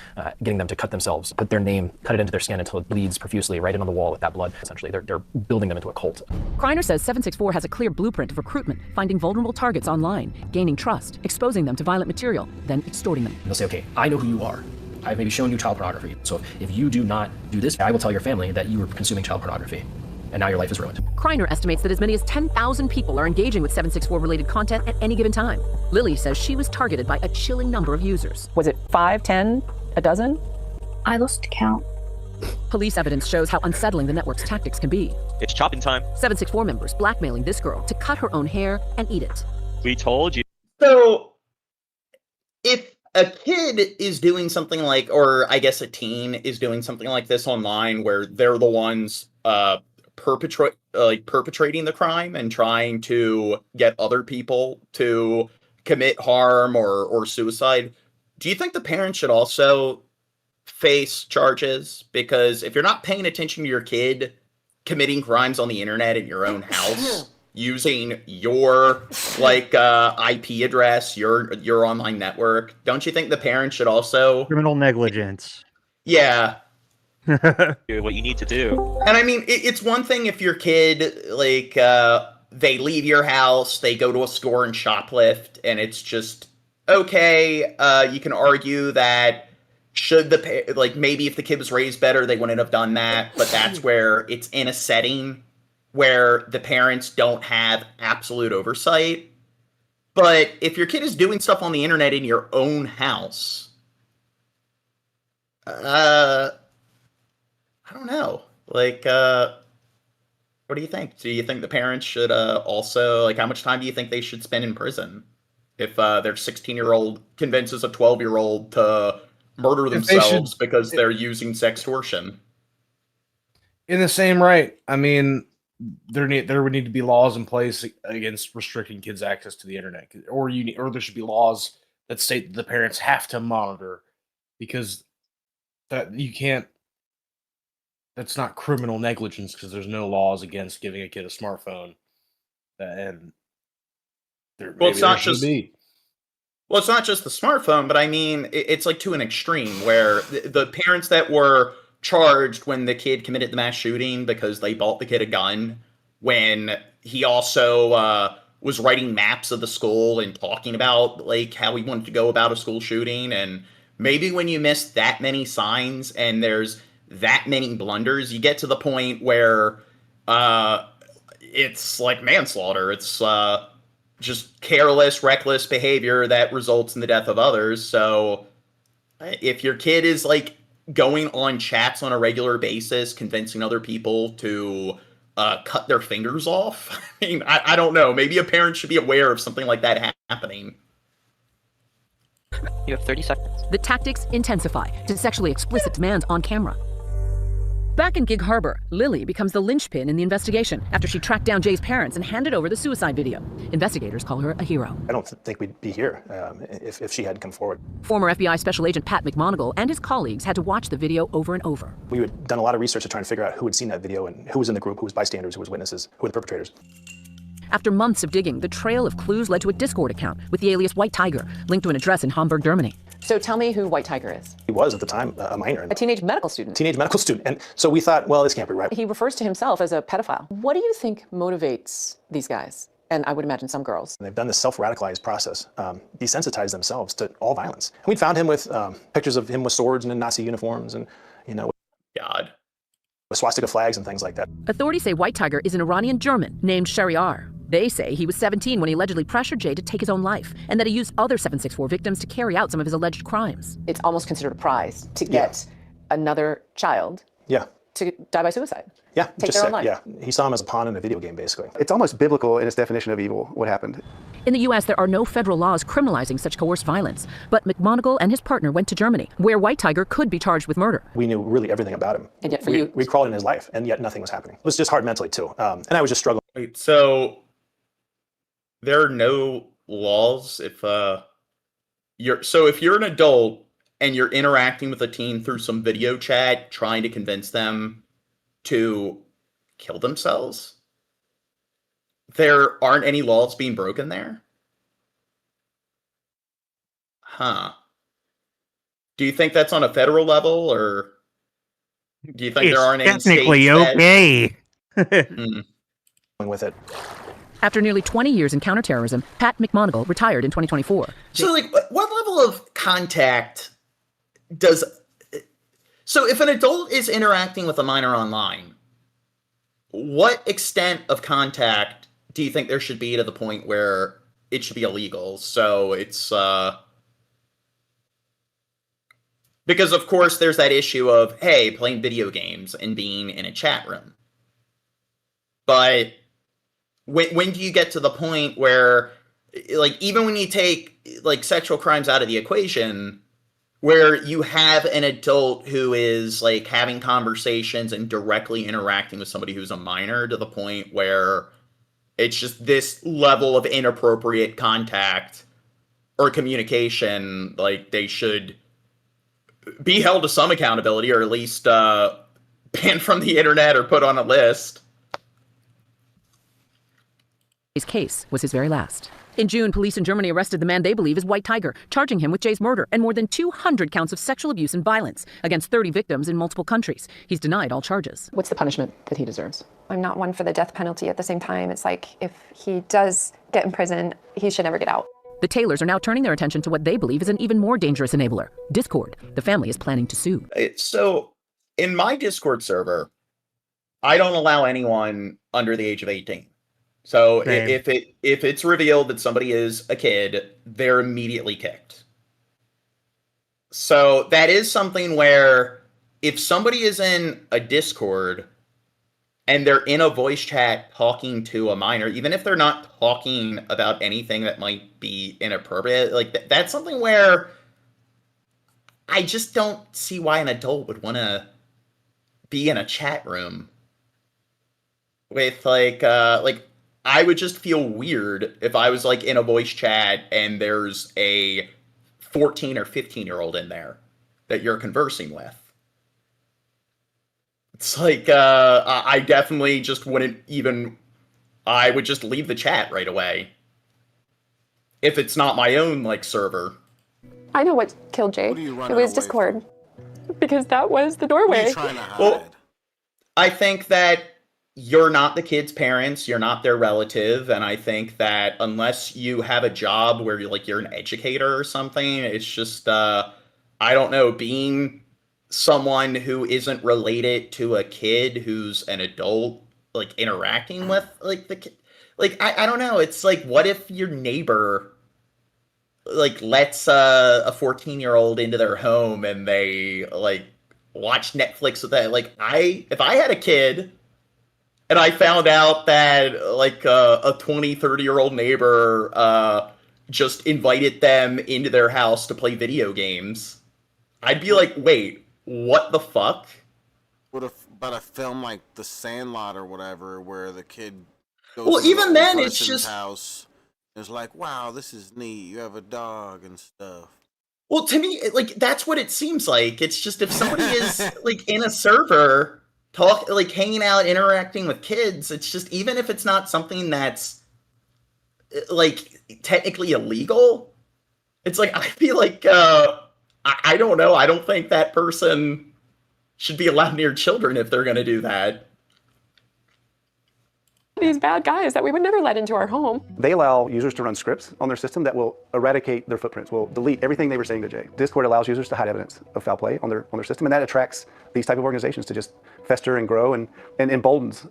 getting them to cut themselves, put their name, cut it into their skin until it bleeds profusely right in on the wall with that blood. Essentially, they're building them into a cult. Kreiner says 764 has a clear blueprint of recruitment, finding vulnerable targets online, gaining trust, exposing them to violent material, then extorting them. They'll say, okay, I know who you are. I've maybe shown you child pornography. So if you do not do this, I will tell your family that you were consuming child pornography. And now your life is ruined. Kreiner estimates that as many as 10,000 people are engaging with 764-related content at any given time. Lily says she was targeted by a chilling number of users. Was it 5, 10, a dozen? I lost count. Police evidence shows how unsettling the network's tactics can be. It's chopping time. 764 members blackmailing this girl to cut her own hair and eat it. We told you. So, if a kid is doing something like, or I guess a teen is doing something like this online where they're the ones perpetrating the crime and trying to get other people to commit harm or suicide, do you think the parents should also face charges? Because if you're not paying attention to your kid committing crimes on the internet in your own house, using your IP address, your online network, don't you think the parents should also... Criminal negligence. Yeah. Do what you need to do. And I mean, it's one thing if your kid they leave your house, they go to a store and shoplift, and it's just, okay, you can argue that maybe if the kid was raised better, they wouldn't have done that, but that's where it's in a setting where the parents don't have absolute oversight. But if your kid is doing stuff on the internet in your own house, I don't know. What do you think? Do you think the parents should also, how much time do you think they should spend in prison if their 16-year-old convinces a 12-year-old to murder themselves because they're using sextortion? In the same right, I mean, there would need to be laws in place against restricting kids' access to the internet, or there should be laws that state that the parents have to monitor, because that you can't. That's not criminal negligence because there's no laws against giving a kid a smartphone, and it's not just the smartphone, but I mean it's to an extreme where the parents that were charged when the kid committed the mass shooting because they bought the kid a gun, when he also was writing maps of the school and talking about how he wanted to go about a school shooting, and maybe when you miss that many signs and there's that many blunders, you get to the point where it's like manslaughter. It's just careless, reckless behavior that results in the death of others. So if your kid is going on chats on a regular basis, convincing other people to cut their fingers off, I mean, I don't know. Maybe a parent should be aware of something like that happening. You have 30 seconds. The tactics intensify to sexually explicit demands on camera. Back in Gig Harbor, Lily becomes the linchpin in the investigation after she tracked down Jay's parents and handed over the suicide video. Investigators call her a hero. I don't think we'd be here if she hadn't come forward. Former FBI Special Agent Pat McMonigal and his colleagues had to watch the video over and over. We had done a lot of research to try and figure out who had seen that video and who was in the group, who was bystanders, who was witnesses, who were the perpetrators. After months of digging, the trail of clues led to a Discord account with the alias White Tiger, linked to an address in Hamburg, Germany. So tell me who White Tiger is. He was, at the time, a minor. A teenage medical student. And so we thought, well, this can't be right. He refers to himself as a pedophile. What do you think motivates these guys? And I would imagine some girls. They've done this self-radicalized process, desensitize themselves to all violence. And we'd found him with pictures of him with swords and in Nazi uniforms and, God. With swastika flags and things like that. Authorities say White Tiger is an Iranian German named Shariar. They say he was 17 when he allegedly pressured Jay to take his own life, and that he used other 764 victims to carry out some of his alleged crimes. It's almost considered a prize to get another child to die by suicide. Yeah, take their own life. Yeah, he saw him as a pawn in a video game, basically. It's almost biblical in its definition of evil, what happened. In the U.S., there are no federal laws criminalizing such coerced violence, but McMonigal and his partner went to Germany, where White Tiger could be charged with murder. We knew really everything about him. And yet we crawled in his life, and yet nothing was happening. It was just hard mentally, too. And I was just struggling. Wait, so there are no laws if you're an adult and you're interacting with a teen through some video chat, trying to convince them to kill themselves, there aren't any laws being broken there? Huh. Do you think that's on a federal level, or do you think there aren't any technically states okay? With it. After nearly 20 years in counterterrorism, Pat McMonigal retired in 2024. So, what level of contact does... So, if an adult is interacting with a minor online, what extent of contact do you think there should be to the point where it should be illegal? So, it's... Because, of course, there's that issue of, hey, playing video games and being in a chat room. But... When do you get to the point where, even when you take, sexual crimes out of the equation, where you have an adult who is, having conversations and directly interacting with somebody who's a minor to the point where it's just this level of inappropriate contact or communication, they should be held to some accountability, or at least banned from the internet or put on a list. His case was his very last. In June, police in Germany arrested the man they believe is White Tiger, charging him with Jay's murder and more than 200 counts of sexual abuse and violence against 30 victims in multiple countries. He's denied all charges. What's the punishment that he deserves? I'm not one for the death penalty. At the same time, it's like if he does get in prison, he should never get out. The Taylors are now turning their attention to what they believe is an even more dangerous enabler, Discord. The family is planning to sue. So, in my Discord server, I don't allow anyone under the age of 18. So if it's revealed that somebody is a kid, they're immediately kicked. So that is something where if somebody is in a Discord and they're in a voice chat talking to a minor, even if they're not talking about anything that might be inappropriate, like that's something where I just don't see why an adult would want to be in a chat room with I would just feel weird if I was like in a voice chat and there's a 14 or 15-year-old in there that you're conversing with. It's like, I definitely just wouldn't even, I would just leave the chat right away. If it's not my own, like, server. I know what killed Jay. It was Discord. Because that was the doorway. Well, I think that you're not the kid's parents, you're not their relative, and I think that unless you have a job where you're an educator or something, it's just I don't know, being someone who isn't related to a kid who's an adult, like interacting with like the kid, like I don't know, it's like, what if your neighbor like lets a 14-year-old into their home and they like watch Netflix with that? Like if I had a kid and I found out that like a 20, 30-year-old neighbor just invited them into their house to play video games, I'd be like, wait, what the fuck? What about a film like The Sandlot or whatever, where the kid goes well, to even the then, it's person's just house. It's like, wow, this is neat. You have a dog and stuff. Well, to me, like that's what it seems like. It's just if somebody is like in a server, like hanging out, interacting with kids, it's just, even if it's not something that's like technically illegal, it's like, I feel like I don't know. I don't think that person should be allowed near children if they're going to do that. These bad guys that we would never let into our home. They allow users to run scripts on their system that will eradicate their footprints, will delete everything they were saying to Jay. Discord allows users to hide evidence of foul play on their system, and that attracts these type of organizations to just fester and grow and emboldens.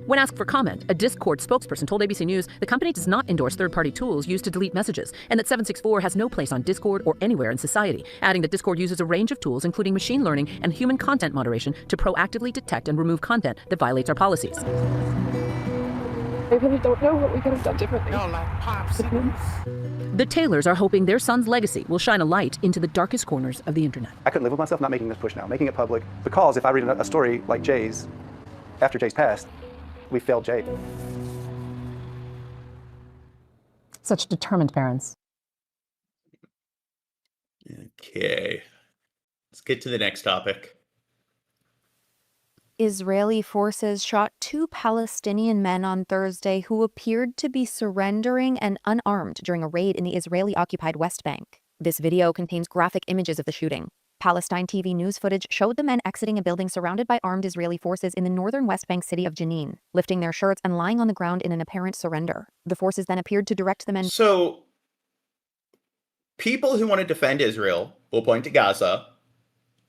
When asked for comment, a Discord spokesperson told ABC News the company does not endorse third-party tools used to delete messages, and that 764 has no place on Discord or anywhere in society, adding that Discord uses a range of tools, including machine learning and human content moderation, to proactively detect and remove content that violates our policies. I really don't know what we could have done differently. No, like popsicles. The Taylors are hoping their son's legacy will shine a light into the darkest corners of the internet. I couldn't live with myself not making this push now, making it public, because if I read a story like Jay's, after Jay's passed, we failed Jay. Such determined parents. Okay. Let's get to the next topic. Israeli forces shot 2 Palestinian men on Thursday who appeared to be surrendering and unarmed during a raid in the Israeli-occupied West Bank. This video contains graphic images of the shooting. Palestine TV news footage showed the men exiting a building surrounded by armed Israeli forces in the northern West Bank city of Jenin, lifting their shirts and lying on the ground in an apparent surrender. The forces then appeared to direct the men. So, people who want to defend Israel will point to Gaza,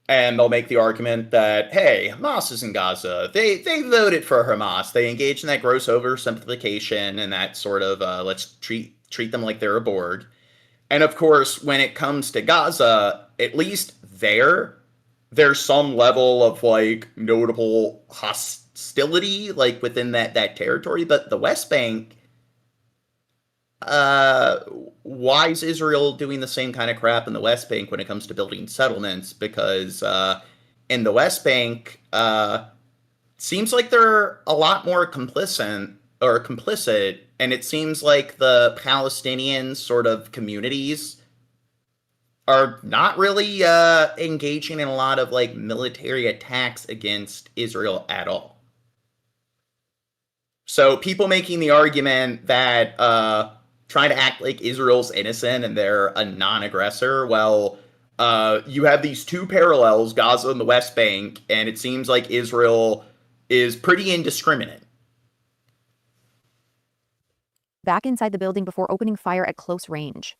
and they'll make the argument that, hey, Hamas is in Gaza. They voted for Hamas. They engaged in that gross oversimplification and that sort of let's treat them like they're a board. And of course, when it comes to Gaza, at least there's some level of like notable hostility like within that territory. But the West Bank, why is Israel doing the same kind of crap in the West Bank when it comes to building settlements? Because in the West Bank, seems like they're a lot more complicit, and it seems like the Palestinian sort of communities are not really engaging in a lot of like military attacks against Israel at all. So people making the argument that trying to act like Israel's innocent and they're a non-aggressor. Well, you have these two parallels, Gaza and the West Bank, and it seems like Israel is pretty indiscriminate. Back inside the building before opening fire at close range.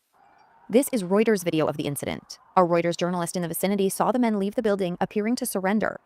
This is Reuters' video of the incident. A Reuters journalist in the vicinity saw the men leave the building, appearing to surrender.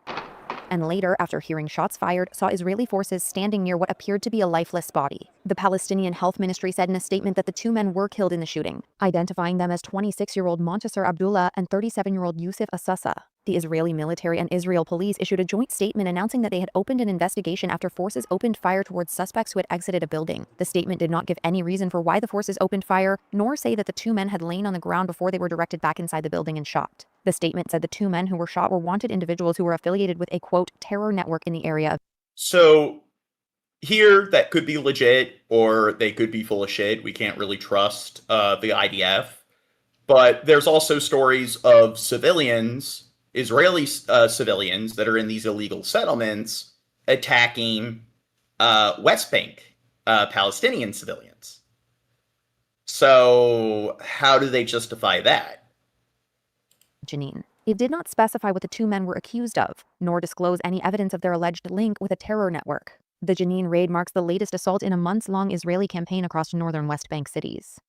And later, after hearing shots fired, saw Israeli forces standing near what appeared to be a lifeless body. The Palestinian Health Ministry said in a statement that the two men were killed in the shooting, identifying them as 26-year-old Montasser Abdullah and 37-year-old Yusuf Assasa. The Israeli military and Israel police issued a joint statement announcing that they had opened an investigation after forces opened fire towards suspects who had exited a building. The statement did not give any reason for why the forces opened fire, nor say that the two men had lain on the ground before they were directed back inside the building and shot. The statement said the two men who were shot were wanted individuals who were affiliated with a, quote, terror network in the area. So here, that could be legit, or they could be full of shit. We can't really trust the IDF. But there's also stories of civilians, Israeli civilians that are in these illegal settlements attacking West Bank Palestinian civilians. So how do they justify that? Jenin. It did not specify what the two men were accused of, nor disclose any evidence of their alleged link with a terror network. The Jenin raid marks the latest assault in a months-long Israeli campaign across northern West Bank cities.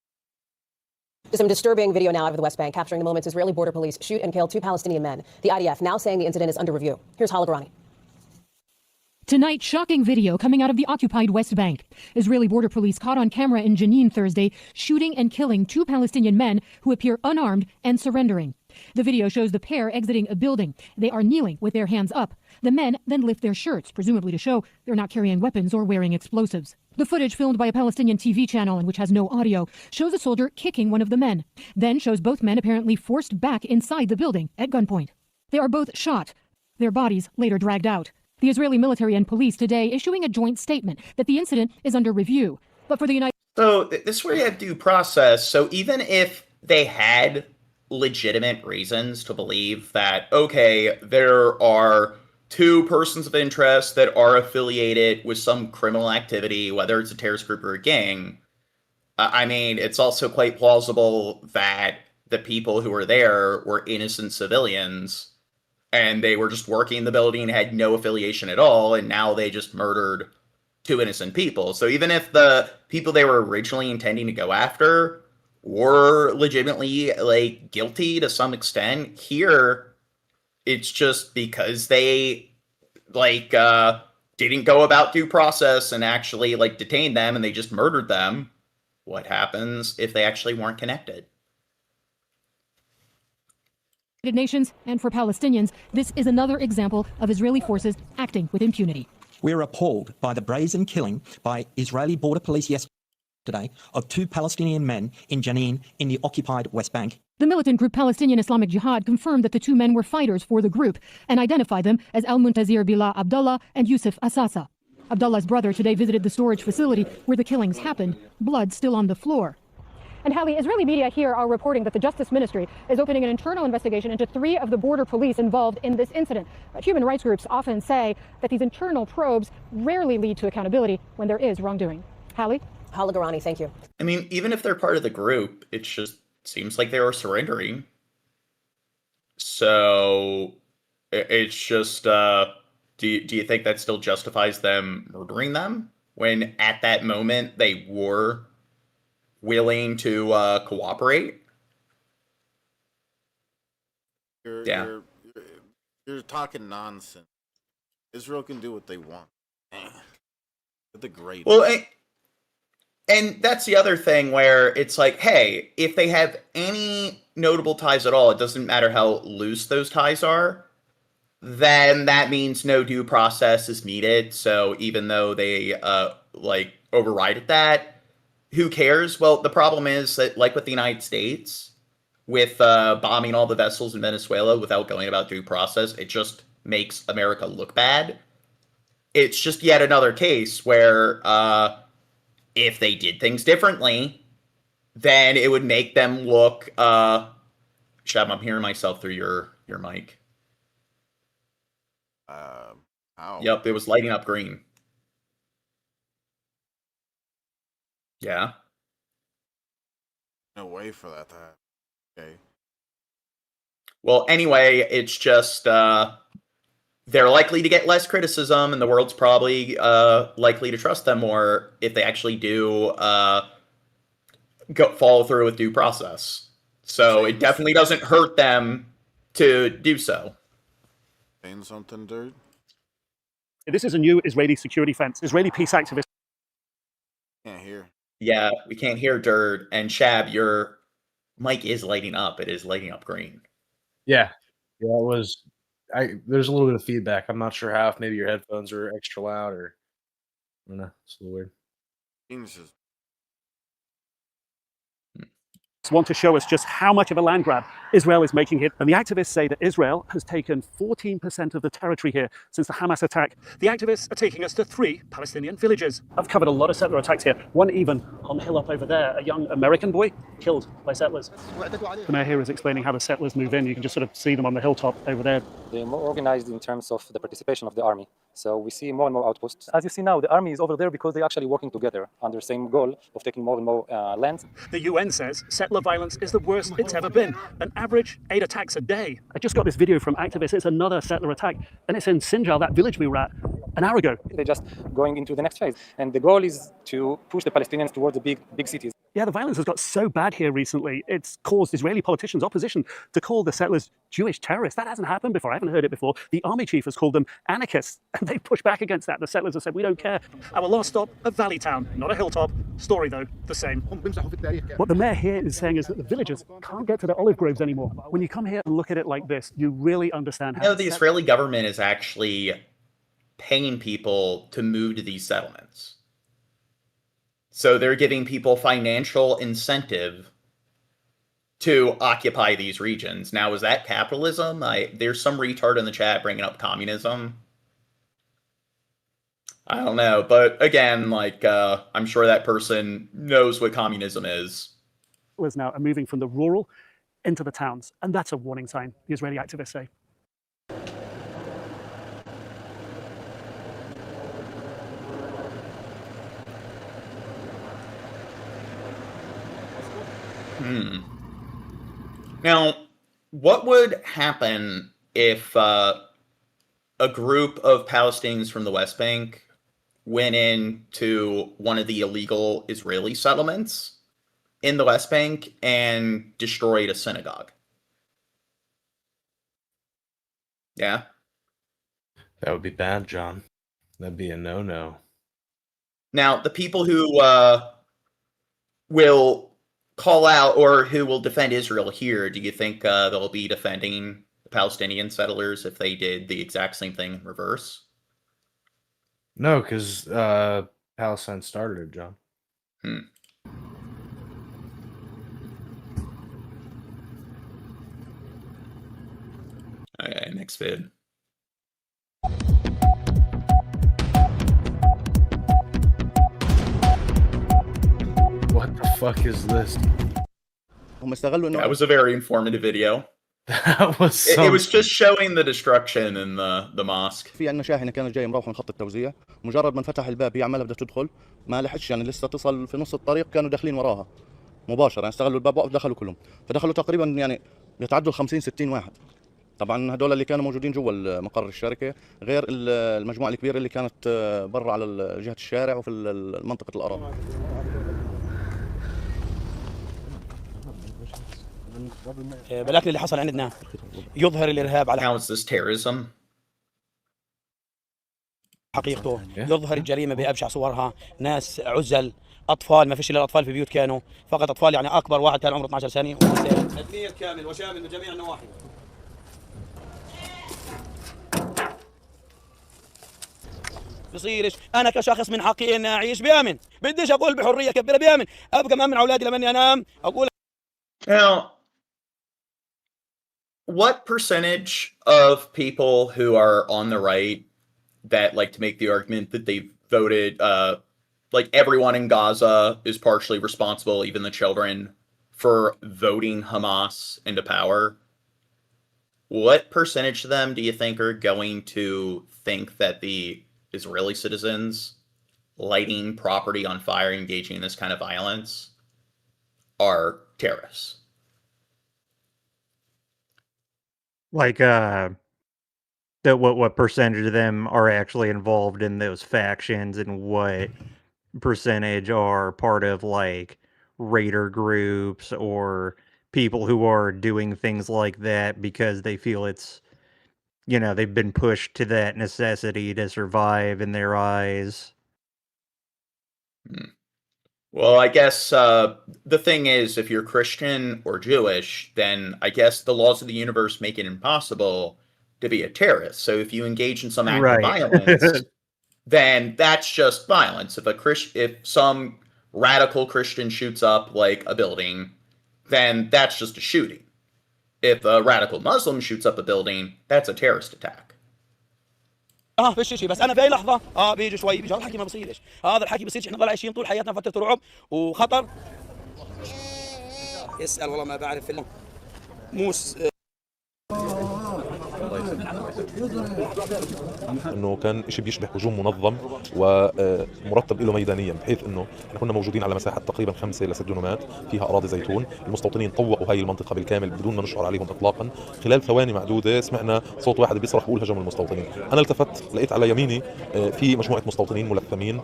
Some disturbing video now out of the West Bank capturing the moments Israeli border police shoot and kill two Palestinian men. The IDF now saying the incident is under review. Here's Hala Garani. Tonight, shocking video coming out of the occupied West Bank. Israeli border police caught on camera in Jenin Thursday shooting and killing two Palestinian men who appear unarmed and surrendering. The video shows the pair exiting a building. They are kneeling with their hands up. The men then lift their shirts, presumably to show they're not carrying weapons or wearing explosives. The footage, filmed by a Palestinian TV channel and which has no audio, shows a soldier kicking one of the men, then shows both men apparently forced back inside the building at gunpoint. They are both shot, their bodies later dragged out. The Israeli military and police today issuing a joint statement that the incident is under review. But for the United So this is where you have due process. So even if they had legitimate reasons to believe that, okay, there are two persons of interest that are affiliated with some criminal activity, whether it's a terrorist group or a gang, I mean, it's also quite plausible that the people who were there were innocent civilians and they were just working in the building and had no affiliation at all, and now they just murdered two innocent people. So even if the people they were originally intending to go after were legitimately, like, guilty to some extent, here it's just because they, like, didn't go about due process and actually, like, detain them and they just murdered them. What happens if they actually weren't connected? Nations, and for Palestinians, this is another example of Israeli forces acting with impunity. We're appalled by the brazen killing by Israeli border police yesterday of two Palestinian men in Jenin in the occupied West Bank. The militant group Palestinian Islamic Jihad confirmed that the two men were fighters for the group and identified them as Al-Muntazir Bilal Abdullah and Yusuf Assasa. Abdullah's brother today visited the storage facility where the killings happened, blood still on the floor. And Hallie, Israeli media here are reporting that the Justice Ministry is opening an internal investigation into 3 of the border police involved in this incident. But human rights groups often say that these internal probes rarely lead to accountability when there is wrongdoing. Hallie? Hala Garani, thank you. I mean, even if they're part of the group, it just seems like they were surrendering. So it's just, do you think that still justifies them murdering them when at that moment they were willing to cooperate? You're talking nonsense. Israel can do what they want. They're the greatest. Well, and that's the other thing where it's like, hey, if they have any notable ties at all, it doesn't matter how loose those ties are, then that means no due process is needed. So even though they like override that, who cares? Well, the problem is that, like with the United States, with bombing all the vessels in Venezuela without going about due process, it just makes America look bad. It's just yet another case where if they did things differently, then it would make them look... Shab, I'm hearing myself through your mic. Yep, it was lighting up green. Yeah. No way for that to happen. Okay. Well, anyway, it's just they're likely to get less criticism, and the world's probably likely to trust them more if they actually do follow through with due process. So it definitely doesn't hurt them to do so. Saying something, dude? This is a new Israeli security fence. Israeli peace activists. Can't hear. Yeah, we can't hear Dirt. And Shab, your mic is lighting up. It is lighting up green. Yeah, it was. There's a little bit of feedback. I'm not sure how. If maybe your headphones are extra loud, or I don't know. It's a little weird. Geniuses. Want to show us just how much of a land grab Israel is making it. And the activists say that Israel has taken 14% of the territory here since the Hamas attack. The activists are taking us to 3 Palestinian villages. I've covered a lot of settler attacks here. One even on the hill up over there, a young American boy killed by settlers. The mayor here is explaining how the settlers move in. You can just sort of see them on the hilltop over there. They're more organized in terms of the participation of the army. So we see more and more outposts. As you see now, the army is over there because they're actually working together under the same goal of taking more and more land. The UN says settler violence is the worst it's ever been. An average 8 attacks a day. I just got this video from activists. It's another settler attack. And it's in Sinjar, that village we were at, an hour ago. They're just going into the next phase. And the goal is to push the Palestinians towards the big cities. Yeah, the violence has got so bad here recently, it's caused Israeli politicians' opposition to call the settlers Jewish terrorists. That hasn't happened before. I haven't heard it before. The army chief has called them anarchists, and they push back against that. The settlers have said, we don't care. Our last stop, a valley town, not a hilltop. Story, though, the same. What the mayor here is saying is that the villagers can't get to the olive groves anymore. When you come here and look at it like this, you really understand how... You know, the Israeli government is actually paying people to move to these settlements. So they're giving people financial incentive to occupy these regions. Now, is that capitalism? There's some retard in the chat bringing up communism. I don't know. But again, I'm sure that person knows what communism is. Now are moving from the rural into the towns. And that's a warning sign, the Israeli activists say. Now, what would happen if a group of Palestinians from the West Bank went into one of the illegal Israeli settlements in the West Bank and destroyed a synagogue? Yeah? That would be bad, John. That'd be a no-no. Now, the people who will call out or who will defend Israel here, do you think they'll be defending the Palestinian settlers if they did the exact same thing in reverse? No, because Palestine started it, John. Okay, next vid. What the fuck is this? That was a very informative video. That was It was just showing the destruction in the mosque. في عندنا شاحنه كانت جايه مروحه من خط التوزيع، مجرد ما فتح الباب هي عماله بدها تدخل، ما لحقش يعني لسه تصل في نص الطريق كانوا داخلين وراها مباشره، يعني استغلوا الباب وقف دخلوا كلهم، فدخلوا تقريبا يعني يتعدوا ال 50 60 واحد. طبعا هدول اللي كانوا موجودين جوا مقر الشركه غير المجموعه الكبيره اللي كانت برا على جهه الشارع وفي منطقه الاراضي. بالاكل اللي حصل عندنا يظهر الارهاب على How is this terrorism? حقيقته، يظهر الجريمه بابشع صورها، ناس عزل، اطفال، ما فيش الا الاطفال في بيوت كانوا، فقط اطفال يعني اكبر واحد كان عمره 12 سنه تدمير كامل وشامل من جميع النواحي. بصيرش انا كشخص من حقي اني اعيش بامن، بديش اقول بحريه كبيره بامن، ابقى مامن اولادي لما اني انام اقول. Now, what percentage of people who are on the right that like to make the argument that they voted, like everyone in Gaza is partially responsible, even the children, for voting Hamas into power? What percentage of them do you think are going to think that the Israeli citizens lighting property on fire, engaging in this kind of violence, are terrorists. Like, what percentage of them are actually involved in those factions, and what percentage are part of like raider groups or people who are doing things like that because they feel it's, they've been pushed to that necessity to survive in their eyes. Well, I guess the thing is, if you're Christian or Jewish, then I guess the laws of the universe make it impossible to be a terrorist. So if you engage in some act of violence, then that's just violence. If some radical Christian shoots up like a building, then that's just a shooting. If a radical Muslim shoots up a building, that's a terrorist attack. فيش شيء بس انا في اي لحظه بيجي شوي بيجي الحكي ما بصيرش هذا الحكي بصيرش احنا ضل عايشين طول حياتنا فتره رعب وخطر اسال والله ما بعرف موس انه كان شيء بيشبه هجوم منظم ومرتب له ميدانيا، بحيث انه احنا كنا موجودين على مساحه تقريبا 5 إلى 6 دونمات فيها اراضي زيتون. المستوطنين طوقوا هاي المنطقه بالكامل بدون ما نشعر عليهم اطلاقا. خلال ثواني معدوده سمعنا صوت واحد بيصرخ بيقول هجموا المستوطنين. انا التفت لقيت على يميني في مجموعه مستوطنين ملثمين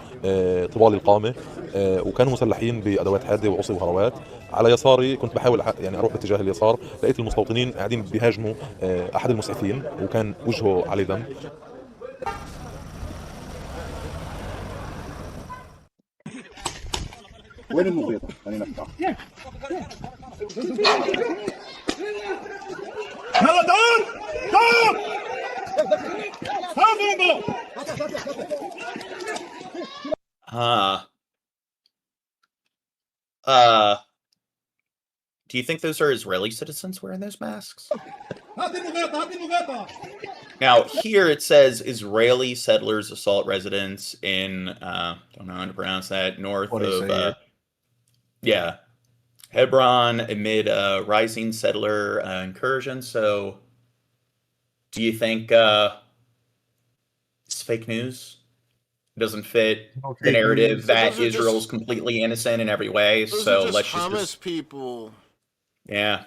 طوال القامه، وكانوا مسلحين بادوات حاده وعصي وهروات. على يساري كنت بحاول يعني اروح باتجاه اليسار، لقيت المستوطنين قاعدين بيهاجموا احد المسعفين وكان وجهه عليه دم. وين المخيطة؟ خلينا نفتح. يلا دور! دور! Do you think those are Israeli citizens wearing those masks? Now, here it says Israeli settlers assault residents in, don't know how to pronounce that, north of, Hebron amid a rising settler incursion. So, do you think it's fake news? It doesn't fit the narrative that Israel's completely innocent in every way. So let's just people. Yeah.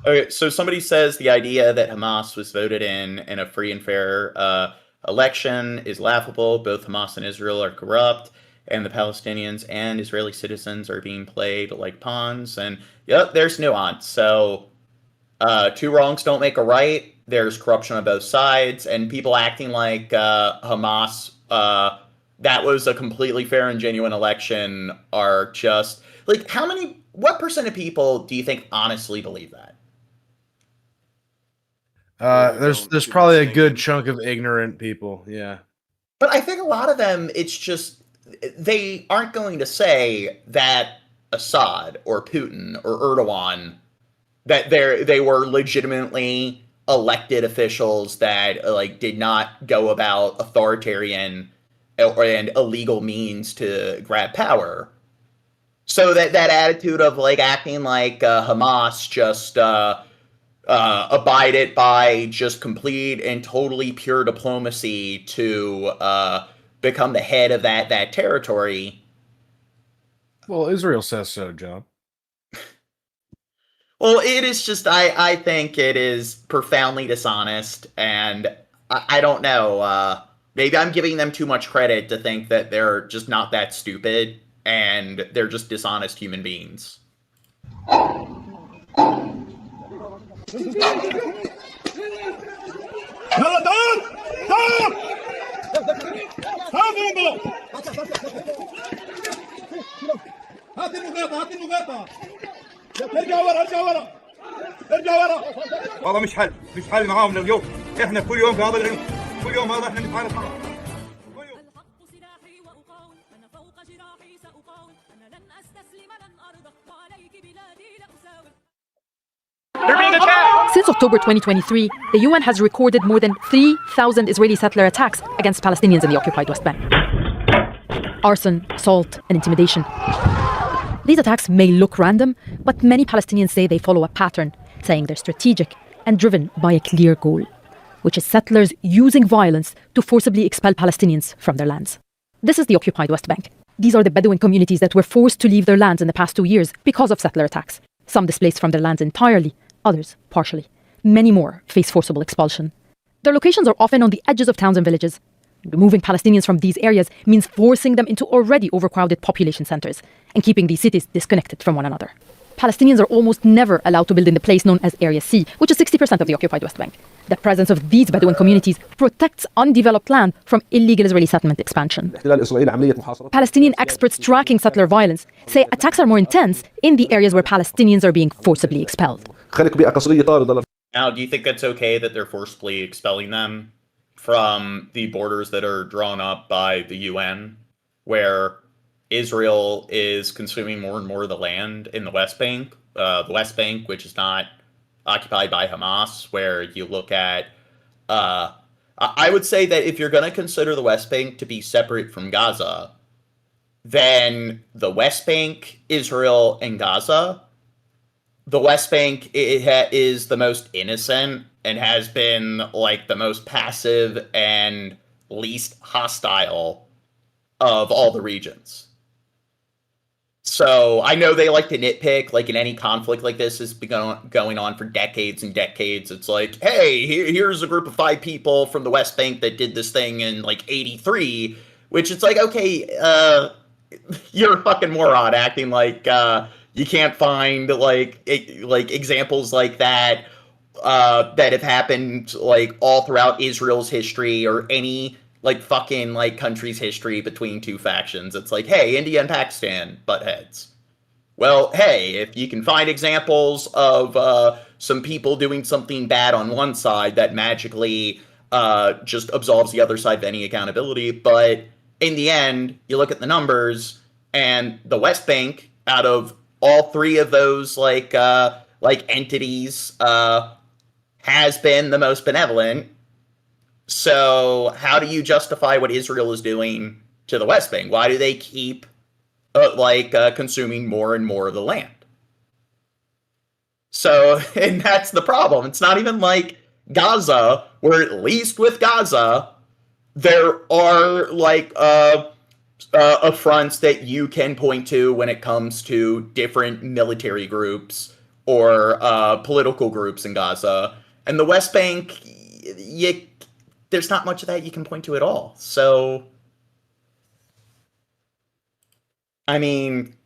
Okay, so somebody says the idea that Hamas was voted in a free and fair election is laughable. Both Hamas and Israel are corrupt, and the Palestinians and Israeli citizens are being played like pawns. And yep, there's nuance. So two wrongs don't make a right. There's corruption on both sides, and people acting like Hamas, that was a completely fair and genuine election, are just like, what percent of people do you think honestly believe that? There's probably a good chunk of ignorant people, yeah. But I think a lot of them, it's just, they aren't going to say that Assad or Putin or Erdogan, that they were legitimately elected officials that like did not go about authoritarian and illegal means to grab power. So that attitude of like acting like Hamas just abided by just complete and totally pure diplomacy to become the head of that territory. Well, Israel says so, John. Well, it is just, I think it is profoundly dishonest, and I don't know, maybe I'm giving them too much credit to think that they're just not that stupid, and they're just dishonest human beings. والله مش حل معاهم لليوم. احنا كل يوم في هذا اليوم، كل يوم هذا احنا نتعارك معاهم. They're being attacked! Since October 2023, the UN has recorded more than 3,000 Israeli settler attacks against Palestinians in the occupied West Bank. Arson, assault, and intimidation. These attacks may look random, but many Palestinians say they follow a pattern, saying they're strategic and driven by a clear goal, which is settlers using violence to forcibly expel Palestinians from their lands. This is the occupied West Bank. These are the Bedouin communities that were forced to leave their lands in the past 2 years because of settler attacks. Some displaced from their lands entirely, others partially. Many more face forcible expulsion. Their locations are often on the edges of towns and villages. Removing Palestinians from these areas means forcing them into already overcrowded population centers and keeping these cities disconnected from one another. Palestinians are almost never allowed to build in the place known as Area C, which is 60% of the occupied West Bank. The presence of these Bedouin communities protects undeveloped land from illegal Israeli settlement expansion. Palestinian experts tracking settler violence say attacks are more intense in the areas where Palestinians are being forcibly expelled. Now, do you think that's okay that they're forcibly expelling them from the borders that are drawn up by the UN, where Israel is consuming more and more of the land in the West Bank, which is not occupied by Hamas, where you look at, I would say that if you're going to consider the West Bank to be separate from Gaza, then the West Bank, Israel, and Gaza, the West Bank is the most innocent and has been like the most passive and least hostile of all the regions. So I know they like to nitpick, like in any conflict like this has been going on for decades and decades. It's like, hey, here's a group of 5 people from the West Bank that did this thing in like 83, which it's like, okay, you're a fucking moron acting like you can't find like examples like that that have happened like all throughout Israel's history or any like fucking like country's history between 2 factions. It's like, hey, India and Pakistan butt heads. Well, hey, if you can find examples of some people doing something bad on one side, that magically just absolves the other side of any accountability. But in the end, you look at the numbers, and the West Bank, out of all 3 of those like entities, has been the most benevolent. So how do you justify what Israel is doing to the West Bank? Why do they keep consuming more and more of the land? So, and that's the problem. It's not even like Gaza, where at least with Gaza, there are like fronts that you can point to when it comes to different military groups or political groups in Gaza. And the West Bank, there's not much of that you can point to at all. So, I mean,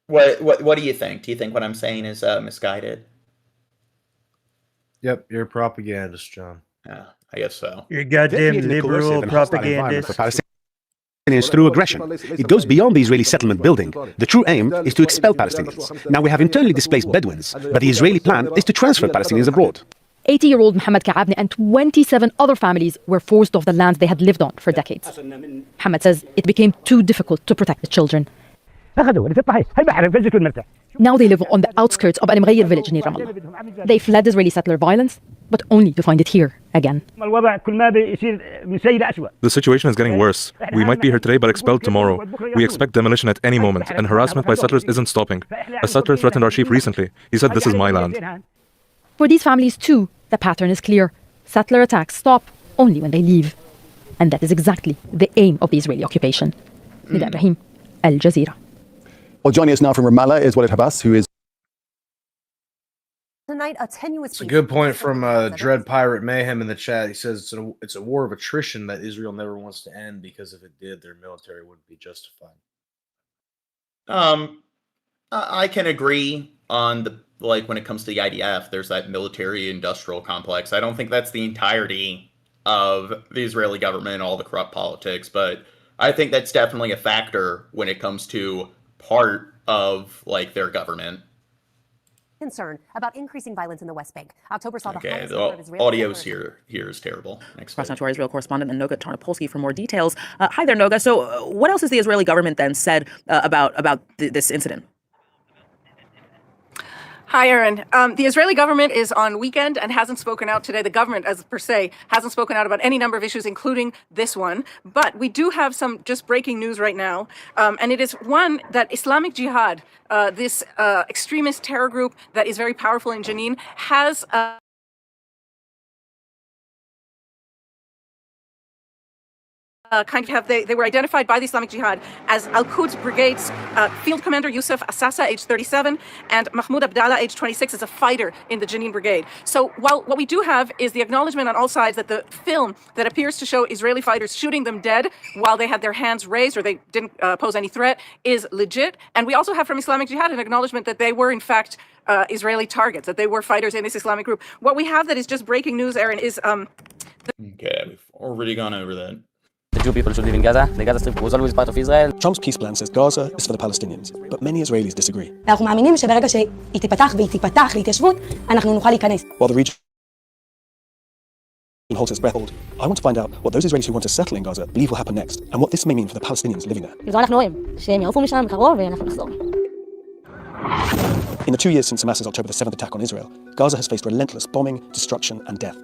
what do you think? Do you think what I'm saying is misguided? Yep, you're a propagandist, John. Yeah, I guess so. You're goddamn liberal propagandist. Palestinians through aggression. It goes beyond the Israeli settlement building. The true aim is to expel Palestinians. Now we have internally displaced Bedouins, but the Israeli plan is to transfer Palestinians abroad. 80-year-old Mohammed Kaabni and 27 other families were forced off the lands they had lived on for decades. Mohammed says it became too difficult to protect the children. Now they live on the outskirts of Al-Mghayr village near Ramallah. They fled Israeli settler violence, but only to find it here again. The situation is getting worse. We might be here today but expelled tomorrow. We expect demolition at any moment, and harassment by settlers isn't stopping. A settler threatened our sheep recently. He said this is my land. For these families too, the pattern is clear. Settler attacks stop only when they leave. And that is exactly the aim of the Israeli occupation. Nida Ibrahim, Al Jazeera. Well, joining us now from Ramallah is Isreal-Hamas, who is tonight a tenuous. It's a good point from Dread Pirate Mayhem in the chat. He says it's a war of attrition that Israel never wants to end, because if it did, their military wouldn't be justified. I can agree on the when it comes to the IDF, there's that military-industrial complex. I don't think that's the entirety of the Israeli government and all the corrupt politics, but I think that's definitely a factor when it comes to part of their government. Concern about increasing violence in the West Bank. October saw the highest number of Israeli audio's here is terrible. Crossing to our Israel correspondent and Noga Tarnopolsky for more details. Hi there, Noga. So, what else has the Israeli government then said about this incident? Hi, Aaron. The Israeli government is on weekend and hasn't spoken out today. The government, as per se, hasn't spoken out about any number of issues, including this one. But we do have some just breaking news right now. And it is one that Islamic Jihad, this extremist terror group that is very powerful in Jenin, has... they were identified by the Islamic Jihad as Al-Quds Brigade's field commander Yusuf Assasa, age 37, and Mahmoud Abdallah, age 26, is a fighter in the Jenin Brigade. So while what we do have is the acknowledgement on all sides that the film that appears to show Israeli fighters shooting them dead while they had their hands raised or they didn't pose any threat is legit. And we also have from Islamic Jihad an acknowledgement that they were in fact Israeli targets, that they were fighters in this Islamic group. What we have that is just breaking news, Aaron, is... Okay, we've already gone over that. The Jew people should live in Gaza. The Gaza Strip was always part of Israel. Trump's peace plan says Gaza is for the Palestinians, but many Israelis disagree. אנחנו מאמינים שברגע שהיא תיפתח והיא תיפתח להתיישבות, אנחנו נוכל להיכנס. While the region holds its breath, I want to find out what those Israelis who want to settle in Gaza believe will happen next, and what this may mean for the Palestinians living there. אז אנחנו רואים שהם יעופו משם בקרוב ואנחנו נחזור. In the 2 years since Hamas's October the 7th attack on Israel, Gaza has faced relentless bombing, destruction, and death.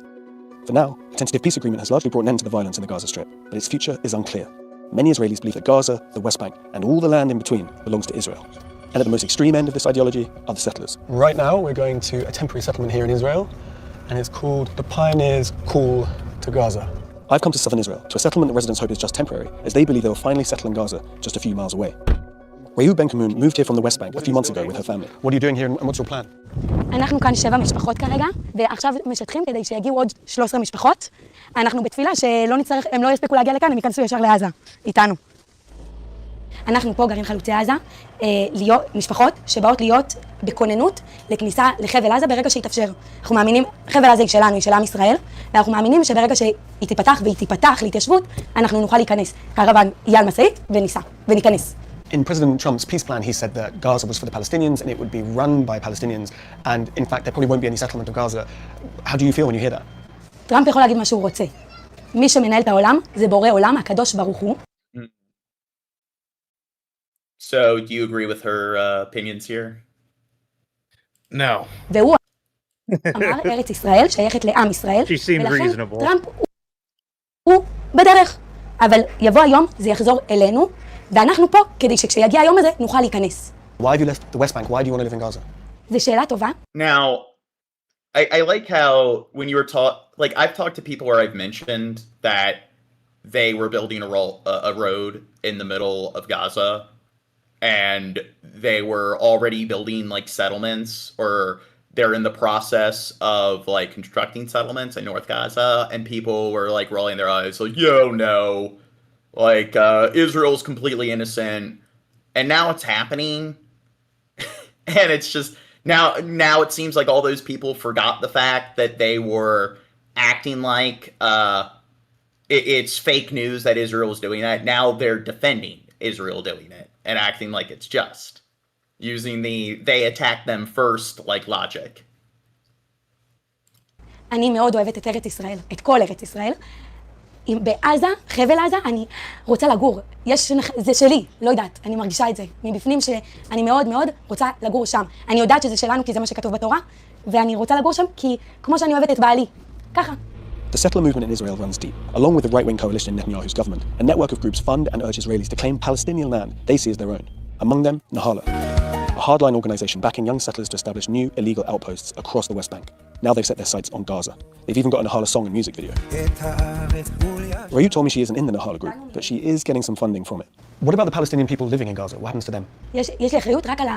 For now, a tentative peace agreement has largely brought an end to the violence in the Gaza Strip, but its future is unclear. Many Israelis believe that Gaza, the West Bank, and all the land in between belongs to Israel. And at the most extreme end of this ideology are the settlers. Right now, we're going to a temporary settlement here in Israel, and it's called the Pioneers' Call to Gaza. I've come to southern Israel, to a settlement the residents hope is just temporary, as they believe they will finally settle in Gaza just a few miles away. Rayu Ben-Kamoun moved here from the West Bank a few months ago with her family. What are you doing here and what's your plan? אנחנו כאן 7 משפחות כרגע, ועכשיו משטחים כדי שיגיעו עוד 13 משפחות. אנחנו בתפילה שלא נצטרך, הם לא יספיקו להגיע לכאן, הם ייכנסו ישר לעזה, איתנו. אנחנו פה גרעין חלוצי עזה, משפחות שבאות להיות בכוננות לכניסה לחבל עזה ברגע שיתאפשר. אנחנו מאמינים, חבל עזה היא שלנו, היא של עם ישראל, ואנחנו מאמינים שברגע שהיא תיפתח והיא תיפתח להתיישבות, אנחנו נוכל להיכנס. קרוון יהיה על משאית וניסע, וניכנס. In President Trump's peace plan, he said that Gaza was for the Palestinians and it would be run by Palestinians, and in fact there probably won't be any settlement of Gaza. How do you feel when you hear that? טראמפ יכול להגיד מה שהוא רוצה. מי שמנהל את העולם זה בורא עולם, הקדוש ברוך הוא. So, do you agree with her opinions here? No. והוא אמר, ארץ ישראל שייכת לעם ישראל, ולכן טראמפ הוא בדרך. אבל יבוא היום, זה יחזור אלינו, ואנחנו פה כדי שכשיגיע היום הזה נוכל להיכנס. Why have you left the West Bank? Why do you want to live in Gaza? זו שאלה טובה. Now, I like how when you were like I've talked to people where I've mentioned that they were building a road in the middle of Gaza, and they were already building like settlements, or they're in the process of like constructing settlements in North Gaza, and people were like rolling their eyes like, yo, no, like Israel's completely innocent, and now it's happening. And it's just now it seems like all those people forgot the fact that they were acting like it's fake news that Israel is doing that. Now they're defending Israel doing it and acting like it's just, using they attack them first like logic. אני מאוד אוהבת את ארץ ישראל, את כל ארץ ישראל. בעזה, חבל עזה, אני רוצה לגור. זה שלי, לא יודעת, אני מרגישה את זה. מבפנים שאני מאוד מאוד רוצה לגור שם. אני יודעת שזה שלנו כי זה מה שכתוב בתורה, ואני רוצה לגור שם כי כמו שאני אוהבת את בעלי. ככה. The settler movement in Israel runs deep. Along with the right-wing coalition in Netanyahu's government, a network of groups fund and urge Israelis to claim Palestinian land they see as their own. Among them, Nahala, a hardline organization backing young settlers to establish new illegal outposts across the West Bank. Now they've set their sights on Gaza. They've even got a Nahala song and music video. Rayu told me she isn't in the Nahala group, but she is getting some funding from it. What about the Palestinian people living in Gaza? What happens to them? יש לי אחריות רק על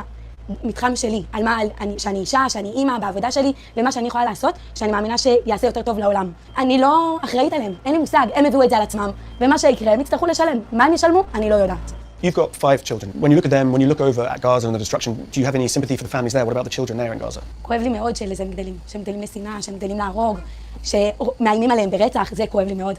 המתחם שלי, על מה שאני אישה, שאני אימא, בעבודה שלי, ומה שאני יכולה לעשות, שאני מאמינה שיעשה יותר טוב לעולם. אני לא אחראית עליהם, אין לי מושג, הם הביאו את זה על עצמם, ומה שיקרה, הם יצטרכו לשלם. מה הם ישלמו? אני לא יודעת. You've got 5 children. When you look at them, when you look over at Gaza and the destruction, do you have any sympathy for the families there? What about the children there in Gaza? כואב לי מאוד שהם גדלים, שהם גדלים לשנאה, שהם גדלים להרוג, שמאיימים עליהם ברצח, זה כואב לי מאוד.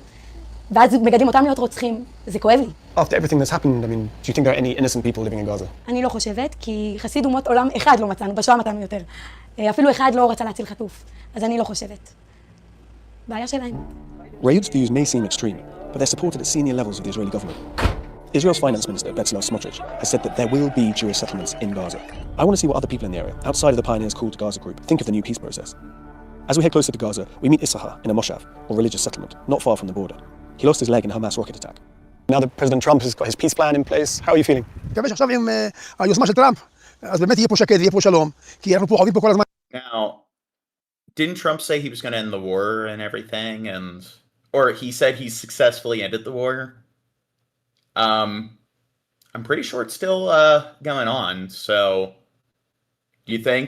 ואז מגדלים אותם להיות רוצחים, זה כואב לי. After everything that's happened, I mean, do you think there are any innocent people living in Gaza? אני לא חושבת, כי חסיד אומות עולם אחד לא מצאנו, בשואה מצאנו יותר. אפילו אחד לא רצה להציל חטוף, אז אני לא חושבת. בעיה שלהם. Rayud's views may seem extreme, but they're supported at senior levels of the Israeli government. Israel's finance minister, Bezalel Smotrich, has said that there will be Jewish settlements in Gaza. I want to see what other people in the area, outside of the Pioneers Call to Gaza group, think of the new peace process. As we head closer to Gaza, we meet Isreal in a moshav, or religious settlement, not far from the border. He lost his leg in a Hamas rocket attack. Now that President Trump has got his peace plan in place, how are you feeling? Now, didn't Trump say he was going to end the war and everything, or he said he successfully ended the war? I'm pretty sure it's still going on. So, do you think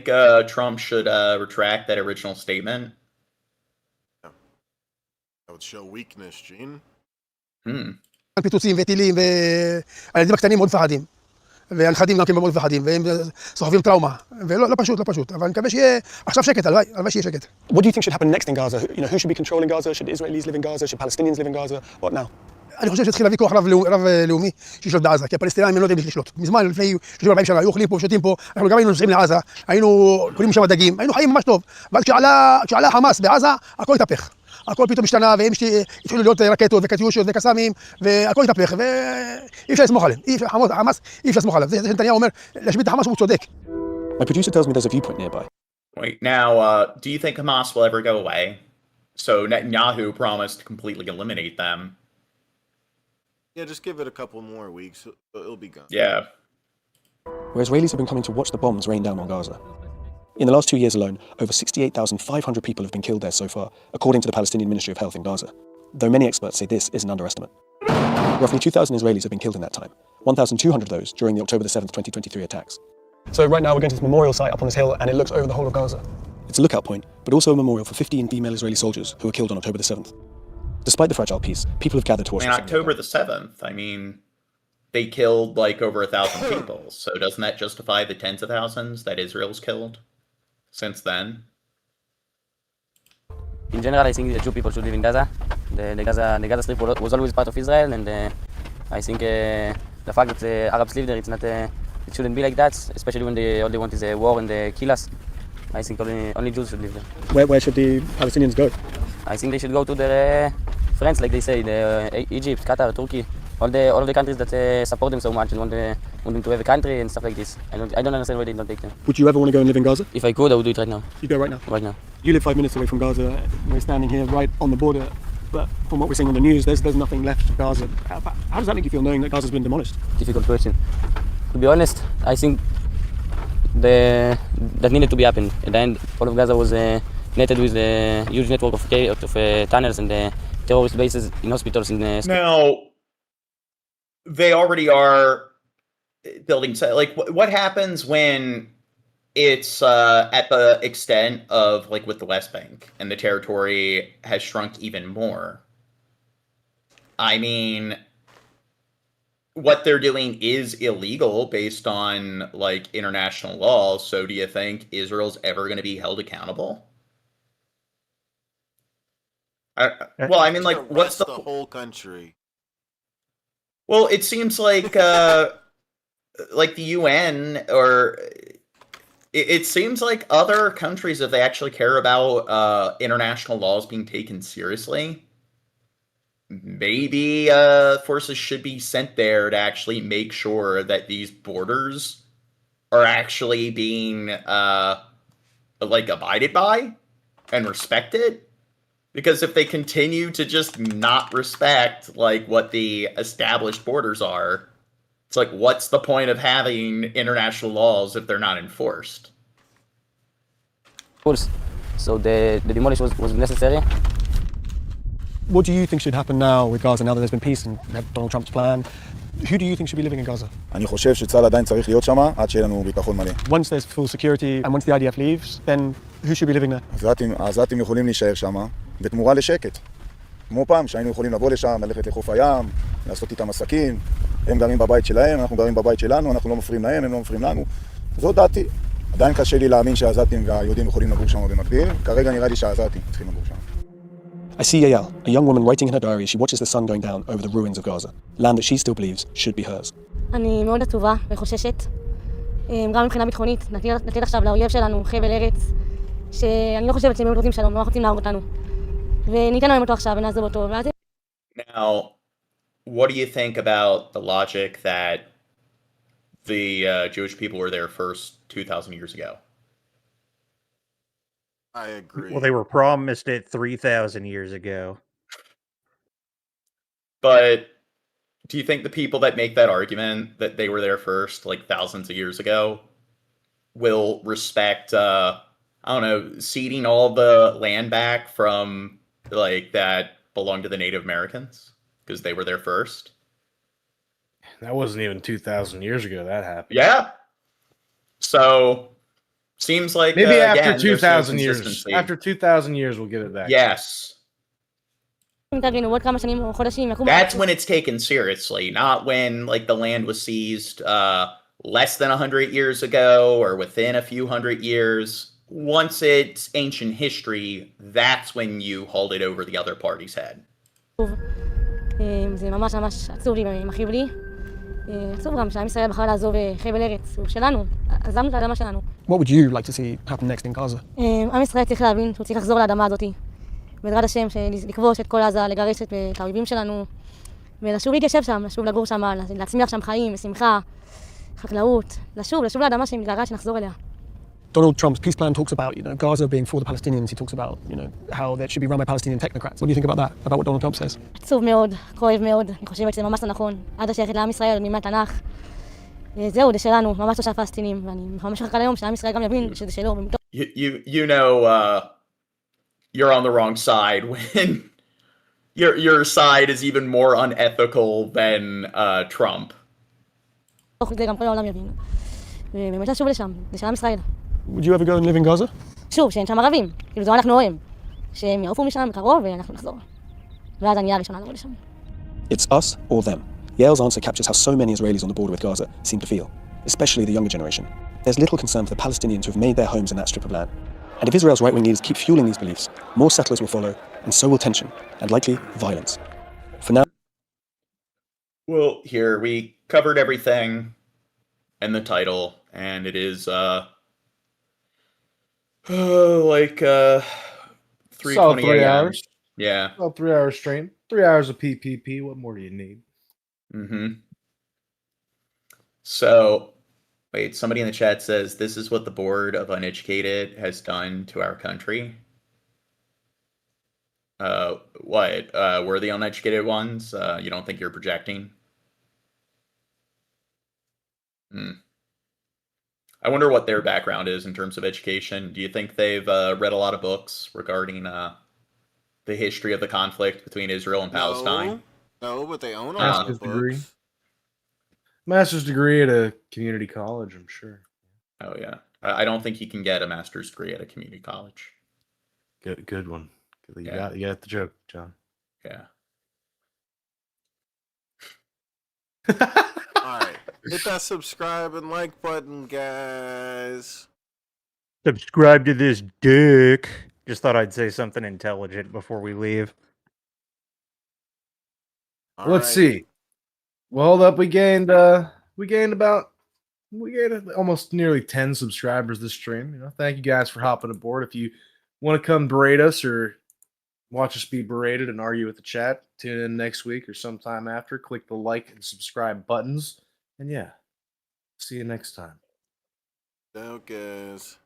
Trump should retract that original statement? That would show weakness, Gene. פיצוצים וטילים והילדים הקטנים מאוד מפחדים והנכדים גם כן מאוד מפחדים והם סוחבים טראומה ולא פשוט אבל אני מקווה שיהיה עכשיו שקט, הלוואי שיהיה שקט. What do you think should happen next in Gaza? You know, who should be controlling Gaza? Should Israelis live in Gaza? Should Palestinians live in Gaza? What now? אני חושב שצריך להביא כוח רב-לאומי שישלוט בעזה, כי הפלסטינים הם לא יודעים לשלוט. מזמן, לפני 30-40 שנה, היו אוכלים פה, שותים פה, אנחנו גם היינו נוסעים לעזה, היינו קונים שם דגים, היינו חיים ממש טוב. אבל כשעלה חמאס בעזה, הכל התהפך. הכל פתאום השתנה, והם התחילו להיות רקטות וקטיושות וקסאמים, והכל התהפך, ואי אפשר לסמוך עליהם. חמאס, אי אפשר לסמוך עליו. זה נתניהו אומר, להשמיד את החמאס הוא צודק. My producer tells me there's a viewpoint nearby. Wait, now, do you think Hamas will ever go away? So Netanyahu promised to completely eliminate them. Yeah, just give it a couple more weeks. It'll be gone. Yeah. Where Israelis have been coming to watch the bombs rain down on Gaza. In the last 2 years alone, over 68,500 people have been killed there so far, according to the Palestinian Ministry of Health in Gaza. Though many experts say this is an underestimate. Roughly 2,000 Israelis have been killed in that time, 1,200 of those during the October the 7th, 2023 attacks. So right now we're going to this memorial site up on this hill and it looks over the whole of Gaza. It's a lookout point, but also a memorial for 15 female Israeli soldiers who were killed on October the 7th. Despite the fragile peace, people have gathered to watch. On October the 7th, I mean, they killed like over 1,000 people. So doesn't that justify the tens of thousands that Israel's killed since then? In general, I think the Jew people should live in Gaza. The Gaza Strip was always part of Israel, and I think the fact that the Arabs live there, it shouldn't be like that, especially when all they want is a war and they kill us. I think only Jews should live there. Where should the Palestinians go? I think they should go to their friends, like they say, Egypt, Qatar, Turkey, all of the countries that support them so much and want them to have a country and stuff like this. I don't understand why they don't take them. Would you ever want to go and live in Gaza? If I could, I would do it right now. You go right now? Right now. You live 5 minutes away from Gaza. We're standing here right on the border. But from what we're seeing on the news, there's nothing left of Gaza. How does that make you feel knowing that Gaza's been demolished? Difficult question. To be honest, I think that needed to be happened. At the end, all of Gaza was netted with a huge network of tunnels and terrorist bases in hospitals. Now, they already are building. Like, what happens when it's at the extent of, like, with the West Bank and the territory has shrunk even more? I mean, what they're doing is illegal based on, like, international law. So do you think Israel's ever going to be held accountable? Well, I mean, like, what's the whole country? Well, it seems like the UN or it seems like other countries, if they actually care about international laws being taken seriously, maybe forces should be sent there to actually make sure that these borders are actually being like abided by and respected. Because if they continue to just not respect, like, what the established borders are, it's like, what's the point of having international laws if they're not enforced? Of course. So the demolition was necessary. What do you think should happen now with Gaza, now that there's been peace and Donald Trump's plan? Who do you think should be living in Gaza? אני חושב שצה"ל עדיין צריך להיות שם עד שיהיה לנו ביטחון מלא. Once there's full security and once the IDF leaves, then who should be living there? העזתים יכולים להישאר שם בתמורה לשקט. כמו פעם שהיינו יכולים לבוא לשם, ללכת לחוף הים, לעשות איתם עסקים. הם גרים בבית שלהם, אנחנו גרים בבית שלנו, אנחנו לא מפריעים להם, הם לא מפריעים לנו. זו דעתי. עדיין קשה לי להאמין שהעזתים והיהודים יכולים לגור שם במקביל. כרגע נראה לי שהעזתים צריכים לגור שם. I see Yael, a young woman writing in her diary as she watches the sun going down over the ruins of Gaza, land that she still believes should be hers. אני מאוד עצובה וחוששת, גם מבחינה ביטחונית, נתת עכשיו לאויב שלנו חבל ארץ, שאני לא חושבת שהם רוצים שלום, לא רוצים להרוג אותנו. וניתן להם אותו עכשיו ונעזוב אותו. Now, what do you think about the logic that the Jewish people were there first 2,000 years ago? I agree. Well, they were promised it 3,000 years ago. But do you think the people that make that argument that they were there first, like thousands of years ago, will respect, I don't know, ceding all the land back from like that belonged to the Native Americans because they were there first? That wasn't even 2,000 years ago that happened. Yeah. So seems like maybe after again, 2,000 no years. consistency. After 2,000 years, we'll give it back. Yes. That's when it's taken seriously, not when like the land was seized less than 100 years ago or within a few hundred years. Once it's ancient history, that's when you hold it over the other party's head. זה ממש ממש עצוב לי ומכאיב לי. עצוב גם שעם ישראל בחר לעזוב חבל ארץ, הוא שלנו, עזבנו את האדמה שלנו. What would you like to see happen next in Gaza? עם ישראל צריך להבין שהוא צריך לחזור לאדמה הזאת. בעזרת השם, לכבוש את כל עזה, לגרש את האויבים שלנו, ולשוב להתיישב שם, לשוב לגור שם, להצמיח שם חיים ושמחה, חקלאות, לשוב לאדמה שמתגעגעת שנחזור אליה. Donald Trump's peace plan talks about, Gaza being for the Palestinians. He talks about, how that should be run by Palestinian technocrats. What do you think about that? About what Donald Trump says? עצוב מאוד, כואב מאוד. אני חושבת שזה ממש לא נכון. עד השייכת לעם ישראל, מימי התנ"ך. זהו, זה שלנו, ממש לא של הפלסטינים. ואני ממש מחכה ליום שעם ישראל גם יבין שזה שלו. You know, you're on the wrong side when your side is even more unethical than Trump. זה גם כל העולם יבין. ובאמת לשוב לשם, זה של עם ישראל. Would you ever go and live in Gaza? שוב, שאין שם ערבים. כאילו, זה אנחנו רואים. שהם יעופו משם בקרוב ואנחנו נחזור. ואז אני אהיה הראשונה לבוא לשם. It's us or them. Yale's answer captures how so many Israelis on the border with Gaza seem to feel, especially the younger generation. There's little concern for the Palestinians who have made their homes in that strip of land. And if Israel's right-wing leaders keep fueling these beliefs, more settlers will follow, and so will tension, and likely violence. For now... Well, here, we covered everything in the title, and it is, 3:20 3 hours. Yeah. Well, 3 hours straight. 3 hours of PPP. What more do you need? Mm-hmm. So, wait, somebody in the chat says, this is what the Board of Uneducated has done to our country. What? We're the uneducated ones? You don't think you're projecting? I wonder what their background is in terms of education. Do you think they've read a lot of books regarding the history of the conflict between Israel and Palestine? No, but they own a lot of books. Master's degree at a community college, I'm sure. Oh, yeah. I don't think you can get a master's degree at a community college. Good one. You got the joke, John. Yeah. All right. Hit that subscribe and like button, guys. Subscribe to this dick. Just thought I'd say something intelligent before we leave. Let's see. Well, hold up. We gained almost nearly 10 subscribers this stream. Thank you guys for hopping aboard. If you want to come berate us or watch us be berated and argue with the chat, tune in next week or sometime after. Click the like and subscribe buttons. And yeah, see you next time. Ciao, guys.